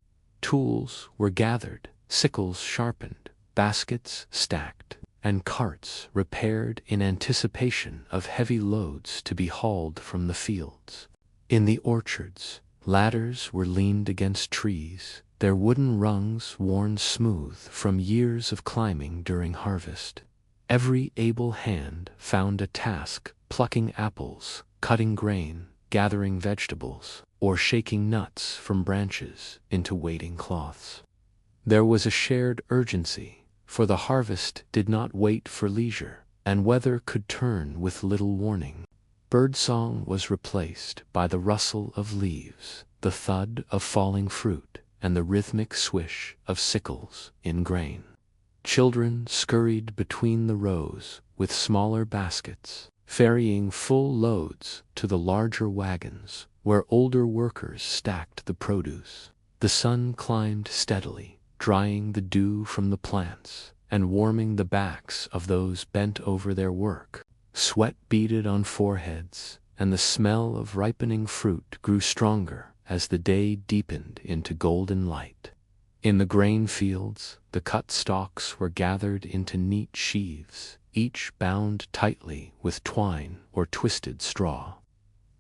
Tools were gathered, sickles sharpened, baskets stacked, and carts repaired in anticipation of heavy loads to be hauled from the fields. In the orchards, ladders were leaned against trees, their wooden rungs worn smooth from years of climbing during harvest. Every able hand found a task plucking apples, cutting grain, gathering vegetables, or shaking nuts from branches into waiting cloths. There was a shared urgency, for the harvest did not wait for leisure, and weather could turn with little warning. Birdsong was replaced by the rustle of leaves, the thud of falling fruit, and the rhythmic swish of sickles in grain. Children scurried between the rows with smaller baskets, ferrying full loads to the larger wagons, where older workers stacked the produce. The sun climbed steadily, drying the dew from the plants, and warming the backs of those bent over their work. Sweat beaded on foreheads, and the smell of ripening fruit grew stronger as the day deepened into golden light. In the grain fields, the cut stalks were gathered into neat sheaves, each bound tightly with twine or twisted straw.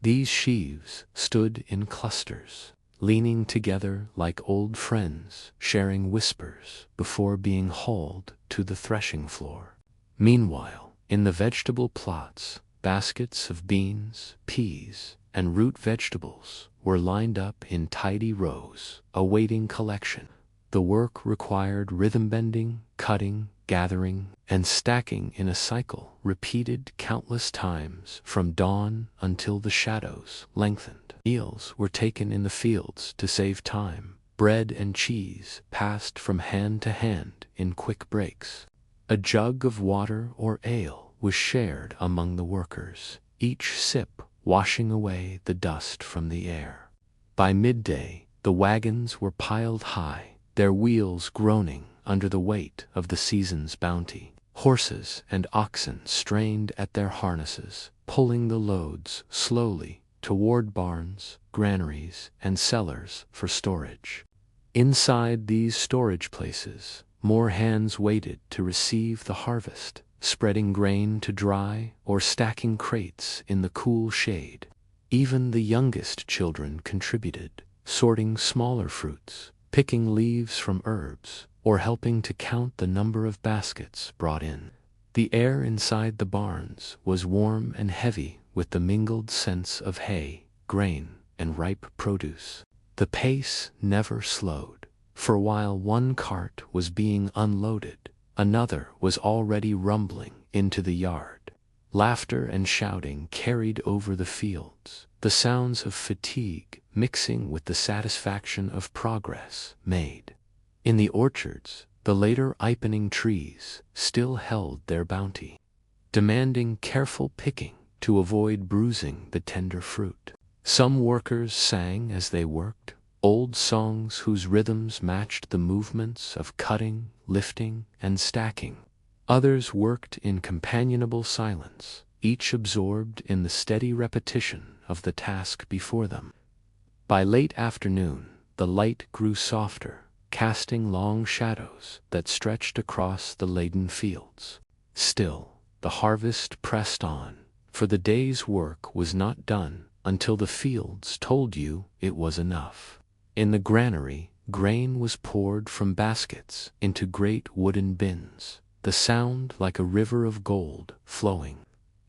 These sheaves stood in clusters, leaning together like old friends, sharing whispers before being hauled to the threshing floor. Meanwhile, in the vegetable plots, baskets of beans, peas, and root vegetables were lined up in tidy rows, awaiting collection. The work required rhythm bending, cutting, gathering, and stacking in a cycle repeated countless times from dawn until the shadows lengthened. Meals were taken in the fields to save time. Bread and cheese passed from hand to hand in quick breaks. A jug of water or ale was shared among the workers, each sip washing away the dust from the air. By midday, the wagons were piled high, their wheels groaning under the weight of the season's bounty. Horses and oxen strained at their harnesses, pulling the loads slowly toward barns, granaries, and cellars for storage. Inside these storage places, more hands waited to receive the harvest, spreading grain to dry or stacking crates in the cool shade. Even the youngest children contributed, sorting smaller fruits, picking leaves from herbs, or helping to count the number of baskets brought in. The air inside the barns was warm and heavy with the mingled scents of hay, grain, and ripe produce. The pace never slowed, for while one cart was being unloaded, another was already rumbling into the yard. Laughter and shouting carried over the fields, the sounds of fatigue mixing with the satisfaction of progress made. In the orchards, the later ripening trees still held their bounty, demanding careful picking to avoid bruising the tender fruit. Some workers sang as they worked, old songs whose rhythms matched the movements of cutting, lifting, and stacking. Others worked in companionable silence, each absorbed in the steady repetition of the task before them. By late afternoon, the light grew softer, casting long shadows that stretched across the laden fields. Still, the harvest pressed on, for the day's work was not done until the fields told you it was enough. In the granary, grain was poured from baskets into great wooden bins, the sound like a river of gold flowing.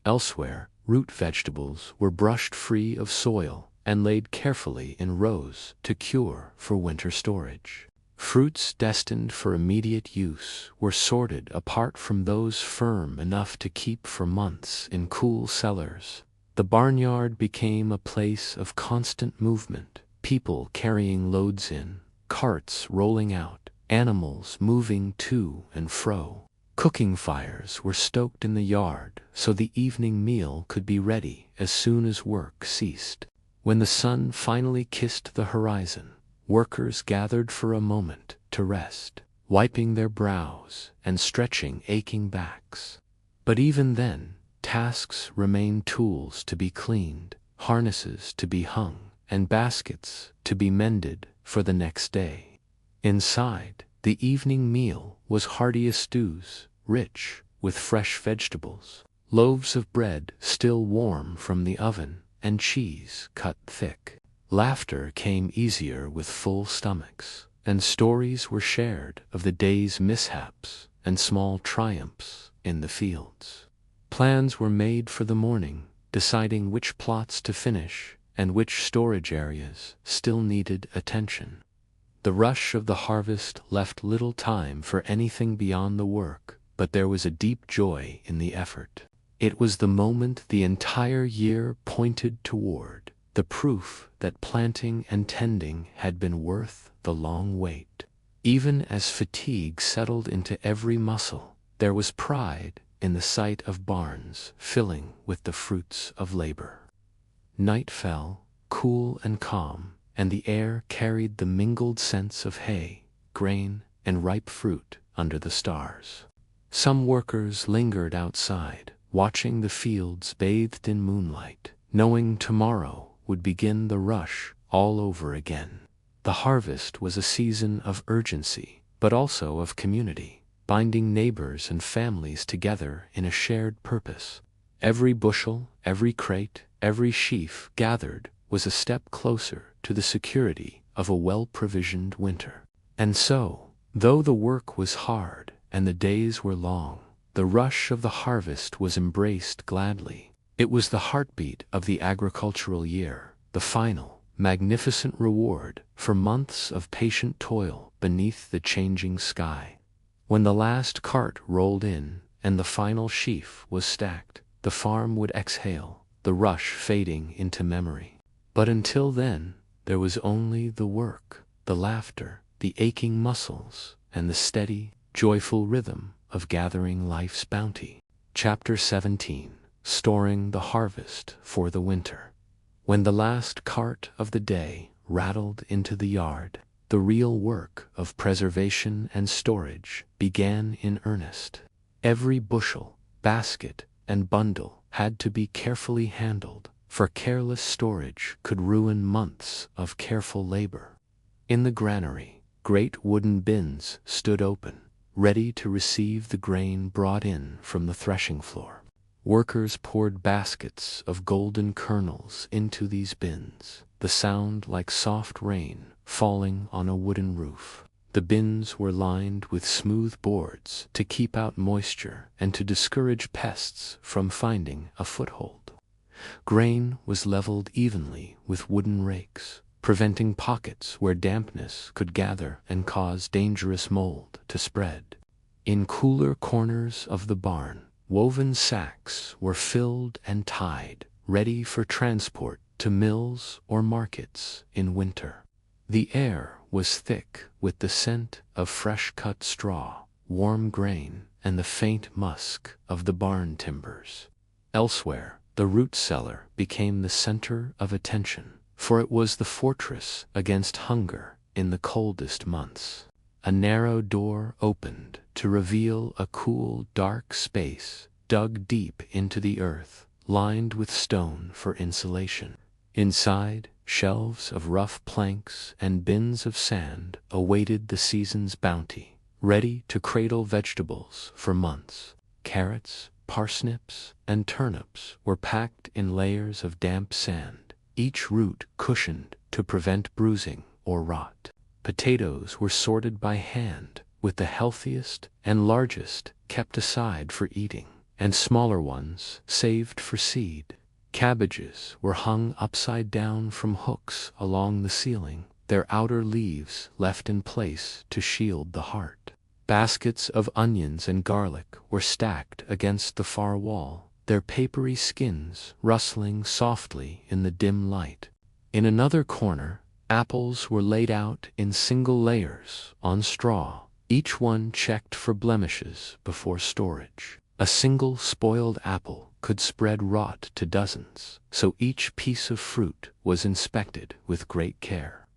Elsewhere, root vegetables were brushed free of soil and laid carefully in rows to cure for winter storage. Fruits destined for immediate use were sorted apart from those firm enough to keep for months in cool cellars. The barnyard became a place of constant movement, people carrying loads in, carts rolling out, animals moving to and fro. Cooking fires were stoked in the yard so the evening meal could be ready as soon as work ceased. When the sun finally kissed the horizon, workers gathered for a moment to rest, wiping their brows and stretching aching backs. But even then, tasks remained: tools to be cleaned, harnesses to be hung, and baskets to be mended for the next day. Inside, the evening meal was hearty stews, rich with fresh vegetables, loaves of bread still warm from the oven, and cheese cut thick. Laughter came easier with full stomachs, and stories were shared of the day's mishaps and small triumphs in the fields. Plans were made for the morning, deciding which plots to finish and which storage areas still needed attention. The rush of the harvest left little time for anything beyond the work, but there was a deep joy in the effort. It was the moment the entire year pointed toward, the proof that planting and tending had been worth the long wait. Even as fatigue settled into every muscle, there was pride in the sight of barns filling with the fruits of labor. Night fell, cool and calm, and the air carried the mingled scents of hay, grain, and ripe fruit under the stars. Some workers lingered outside, watching the fields bathed in moonlight, knowing tomorrow would begin the rush all over again. The harvest was a season of urgency, but also of community, binding neighbors and families together in a shared purpose. Every bushel, every crate, every sheaf gathered was a step closer to the security of a well-provisioned winter. And so, though the work was hard and the days were long, the rush of the harvest was embraced gladly. It was the heartbeat of the agricultural year, the final, magnificent reward for months of patient toil beneath the changing sky. When the last cart rolled in and the final sheaf was stacked, the farm would exhale, the rush fading into memory. But until then, there was only the work, the laughter, the aching muscles, and the steady, joyful rhythm of gathering life's bounty. Chapter 17. Storing the harvest for the winter. When the last cart of the day rattled into the yard, the real work of preservation and storage began in earnest. Every bushel, basket, and bundle had to be carefully handled, for careless storage could ruin months of careful labor. In the granary, great wooden bins stood open, ready to receive the grain brought in from the threshing floor. Workers poured baskets of golden kernels into these bins, the sound like soft rain falling on a wooden roof. The bins were lined with smooth boards to keep out moisture and to discourage pests from finding a foothold. Grain was leveled evenly with wooden rakes, preventing pockets where dampness could gather and cause dangerous mold to spread. In cooler corners of the barn, woven sacks were filled and tied, ready for transport to mills or markets in winter. The air was thick with the scent of fresh-cut straw, warm grain, and the faint musk of the barn timbers. Elsewhere, the root cellar became the center of attention, for it was the fortress against hunger in the coldest months. A narrow door opened to reveal a cool, dark space dug deep into the earth, lined with stone for insulation. Inside, shelves of rough planks and bins of sand awaited the season's bounty, ready to cradle vegetables for months. Carrots, parsnips, and turnips were packed in layers of damp sand, each root cushioned to prevent bruising or rot. Potatoes were sorted by hand, with the healthiest and largest kept aside for eating, and smaller ones saved for seed. Cabbages were hung upside down from hooks along the ceiling, their outer leaves left in place to shield the heart. Baskets of onions and garlic were stacked against the far wall, their papery skins rustling softly in the dim light. In another corner, apples were laid out in single layers on straw, each one checked for blemishes before storage. A single spoiled apple could spread rot to dozens, so each piece of fruit was inspected with great care.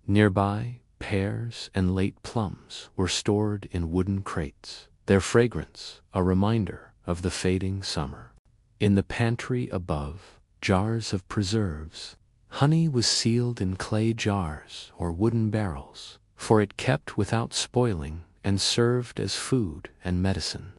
Nearby, pears and late plums were stored in wooden crates, their fragrance a reminder of the fading summer. In the pantry above, jars of preserves. Honey was sealed in clay jars or wooden barrels, for it kept without spoiling and served as food and medicine.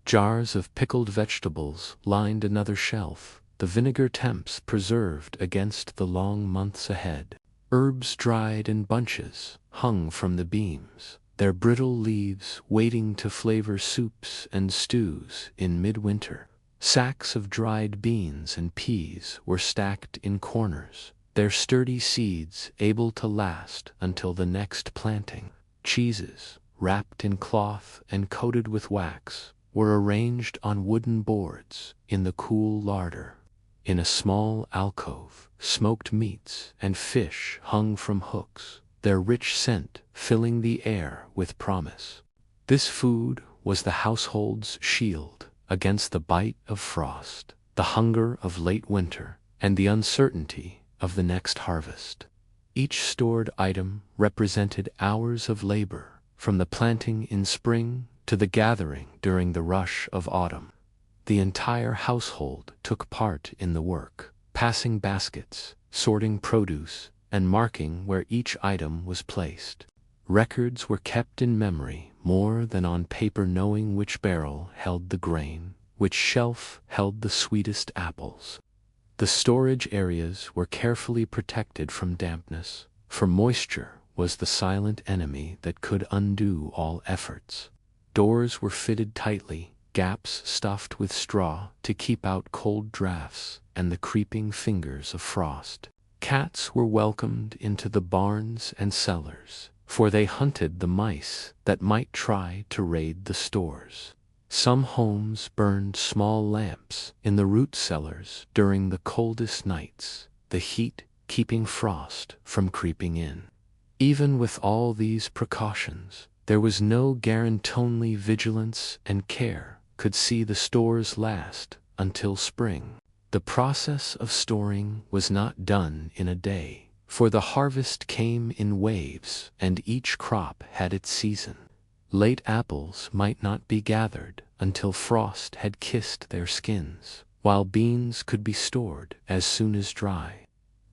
Jars of pickled vegetables lined another shelf, the vinegar temps preserved against the long months ahead. Herbs dried in bunches hung from the beams, their brittle leaves waiting to flavor soups and stews in midwinter. Sacks of dried beans and peas were stacked in corners, their sturdy seeds able to last until the next planting. Cheeses, wrapped in cloth and coated with wax, were arranged on wooden boards in the cool larder. In a small alcove, smoked meats and fish hung from hooks, their rich scent filling the air with promise. This food was the household's shield against the bite of frost, the hunger of late winter, and the uncertainty of the next harvest. Each stored item represented hours of labor, from the planting in spring to the gathering during the rush of autumn. The entire household took part in the work, passing baskets, sorting produce, and marking where each item was placed. Records were kept in memory more than on paper, knowing which barrel held the grain, which shelf held the sweetest apples. The storage areas were carefully protected from dampness, for moisture was the silent enemy that could undo all efforts. Doors were fitted tightly, gaps stuffed with straw to keep out cold drafts and the creeping fingers of frost. Cats were welcomed into the barns and cellars, for they hunted the mice that might try to raid the stores. Some homes burned small lamps in the root cellars during the coldest nights, the heat keeping frost from creeping in. Even with all these precautions, there was no guarantee. Only vigilance and care could see the stores last until spring. The process of storing was not done in a day, for the harvest came in waves and each crop had its season. Late apples might not be gathered until frost had kissed their skins, while beans could be stored as soon as dry.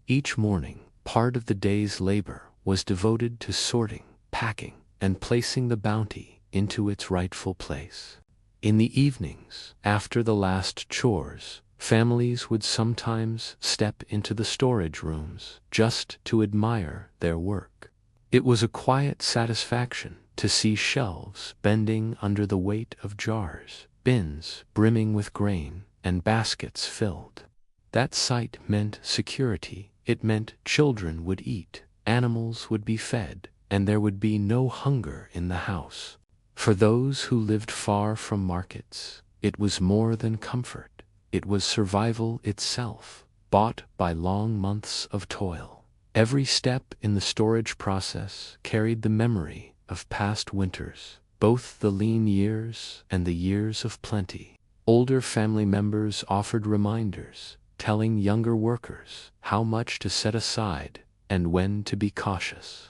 Each morning, part of the day's labor was devoted to sorting, packing, and placing the bounty into its rightful place. In the evenings, after the last chores, families would sometimes step into the storage rooms just to admire their work. It was a quiet satisfaction to see shelves bending under the weight of jars, bins brimming with grain, and baskets filled. That sight meant security. It meant children would eat, animals would be fed, and there would be no hunger in the house. For those who lived far from markets, it was more than comfort. It was survival itself, bought by long months of toil. Every step in the storage process carried the memory of past winters, both the lean years and the years of plenty. Older family members offered reminders, telling younger workers how much to set aside and when to be cautious.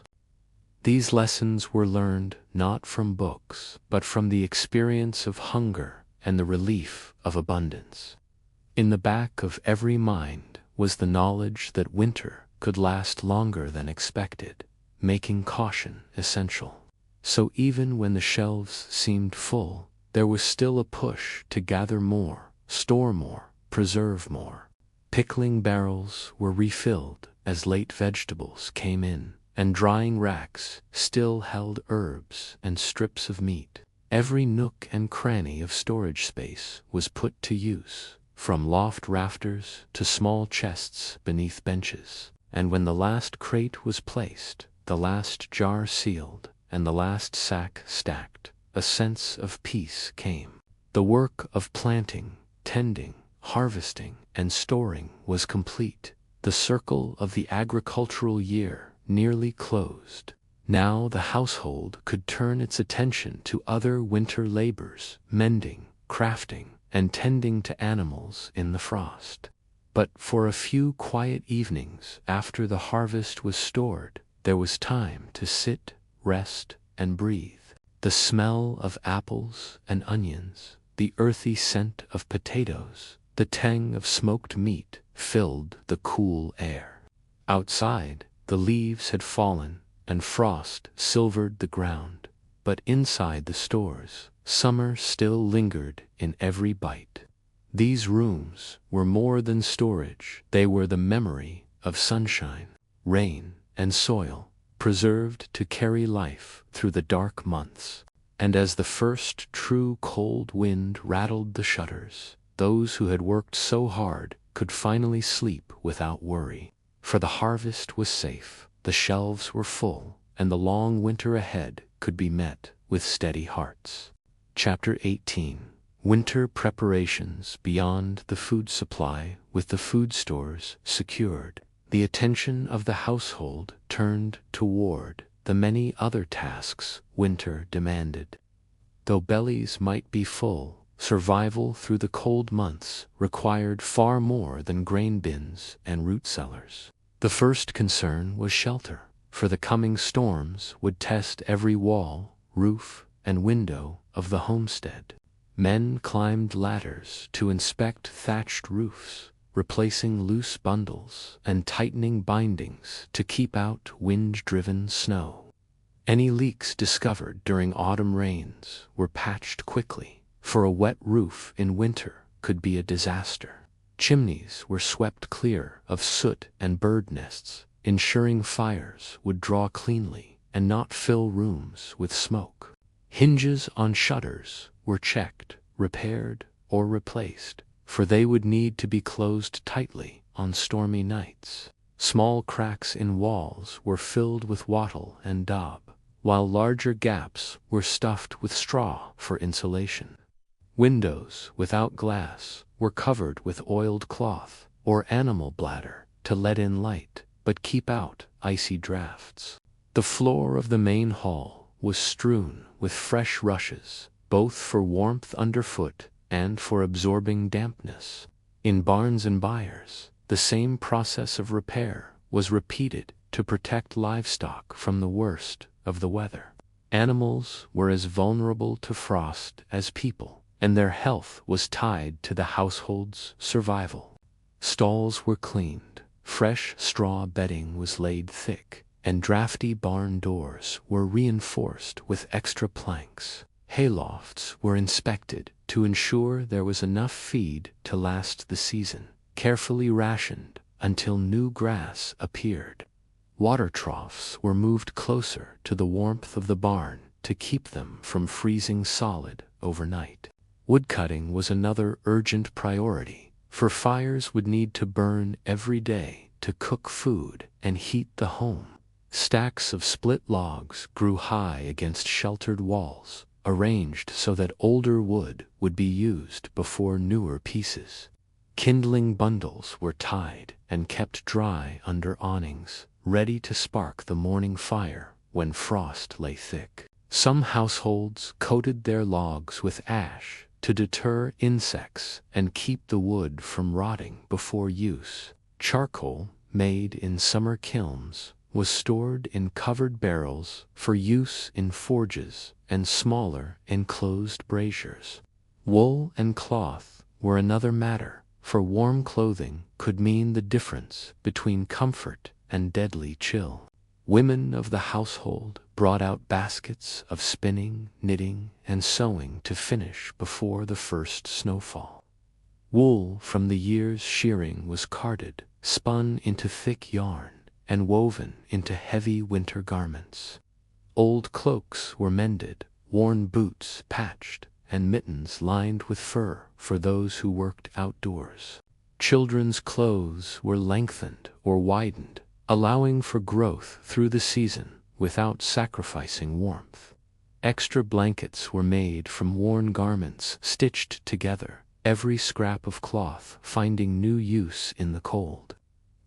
These lessons were learned not from books, but from the experience of hunger and the relief of abundance. In the back of every mind was the knowledge that winter could last longer than expected, making caution essential. So even when the shelves seemed full, there was still a push to gather more, store more, preserve more. Pickling barrels were refilled as late vegetables came in, and drying racks still held herbs and strips of meat. Every nook and cranny of storage space was put to use, from loft rafters to small chests beneath benches. And when the last crate was placed, the last jar sealed, and the last sack stacked, a sense of peace came. The work of planting, tending, harvesting, and storing was complete. The circle of the agricultural year nearly closed. Now the household could turn its attention to other winter labors, mending, crafting, and tending to animals in the frost. But for a few quiet evenings after the harvest was stored, there was time to sit, rest, and breathe. The smell of apples and onions, the earthy scent of potatoes, the tang of smoked meat filled the cool air. Outside, the leaves had fallen and frost silvered the ground, but inside the stores, summer still lingered in every bite. These rooms were more than storage. They were the memory of sunshine, rain, and soil, preserved to carry life through the dark months. And as the first true cold wind rattled the shutters, those who had worked so hard could finally sleep without worry. For the harvest was safe, the shelves were full, and the long winter ahead could be met with steady hearts. Chapter 18. Winter preparations beyond the food supply. With the food stores secured, the attention of the household turned toward the many other tasks winter demanded. Though bellies might be full, survival through the cold months required far more than grain bins and root cellars. The first concern was shelter, for the coming storms would test every wall, roof, and window of the homestead. Men climbed ladders to inspect thatched roofs, replacing loose bundles and tightening bindings to keep out wind-driven snow. Any leaks discovered during autumn rains were patched quickly, for a wet roof in winter could be a disaster. Chimneys were swept clear of soot and bird nests, ensuring fires would draw cleanly and not fill rooms with smoke. Hinges on shutters were checked, repaired, or replaced, for they would need to be closed tightly on stormy nights. Small cracks in walls were filled with wattle and daub, while larger gaps were stuffed with straw for insulation. Windows without glass were covered with oiled cloth or animal bladder to let in light but keep out icy drafts. The floor of the main hall was strewn with fresh rushes, both for warmth underfoot and for absorbing dampness. In barns and byres, the same process of repair was repeated to protect livestock from the worst of the weather. Animals were as vulnerable to frost as people, and their health was tied to the household's survival. Stalls were cleaned, fresh straw bedding was laid thick, and drafty barn doors were reinforced with extra planks. Haylofts were inspected to ensure there was enough feed to last the season, carefully rationed until new grass appeared. Water troughs were moved closer to the warmth of the barn to keep them from freezing solid overnight. Woodcutting was another urgent priority, for fires would need to burn every day to cook food and heat the home. Stacks of split logs grew high against sheltered walls, arranged so that older wood would be used before newer pieces. Kindling bundles were tied and kept dry under awnings, ready to spark the morning fire when frost lay thick. Some households coated their logs with ash to deter insects and keep the wood from rotting before use. Charcoal, made in summer kilns, was stored in covered barrels for use in forges and smaller enclosed braziers. Wool and cloth were another matter, for warm clothing could mean the difference between comfort and deadly chill. Women of the household brought out baskets of spinning, knitting, and sewing to finish before the first snowfall. Wool from the year's shearing was carded, spun into thick yarn, and woven into heavy winter garments. Old cloaks were mended, worn boots patched, and mittens lined with fur for those who worked outdoors. Children's clothes were lengthened or widened, allowing for growth through the season without sacrificing warmth. Extra blankets were made from worn garments stitched together, every scrap of cloth finding new use in the cold.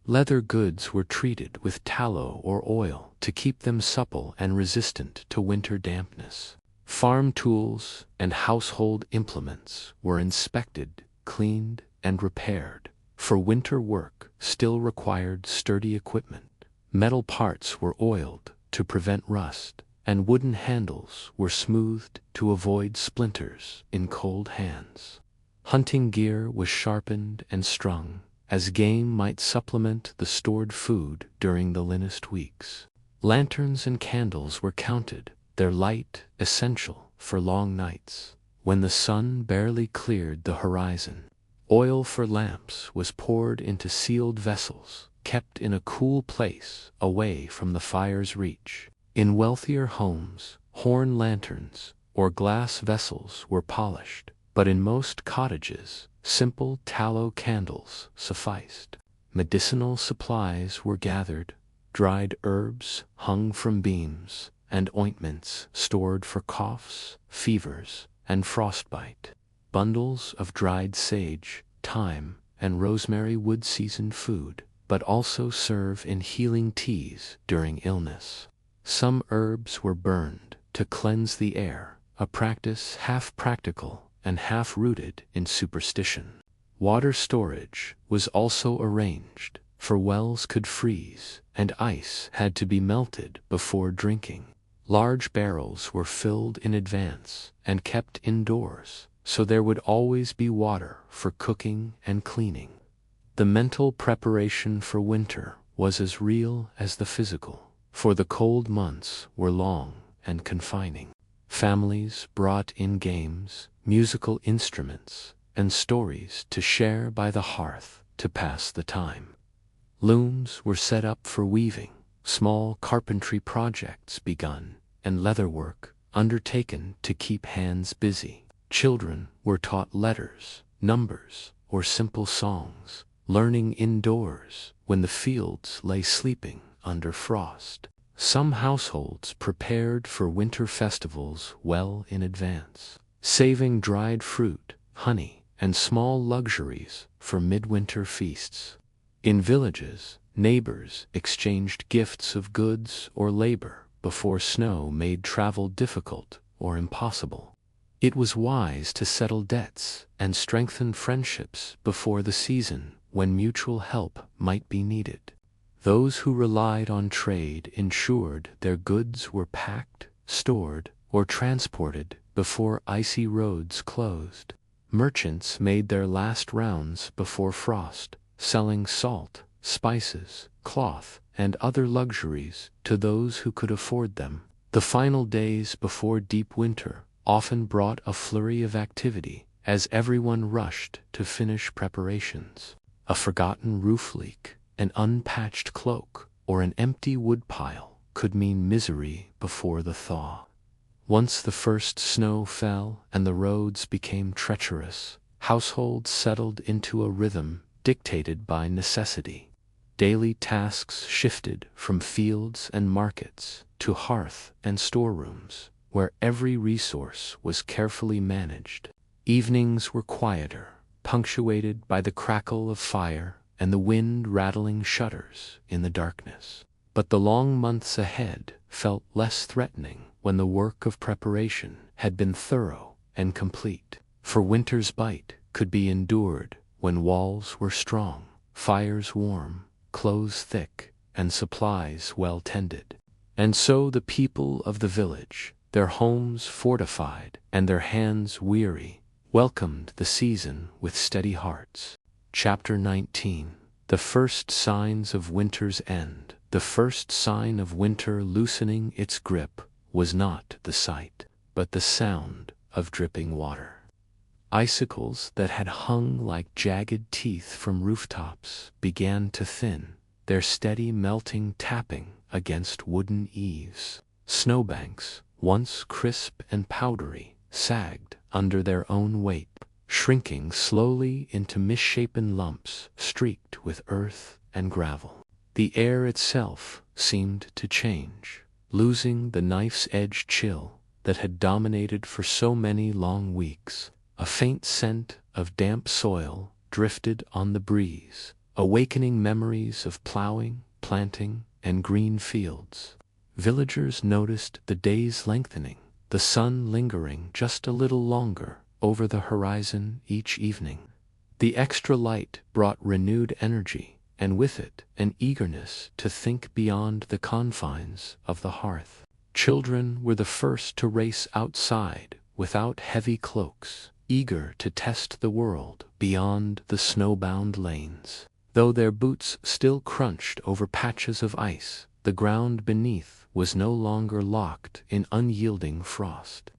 Leather goods were treated with tallow or oil to keep them supple and resistant to winter dampness. Farm tools and household implements were inspected, cleaned, and repaired, for winter work still required sturdy equipment. Metal parts were oiled to prevent rust, and wooden handles were smoothed to avoid splinters in cold hands. Hunting gear was sharpened and strung, as game might supplement the stored food during the linnest weeks. Lanterns and candles were counted, their light essential for long nights, when the sun barely cleared the horizon. Oil for lamps was poured into sealed vessels, kept in a cool place away from the fire's reach. In wealthier homes, horn lanterns or glass vessels were polished, but in most cottages, simple tallow candles sufficed. Medicinal supplies were gathered, dried herbs hung from beams, and ointments stored for coughs, fevers, and frostbite. Bundles of dried sage, thyme, and rosemary would season food, but also serve in healing teas during illness. Some herbs were burned to cleanse the air, a practice half practical and half rooted in superstition. Water storage was also arranged, for wells could freeze, and ice had to be melted before drinking. Large barrels were filled in advance and kept indoors, so there would always be water for cooking and cleaning. The mental preparation for winter was as real as the physical, for the cold months were long and confining. Families brought in games, musical instruments, and stories to share by the hearth to pass the time. Looms were set up for weaving, small carpentry projects begun, and leatherwork undertaken to keep hands busy. Children were taught letters, numbers, or simple songs, learning indoors when the fields lay sleeping under frost. Some households prepared for winter festivals well in advance, saving dried fruit, honey, and small luxuries for midwinter feasts. In villages, neighbors exchanged gifts of goods or labor before snow made travel difficult or impossible. It was wise to settle debts and strengthen friendships before the season when mutual help might be needed. Those who relied on trade ensured their goods were packed, stored, or transported before icy roads closed. Merchants made their last rounds before frost, selling salt, spices, cloth, and other luxuries to those who could afford them. The final days before deep winter often brought a flurry of activity as everyone rushed to finish preparations. A forgotten roof leak, an unpatched cloak, or an empty woodpile could mean misery before the thaw. Once the first snow fell and the roads became treacherous, households settled into a rhythm dictated by necessity. Daily tasks shifted from fields and markets to hearth and storerooms, where every resource was carefully managed. Evenings were quieter, punctuated by the crackle of fire and the wind rattling shutters in the darkness. But the long months ahead felt less threatening when the work of preparation had been thorough and complete. For winter's bite could be endured when walls were strong, fires warm, clothes thick, and supplies well tended. And so the people of the village, their homes fortified and their hands weary, welcomed the season with steady hearts. Chapter 19. The first signs of winter's end. The first sign of winter loosening its grip was not the sight, but the sound of dripping water. Icicles that had hung like jagged teeth from rooftops began to thin, their steady melting tapping against wooden eaves. Snowbanks, once crisp and powdery, sagged under their own weight, shrinking slowly into misshapen lumps streaked with earth and gravel. The air itself seemed to change, losing the knife's-edge chill that had dominated for so many long weeks. A faint scent of damp soil drifted on the breeze, awakening memories of plowing, planting, and green fields. Villagers noticed the days lengthening, the sun lingering just a little longer over the horizon each evening. The extra light brought renewed energy, and with it an eagerness to think beyond the confines of the hearth. Children were the first to race outside without heavy cloaks, eager to test the world beyond the snowbound lanes. Though their boots still crunched over patches of ice, the ground beneath was no longer locked in unyielding frost.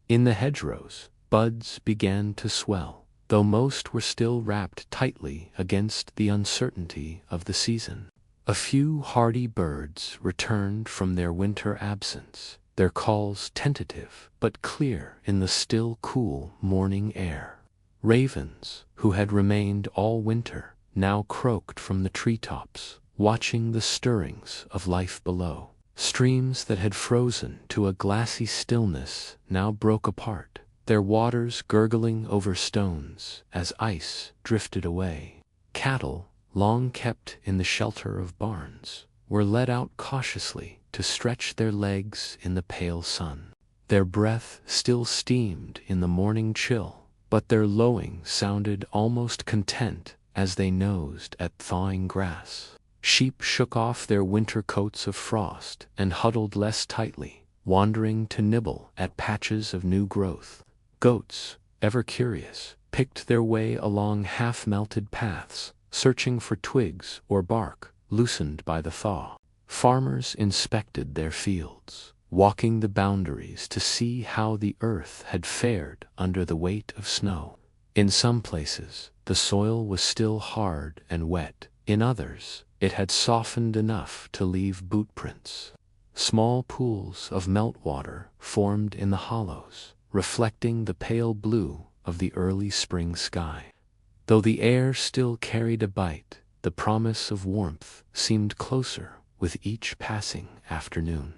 In the hedgerows, buds began to swell, though most were still wrapped tightly against the uncertainty of the season. A few hardy birds returned from their winter absence, their calls tentative but clear in the still cool morning air. Ravens, who had remained all winter, now croaked from the treetops, watching the stirrings of life below. Streams that had frozen to a glassy stillness now broke apart, their waters gurgling over stones as ice drifted away. Cattle, long kept in the shelter of barns, were led out cautiously to stretch their legs in the pale sun. Their breath still steamed in the morning chill, but their lowing sounded almost content as they nosed at thawing grass. Sheep shook off their winter coats of frost and huddled less tightly, wandering to nibble at patches of new growth. Goats, ever curious, picked their way along half-melted paths, searching for twigs or bark loosened by the thaw. Farmers inspected their fields, walking the boundaries to see how the earth had fared under the weight of snow. In some places, the soil was still hard and wet. In others, it had softened enough to leave boot prints. Small pools of meltwater formed in the hollows, reflecting the pale blue of the early spring sky. Though the air still carried a bite, the promise of warmth seemed closer with each passing afternoon.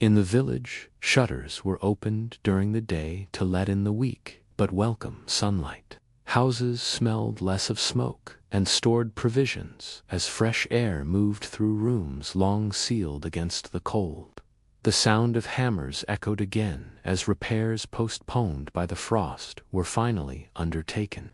In the village, shutters were opened during the day to let in the weak but welcome sunlight. Houses smelled less of smoke and stored provisions as fresh air moved through rooms long sealed against the cold. The sound of hammers echoed again as repairs postponed by the frost were finally undertaken.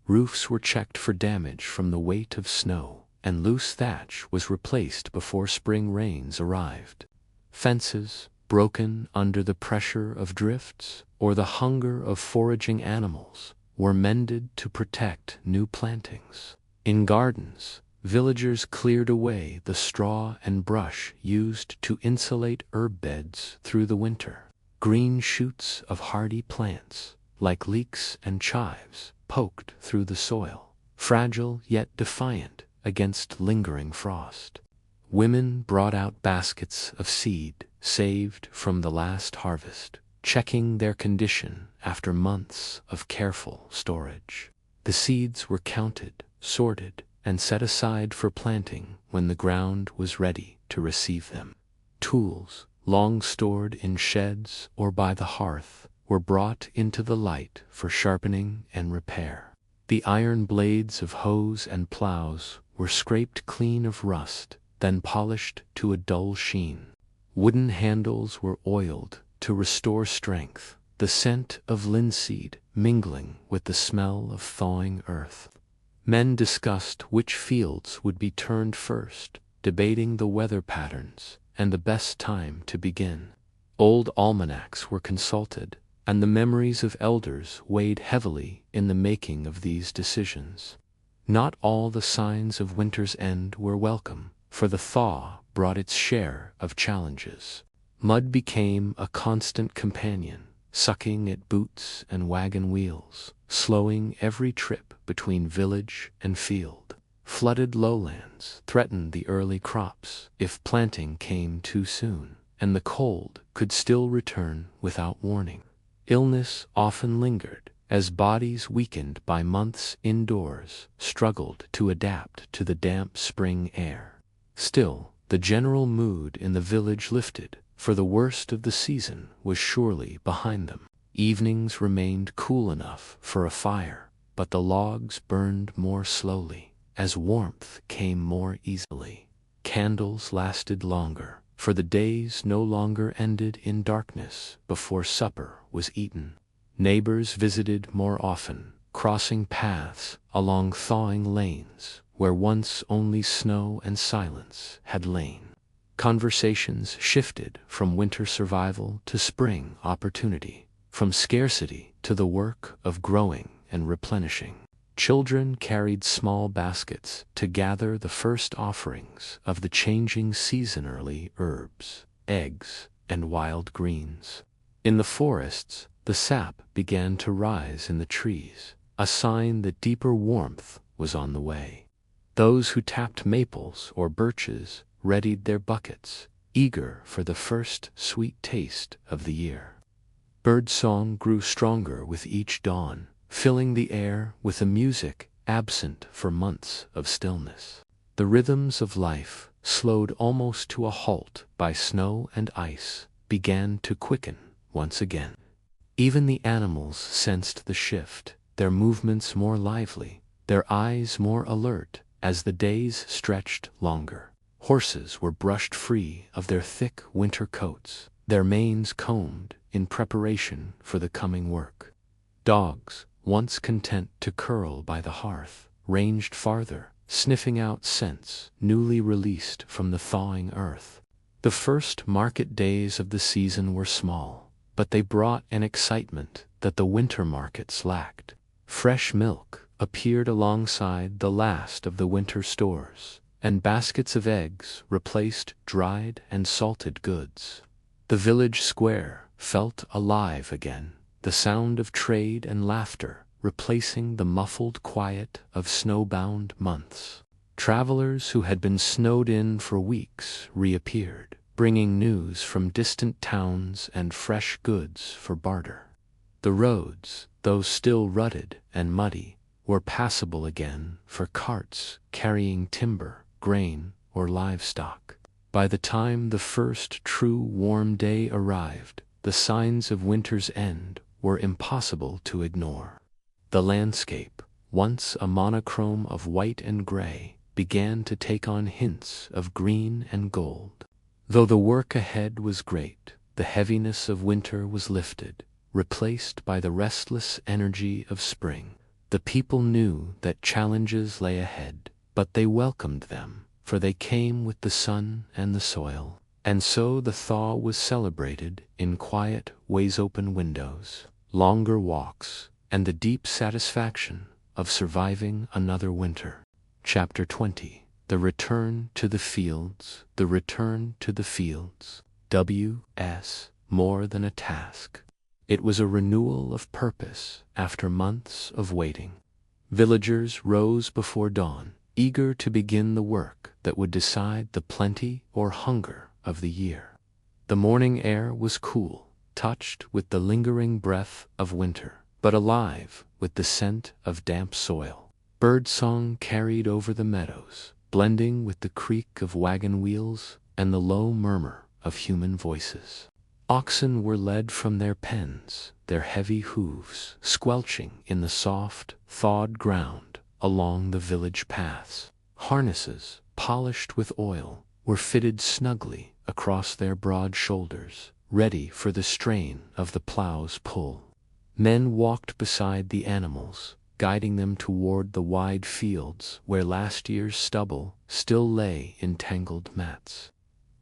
Roofs were checked for damage from the weight of snow, and loose thatch was replaced before spring rains arrived. Fences, broken under the pressure of drifts or the hunger of foraging animals, were mended to protect new plantings. In gardens, villagers cleared away the straw and brush used to insulate herb beds through the winter. Green shoots of hardy plants, like leeks and chives, poked through the soil, fragile yet defiant against lingering frost. Women brought out baskets of seed saved from the last harvest, checking their condition after months of careful storage. The seeds were counted, sorted, and set aside for planting when the ground was ready to receive them. Tools, long stored in sheds or by the hearth, were brought into the light for sharpening and repair. The iron blades of hoes and plows were scraped clean of rust, then polished to a dull sheen. Wooden handles were oiled to restore strength, the scent of linseed mingling with the smell of thawing earth. Men discussed which fields would be turned first, debating the weather patterns and the best time to begin. Old almanacs were consulted, and the memories of elders weighed heavily in the making of these decisions. Not all the signs of winter's end were welcome, for the thaw brought its share of challenges. Mud became a constant companion, sucking at boots and wagon wheels, slowing every trip between village and field. Flooded lowlands threatened the early crops if planting came too soon, and the cold could still return without warning. Illness often lingered, as bodies weakened by months indoors struggled to adapt to the damp spring air. Still, the general mood in the village lifted, for the worst of the season was surely behind them. Evenings remained cool enough for a fire, but the logs burned more slowly, as warmth came more easily. Candles lasted longer, for the days no longer ended in darkness before supper was eaten. Neighbors visited more often, crossing paths along thawing lanes where once only snow and silence had lain. Conversations shifted from winter survival to spring opportunity, from scarcity to the work of growing and replenishing. Children carried small baskets to gather the first offerings of the changing seasonally herbs, eggs, and wild greens. In the forests, the sap began to rise in the trees, a sign that deeper warmth was on the way. Those who tapped maples or birches readied their buckets, eager for the first sweet taste of the year. Birdsong grew stronger with each dawn, filling the air with a music absent for months of stillness. The rhythms of life, slowed almost to a halt by snow and ice, began to quicken once again. Even the animals sensed the shift, their movements more lively, their eyes more alert as the days stretched longer. Horses were brushed free of their thick winter coats, their manes combed in preparation for the coming work. Dogs, once content to curl by the hearth, ranged farther, sniffing out scents newly released from the thawing earth. The first market days of the season were small, but they brought an excitement that the winter markets lacked. Fresh milk appeared alongside the last of the winter stores, and baskets of eggs replaced dried and salted goods. The village square felt alive again, the sound of trade and laughter replacing the muffled quiet of snowbound months. Travelers who had been snowed in for weeks reappeared, bringing news from distant towns and fresh goods for barter. The roads, though still rutted and muddy, were passable again for carts carrying timber, grain, or livestock. By the time the first true warm day arrived, the signs of winter's end were impossible to ignore. The landscape, once a monochrome of white and gray, began to take on hints of green and gold. Though the work ahead was great, the heaviness of winter was lifted, replaced by the restless energy of spring. The people knew that challenges lay ahead, but they welcomed them, for they came with the sun and the soil. And so the thaw was celebrated in quiet, ways-open windows, longer walks, and the deep satisfaction of surviving another winter. Chapter 20. The Return to the Fields. The Return to the Fields. W.S. More than a task. It was a renewal of purpose after months of waiting. Villagers rose before dawn, eager to begin the work that would decide the plenty or hunger of the year. The morning air was cool, touched with the lingering breath of winter, but alive with the scent of damp soil. Birdsong carried over the meadows, blending with the creak of wagon wheels and the low murmur of human voices. Oxen were led from their pens, their heavy hooves squelching in the soft, thawed ground along the village paths. Harnesses, polished with oil, were fitted snugly across their broad shoulders, ready for the strain of the plow's pull. Men walked beside the animals, guiding them toward the wide fields where last year's stubble still lay in tangled mats.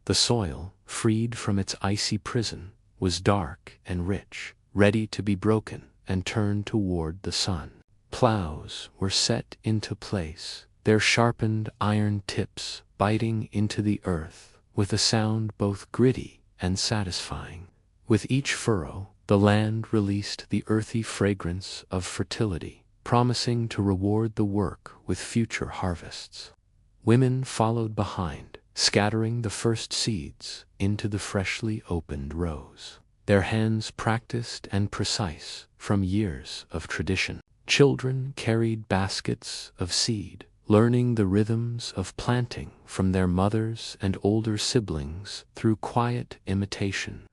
The soil, freed from its icy prison, was dark and rich, ready to be broken and turned toward the sun. Plows were set into place, their sharpened iron tips biting into the earth with a sound both gritty and satisfying. With each furrow, the land released the earthy fragrance of fertility, promising to reward the work with future harvests. Women followed behind, scattering the first seeds into the freshly opened rows, their hands practiced and precise from years of tradition. Children carried baskets of seed, learning the rhythms of planting from their mothers and older siblings through quiet imitation.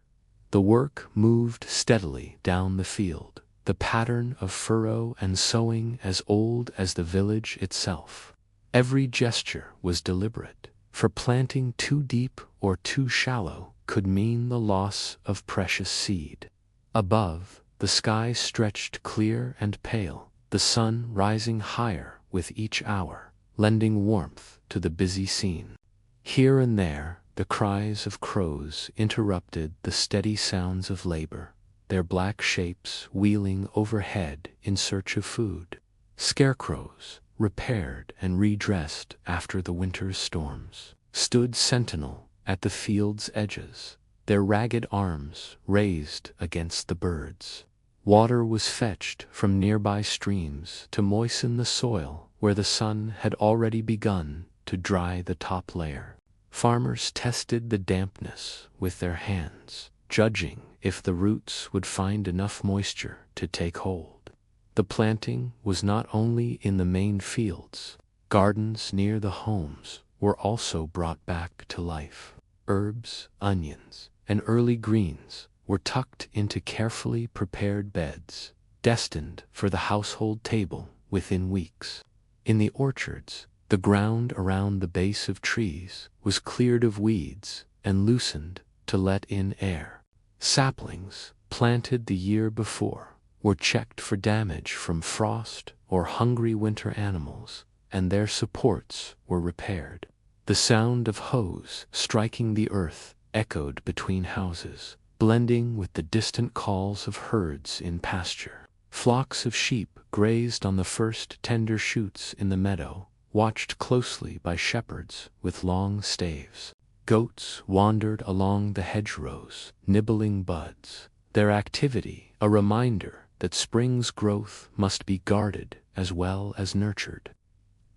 The work moved steadily down the field, the pattern of furrow and sowing as old as the village itself. Every gesture was deliberate, for planting too deep or too shallow could mean the loss of precious seed. Above, the sky stretched clear and pale, the sun rising higher with each hour, lending warmth to the busy scene. Here and there, the cries of crows interrupted the steady sounds of labor, their black shapes wheeling overhead in search of food. Scarecrows, repaired and redressed after the winter's storms, stood sentinel at the field's edges, their ragged arms raised against the birds. Water was fetched from nearby streams to moisten the soil where the sun had already begun to dry the top layer. Farmers tested the dampness with their hands, judging if the roots would find enough moisture to take hold. The planting was not only in the main fields. Gardens near the homes were also brought back to life. Herbs, onions, and early greens were tucked into carefully prepared beds, destined for the household table within weeks. In the orchards, the ground around the base of trees was cleared of weeds and loosened to let in air. Saplings, planted the year before, were checked for damage from frost or hungry winter animals, and their supports were repaired. The sound of hoes striking the earth echoed between houses, blending with the distant calls of herds in pasture. Flocks of sheep grazed on the first tender shoots in the meadow, watched closely by shepherds with long staves. Goats wandered along the hedgerows, nibbling buds, their activity a reminder that spring's growth must be guarded as well as nurtured.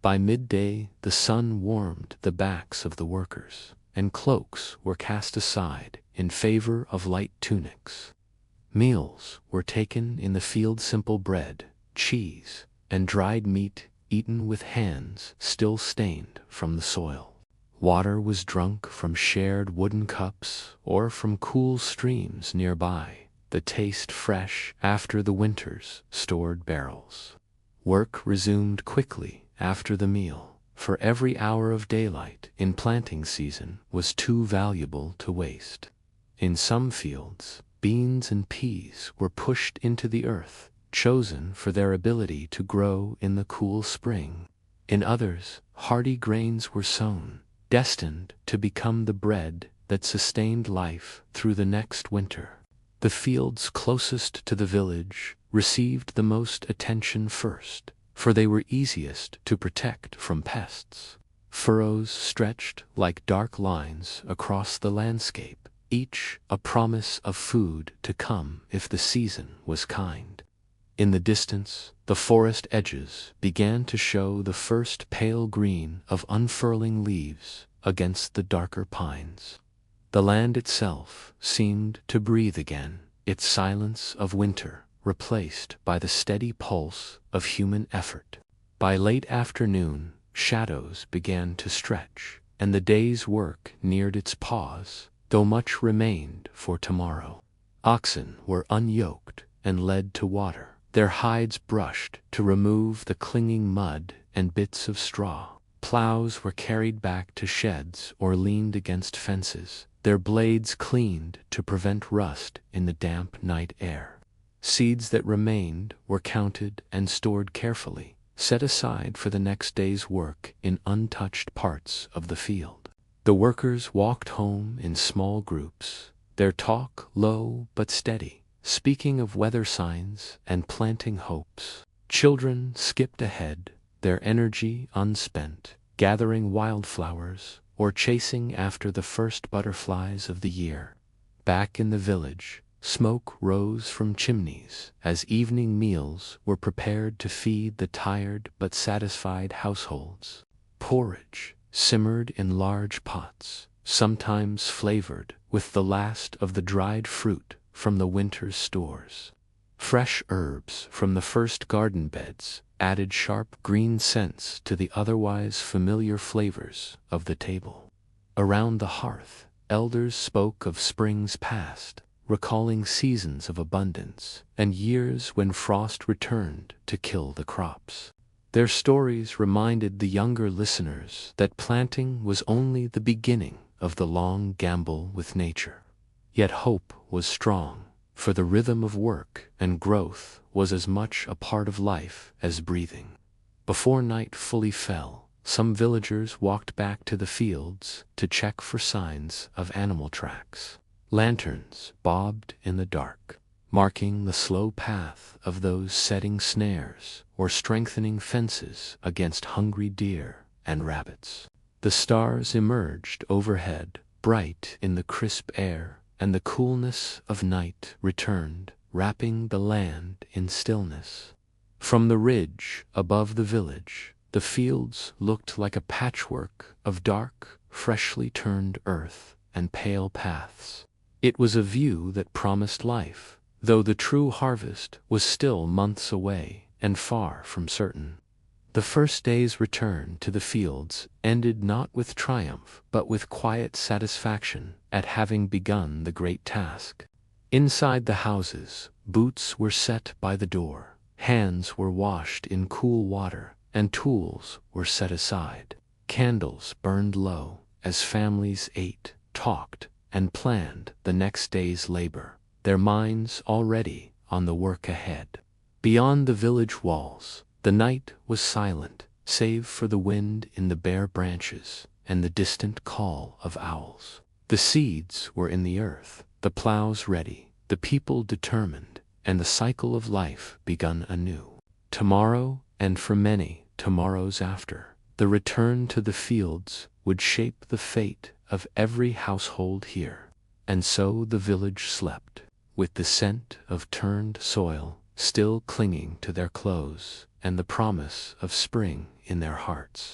By midday, the sun warmed the backs of the workers, and cloaks were cast aside in favor of light tunics. Meals were taken in the field, simple bread, cheese, and dried meat eaten with hands still stained from the soil. Water was drunk from shared wooden cups or from cool streams nearby, the taste fresh after the winter's stored barrels. Work resumed quickly after the meal, for every hour of daylight in planting season was too valuable to waste. In some fields, beans and peas were pushed into the earth, chosen for their ability to grow in the cool spring. In others, hardy grains were sown, destined to become the bread that sustained life through the next winter. The fields closest to the village received the most attention first, for they were easiest to protect from pests. Furrows stretched like dark lines across the landscape, each a promise of food to come if the season was kind. In the distance, the forest edges began to show the first pale green of unfurling leaves against the darker pines. The land itself seemed to breathe again, its silence of winter replaced by the steady pulse of human effort. By late afternoon, shadows began to stretch, and the day's work neared its pause, though much remained for tomorrow. Oxen were unyoked and led to water, their hides brushed to remove the clinging mud and bits of straw. Plows were carried back to sheds or leaned against fences, their blades cleaned to prevent rust in the damp night air. Seeds that remained were counted and stored carefully, set aside for the next day's work in untouched parts of the field. The workers walked home in small groups, their talk low but steady, speaking of weather signs and planting hopes. Children skipped ahead, their energy unspent, gathering wildflowers or chasing after the first butterflies of the year. Back in the village, smoke rose from chimneys as evening meals were prepared to feed the tired but satisfied households. Porridge simmered in large pots, sometimes flavored with the last of the dried fruit from the winter's stores. Fresh herbs from the first garden beds added sharp green scents to the otherwise familiar flavors of the table. Around the hearth, elders spoke of springs past, recalling seasons of abundance and years when frost returned to kill the crops. Their stories reminded the younger listeners that planting was only the beginning of the long gamble with nature. Yet hope was strong, for the rhythm of work and growth was as much a part of life as breathing. Before night fully fell, some villagers walked back to the fields to check for signs of animal tracks. Lanterns bobbed in the dark, marking the slow path of those setting snares or strengthening fences against hungry deer and rabbits. The stars emerged overhead, bright in the crisp air, and the coolness of night returned, wrapping the land in stillness. From the ridge above the village, the fields looked like a patchwork of dark, freshly turned earth and pale paths. It was a view that promised life, though the true harvest was still months away and far from certain. The first day's return to the fields ended not with triumph but with quiet satisfaction at having begun the great task. Inside the houses, boots were set by the door, hands were washed in cool water, and tools were set aside. Candles burned low as families ate, talked, and planned the next day's labor, their minds already on the work ahead. Beyond the village walls, the night was silent, save for the wind in the bare branches and the distant call of owls. The seeds were in the earth, the plows ready, the people determined, and the cycle of life begun anew. Tomorrow, and for many tomorrows after, the return to the fields would shape the fate of every household here. And so the village slept, with the scent of turned soil still clinging to their clothes and the promise of spring in their hearts.